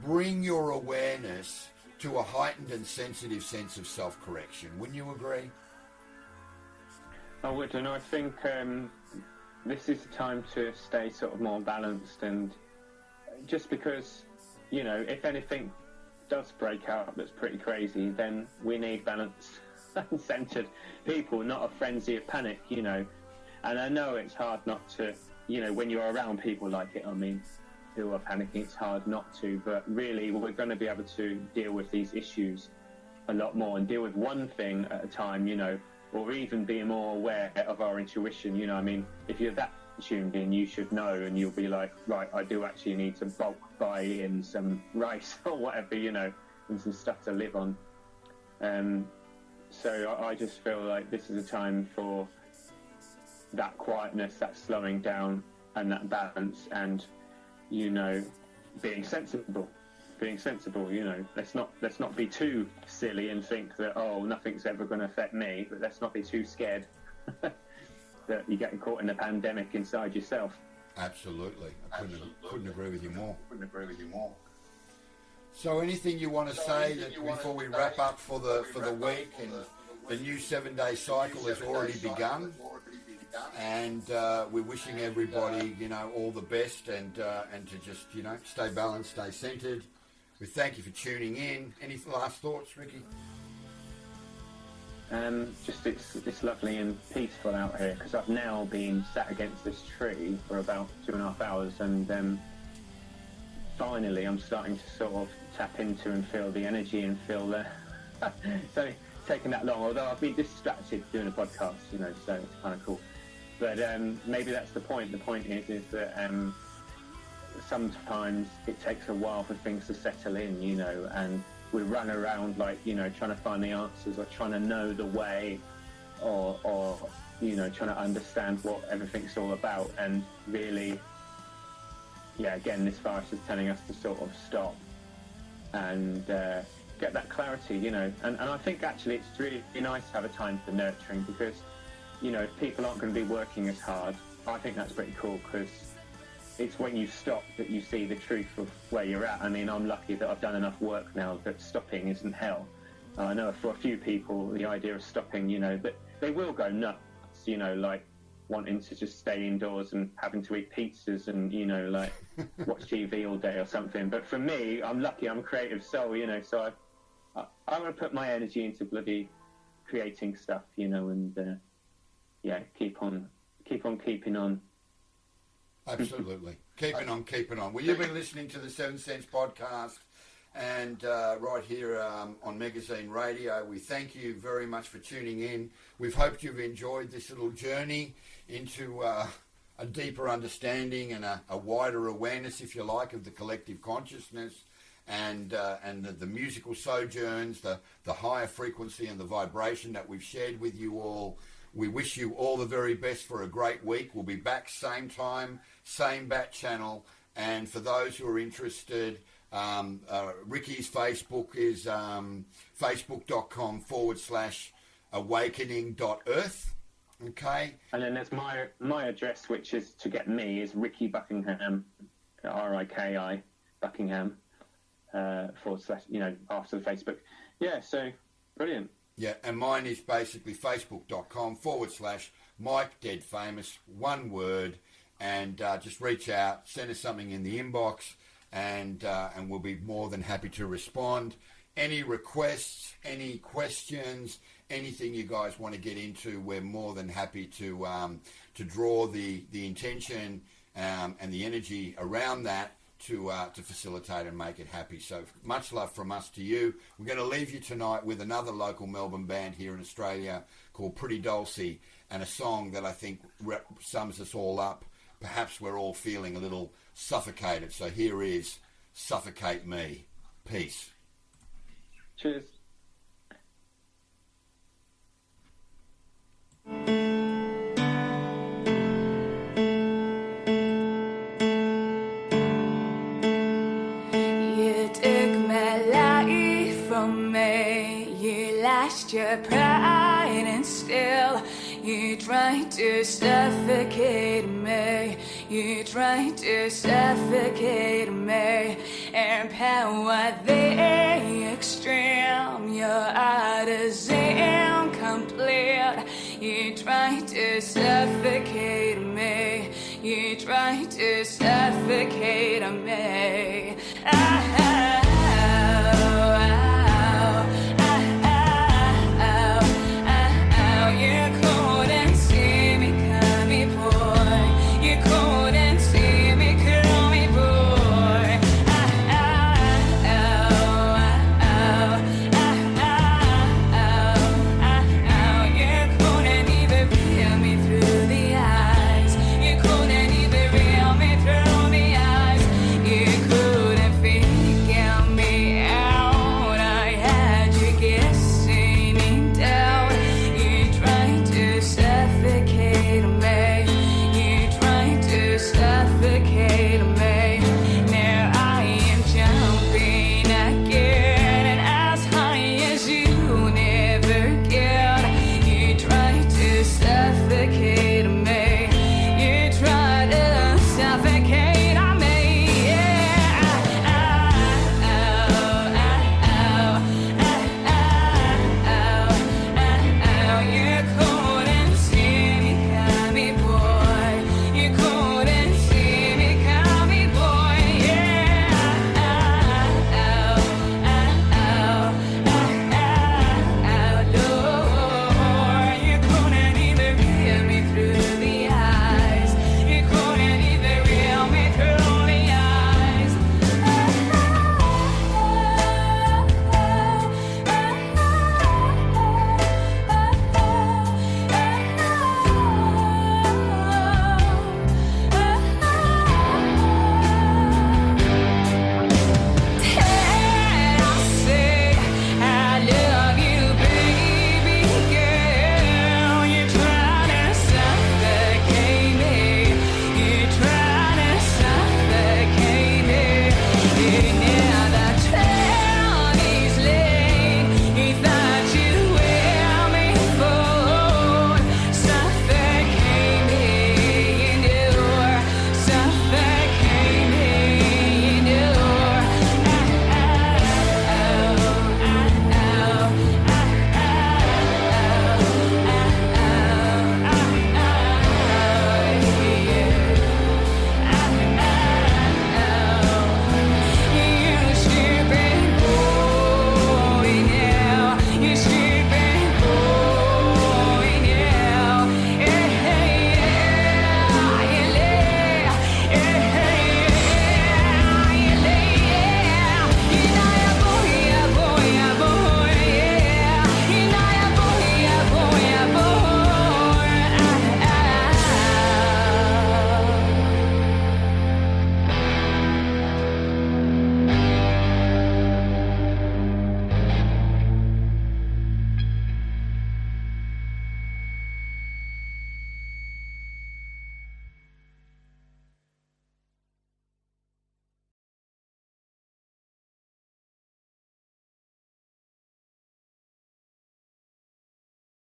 bring your awareness to a heightened and sensitive sense of self-correction. Wouldn't you agree? I would, and I think this is the time to stay sort of more balanced, and just because, if anything does break out that's pretty crazy, then we need balanced and centered people, not a frenzy of panic, and I know it's hard not to, when you're around people like it, who are panicking, it's hard not to, but really we're going to be able to deal with these issues a lot more and deal with one thing at a time, or even be more aware of our intuition, if you're that tuned in, you should know, and you'll be like, right, I do actually need to bulk buy in some rice or whatever, and some stuff to live on. So I just feel like this is a time for that quietness, that slowing down and that balance, and being sensible. Let's not be too silly and think that, nothing's ever going to affect me, but let's not be too scared that you're getting caught in a pandemic inside yourself. Absolutely. I couldn't agree with you more. So anything you want to say before we wrap up for the week? And the new 7-day cycle has already begun. And we're wishing everybody, all the best, and to just, stay balanced, stay centered. We thank you for tuning in. Any last thoughts, Ricky? Just it's lovely and peaceful out here, because I've now been sat against this tree for about 2.5 hours, and finally I'm starting to sort of tap into and feel the energy and feel the... So it's taken that long, although I've been distracted doing a podcast, so it's kind of cool. But maybe that's the point. The point is that sometimes it takes a while for things to settle in, and we run around like, trying to find the answers, or trying to know the way, or trying to understand what everything's all about. And really, again, this virus is telling us to sort of stop and get that clarity, and I think actually it's really nice to have a time for nurturing, because if people aren't going to be working as hard, I think that's pretty cool, because it's when you stop that you see the truth of where you're at. I'm lucky that I've done enough work now that stopping isn't hell. I know for a few people, the idea of stopping, that they will go nuts, like wanting to just stay indoors and having to eat pizzas and, like watch TV all day or something. But for me, I'm lucky, I'm a creative soul, so I'm going to put my energy into bloody creating stuff, and... keep on keeping on. Absolutely. Keeping on. Well, you've been listening to the 7 Cents podcast, and right here on Magazine Radio. We thank you very much for tuning in. We've hoped you've enjoyed this little journey into a deeper understanding and a wider awareness, if you like, of the collective consciousness and the musical sojourns, the higher frequency and the vibration that we've shared with you all. We wish you all the very best for a great week. We'll be back same time, same bat channel. And for those who are interested, Ricky's Facebook is facebook.com/awakening.earth. Okay. And then there's my address, which is to get me, is Riki Buckingham, RIKI Buckingham, / after the Facebook. Yeah, so brilliant. Yeah, and mine is basically facebook.com/Mike Dead Famous, one word, and just reach out, send us something in the inbox, and we'll be more than happy to respond. Any requests, any questions, anything you guys want to get into, we're more than happy to draw the intention and the energy around that to facilitate and make it happy. So much love from us to you. We're going to leave you tonight with another local Melbourne band here in Australia called Pretty Dulcie, and a song that I think sums us all up. Perhaps we're all feeling a little suffocated. So here is Suffocate Me. Peace. Cheers. You took my life from me. You lost your pride and still you tried to suffocate me. You tried to suffocate me. And power the extreme. Your art is incomplete. You tried to suffocate me. You tried to suffocate me.